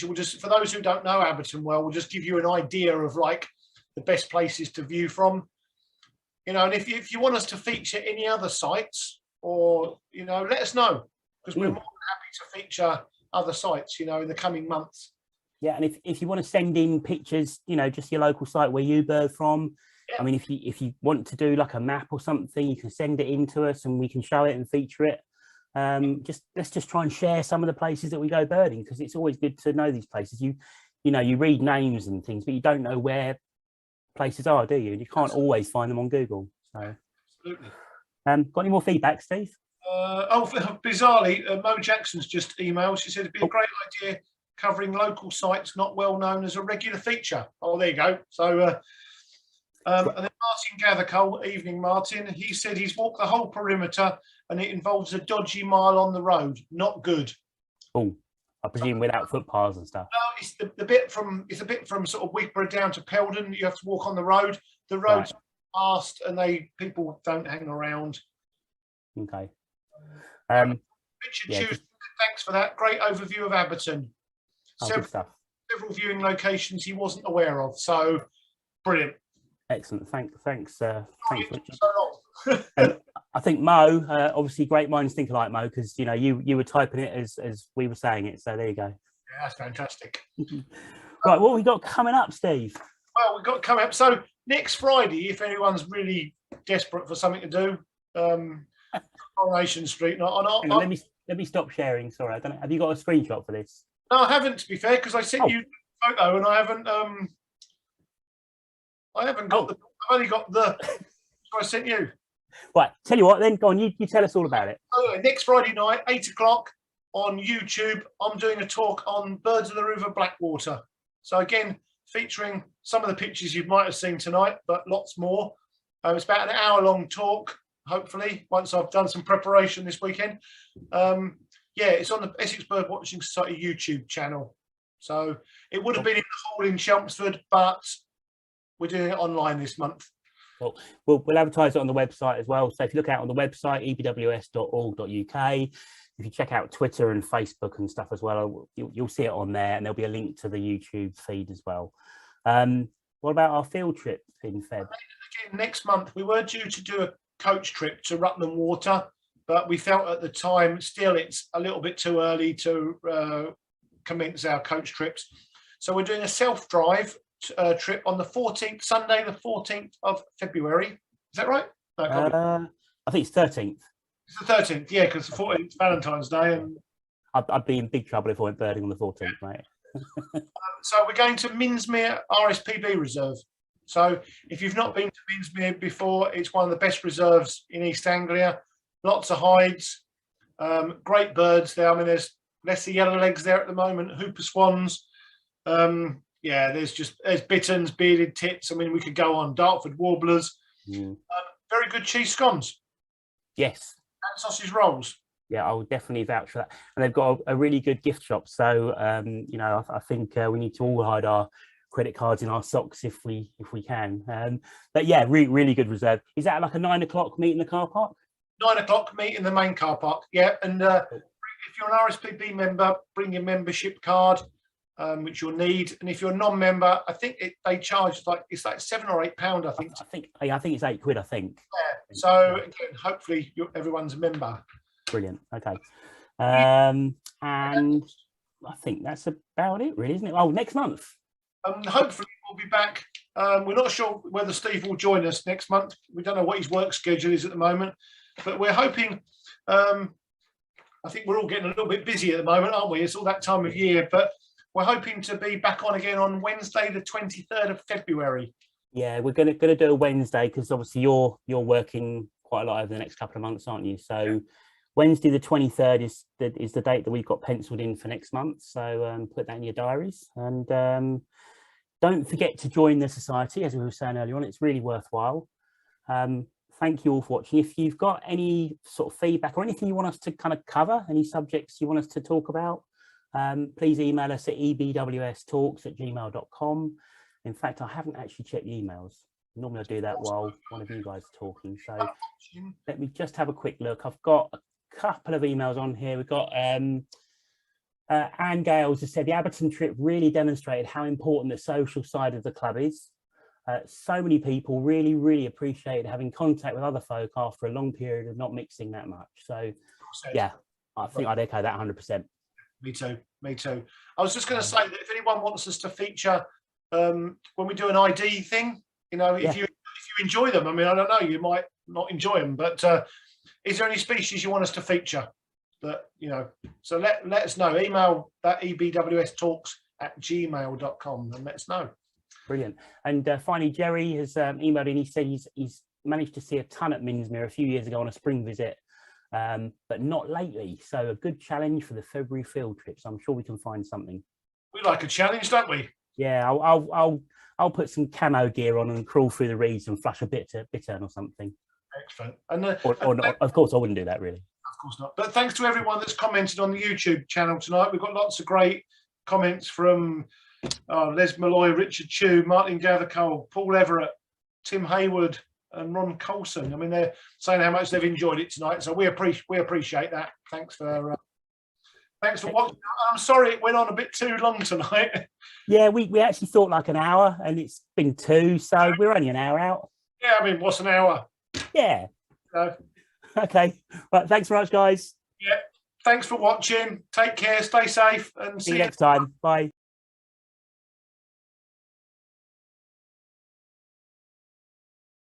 will just, for those who don't know Abberton well, will just give you an idea of like the best places to view from. You know, and if you want us to feature any other sites, or you know, let us know, because we're more than happy to feature other sites, you know, in the coming months. Yeah, and if you want to send in pictures, you know, just your local site where you bird from. I mean, if you want to do like a map or something, you can send it in to us and we can show it and feature it. Let's just try and share some of the places that we go birding, because it's always good to know these places. You know, you read names and things, but you don't know where places are, do you? And you can't always find them on Google. So, absolutely. Got any more feedback, Steve? Bizarrely, Mo Jackson's just emailed. She said it'd be a great idea covering local sites not well known as a regular feature. Oh, there you go. So, and then Martin Gathercole, evening Martin, he said he's walked the whole perimeter and it involves a dodgy mile on the road. Not good. Oh, I presume without footpaths and stuff. No, it's the bit from sort of Wigborough down to Peldon. You have to walk on the road. The road's fast and people don't hang around. Okay. Richard Tuesday, thanks for that. Great overview of Abberton. Several viewing locations he wasn't aware of. So brilliant. Excellent. Thanks, Richard. And I think Mo, obviously great minds think alike, Mo, because you know you were typing it as we were saying it. So there you go. Yeah, that's fantastic. Right, what have we got coming up, Steve? Well, we've got coming up. So next Friday, if anyone's really desperate for something to do, Coronation Street. Let me stop sharing. Sorry, I don't know. Have you got a screenshot for this? No, I haven't. To be fair, because I sent you a photo and I haven't got I've only got the. I sent you. Right. Tell you what, then go on. You tell us all about it. Next Friday night, 8 o'clock on YouTube. I'm doing a talk on Birds of the River Blackwater. So again, featuring some of the pictures you might have seen tonight, but lots more. It's about an hour-long talk. Hopefully, once I've done some preparation this weekend. It's on the Essex Birdwatching Society YouTube channel. So it would have been in the hall in Chelmsford, but we're doing it online this month. Well, we'll advertise it on the website as well. So if you look out on the website, ebws.org.uk, if you check out Twitter and Facebook and stuff as well, you'll see it on there, and there'll be a link to the YouTube feed as well. What about our field trip in Feb? Again, next month, we were due to do a coach trip to Rutland Water, but we felt at the time still it's a little bit too early to commence our coach trips. So we're doing a self-drive trip on the 14th, Sunday, the 14th of February. Is that right? No, I think it's 13th. It's the 13th, yeah, because the 14th is Valentine's Day. And I'd be in big trouble if I went birding on the 14th, mate. So we're going to Minsmere RSPB Reserve. So if you've not been to Minsmere before, it's one of the best reserves in East Anglia. Lots of hides, great birds there. I mean, there's Lesser Yellowlegs there at the moment, Hooper Swans. There's bitterns, bearded tits. I mean, we could go on. Dartford Warblers. Very good cheese scones. Yes. And sausage rolls. Yeah, I will definitely vouch for that. And they've got a really good gift shop. So, I think we need to all hide our credit cards in our socks if we can. But yeah, really good reserve. Is that like a 9 o'clock meet in the car park? 9 o'clock, meet in the main car park. Yeah, and if you're an RSPB member, bring your membership card, which you'll need. And if you're a non-member, I think they charge it's like £7 or £8. I think. I think it's £8. I think. Yeah. So again, hopefully everyone's a member. Brilliant. Okay. And I think that's about it, really, isn't it? Oh, next month. Hopefully we'll be back. We're not sure whether Steve will join us next month. We don't know what his work schedule is at the moment, but we're hoping. I think we're all getting a little bit busy at the moment, aren't we? It's all that time of year, but we're hoping to be back on again on Wednesday, the 23rd of February. Yeah, we're going to do a Wednesday because obviously you're working quite a lot over the next couple of months, aren't you? So Wednesday, the 23rd is the date that we've got penciled in for next month. So put that in your diaries, and don't forget to join the society, as we were saying earlier on. It's really worthwhile. Thank you all for watching. If you've got any sort of feedback or anything you want us to kind of cover, any subjects you want us to talk about, please email us at ebwstalks@gmail.com. In fact, I haven't actually checked the emails. Normally I do that while one of you guys are talking. So let me just have a quick look. I've got a couple of emails on here. We've got Anne Gales has said the Abberton trip really demonstrated how important the social side of the club is. So many people really appreciated having contact with other folk after a long period of not mixing that much. So yeah, I think I'd echo that 100%. Me too. I was just going to say that if anyone wants us to feature when we do an ID thing, if you enjoy them, I mean, I don't know, you might not enjoy them, but is there any species you want us to feature? That so let us know. Email that ebwstalks@gmail.com and let us know. Brilliant. And finally, Jerry has emailed in. He said he's managed to see a ton at Minsmere a few years ago on a spring visit, but not lately. So a good challenge for the February field trip. So I'm sure we can find something. We like a challenge, don't we? Yeah, I'll put some camo gear on and crawl through the reeds and flush a bittern or something. Excellent. And of course, I wouldn't do that, really. Of course not. But thanks to everyone that's commented on the YouTube channel tonight. We've got lots of great comments from Les Malloy, Richard Chew, Martin Gathercole, Paul Everett, Tim Hayward, and Ron Colson. I mean, they're saying how much they've enjoyed it tonight, so we appreciate that. Thanks for watching. I'm sorry it went on a bit too long tonight. Yeah, we actually thought like an hour, and it's been 2, so we're only an hour out. Yeah, I mean, what's an hour? Yeah. Okay. Right. Thanks very much, guys. Yeah. Thanks for watching. Take care. Stay safe, and see you next time. Bye.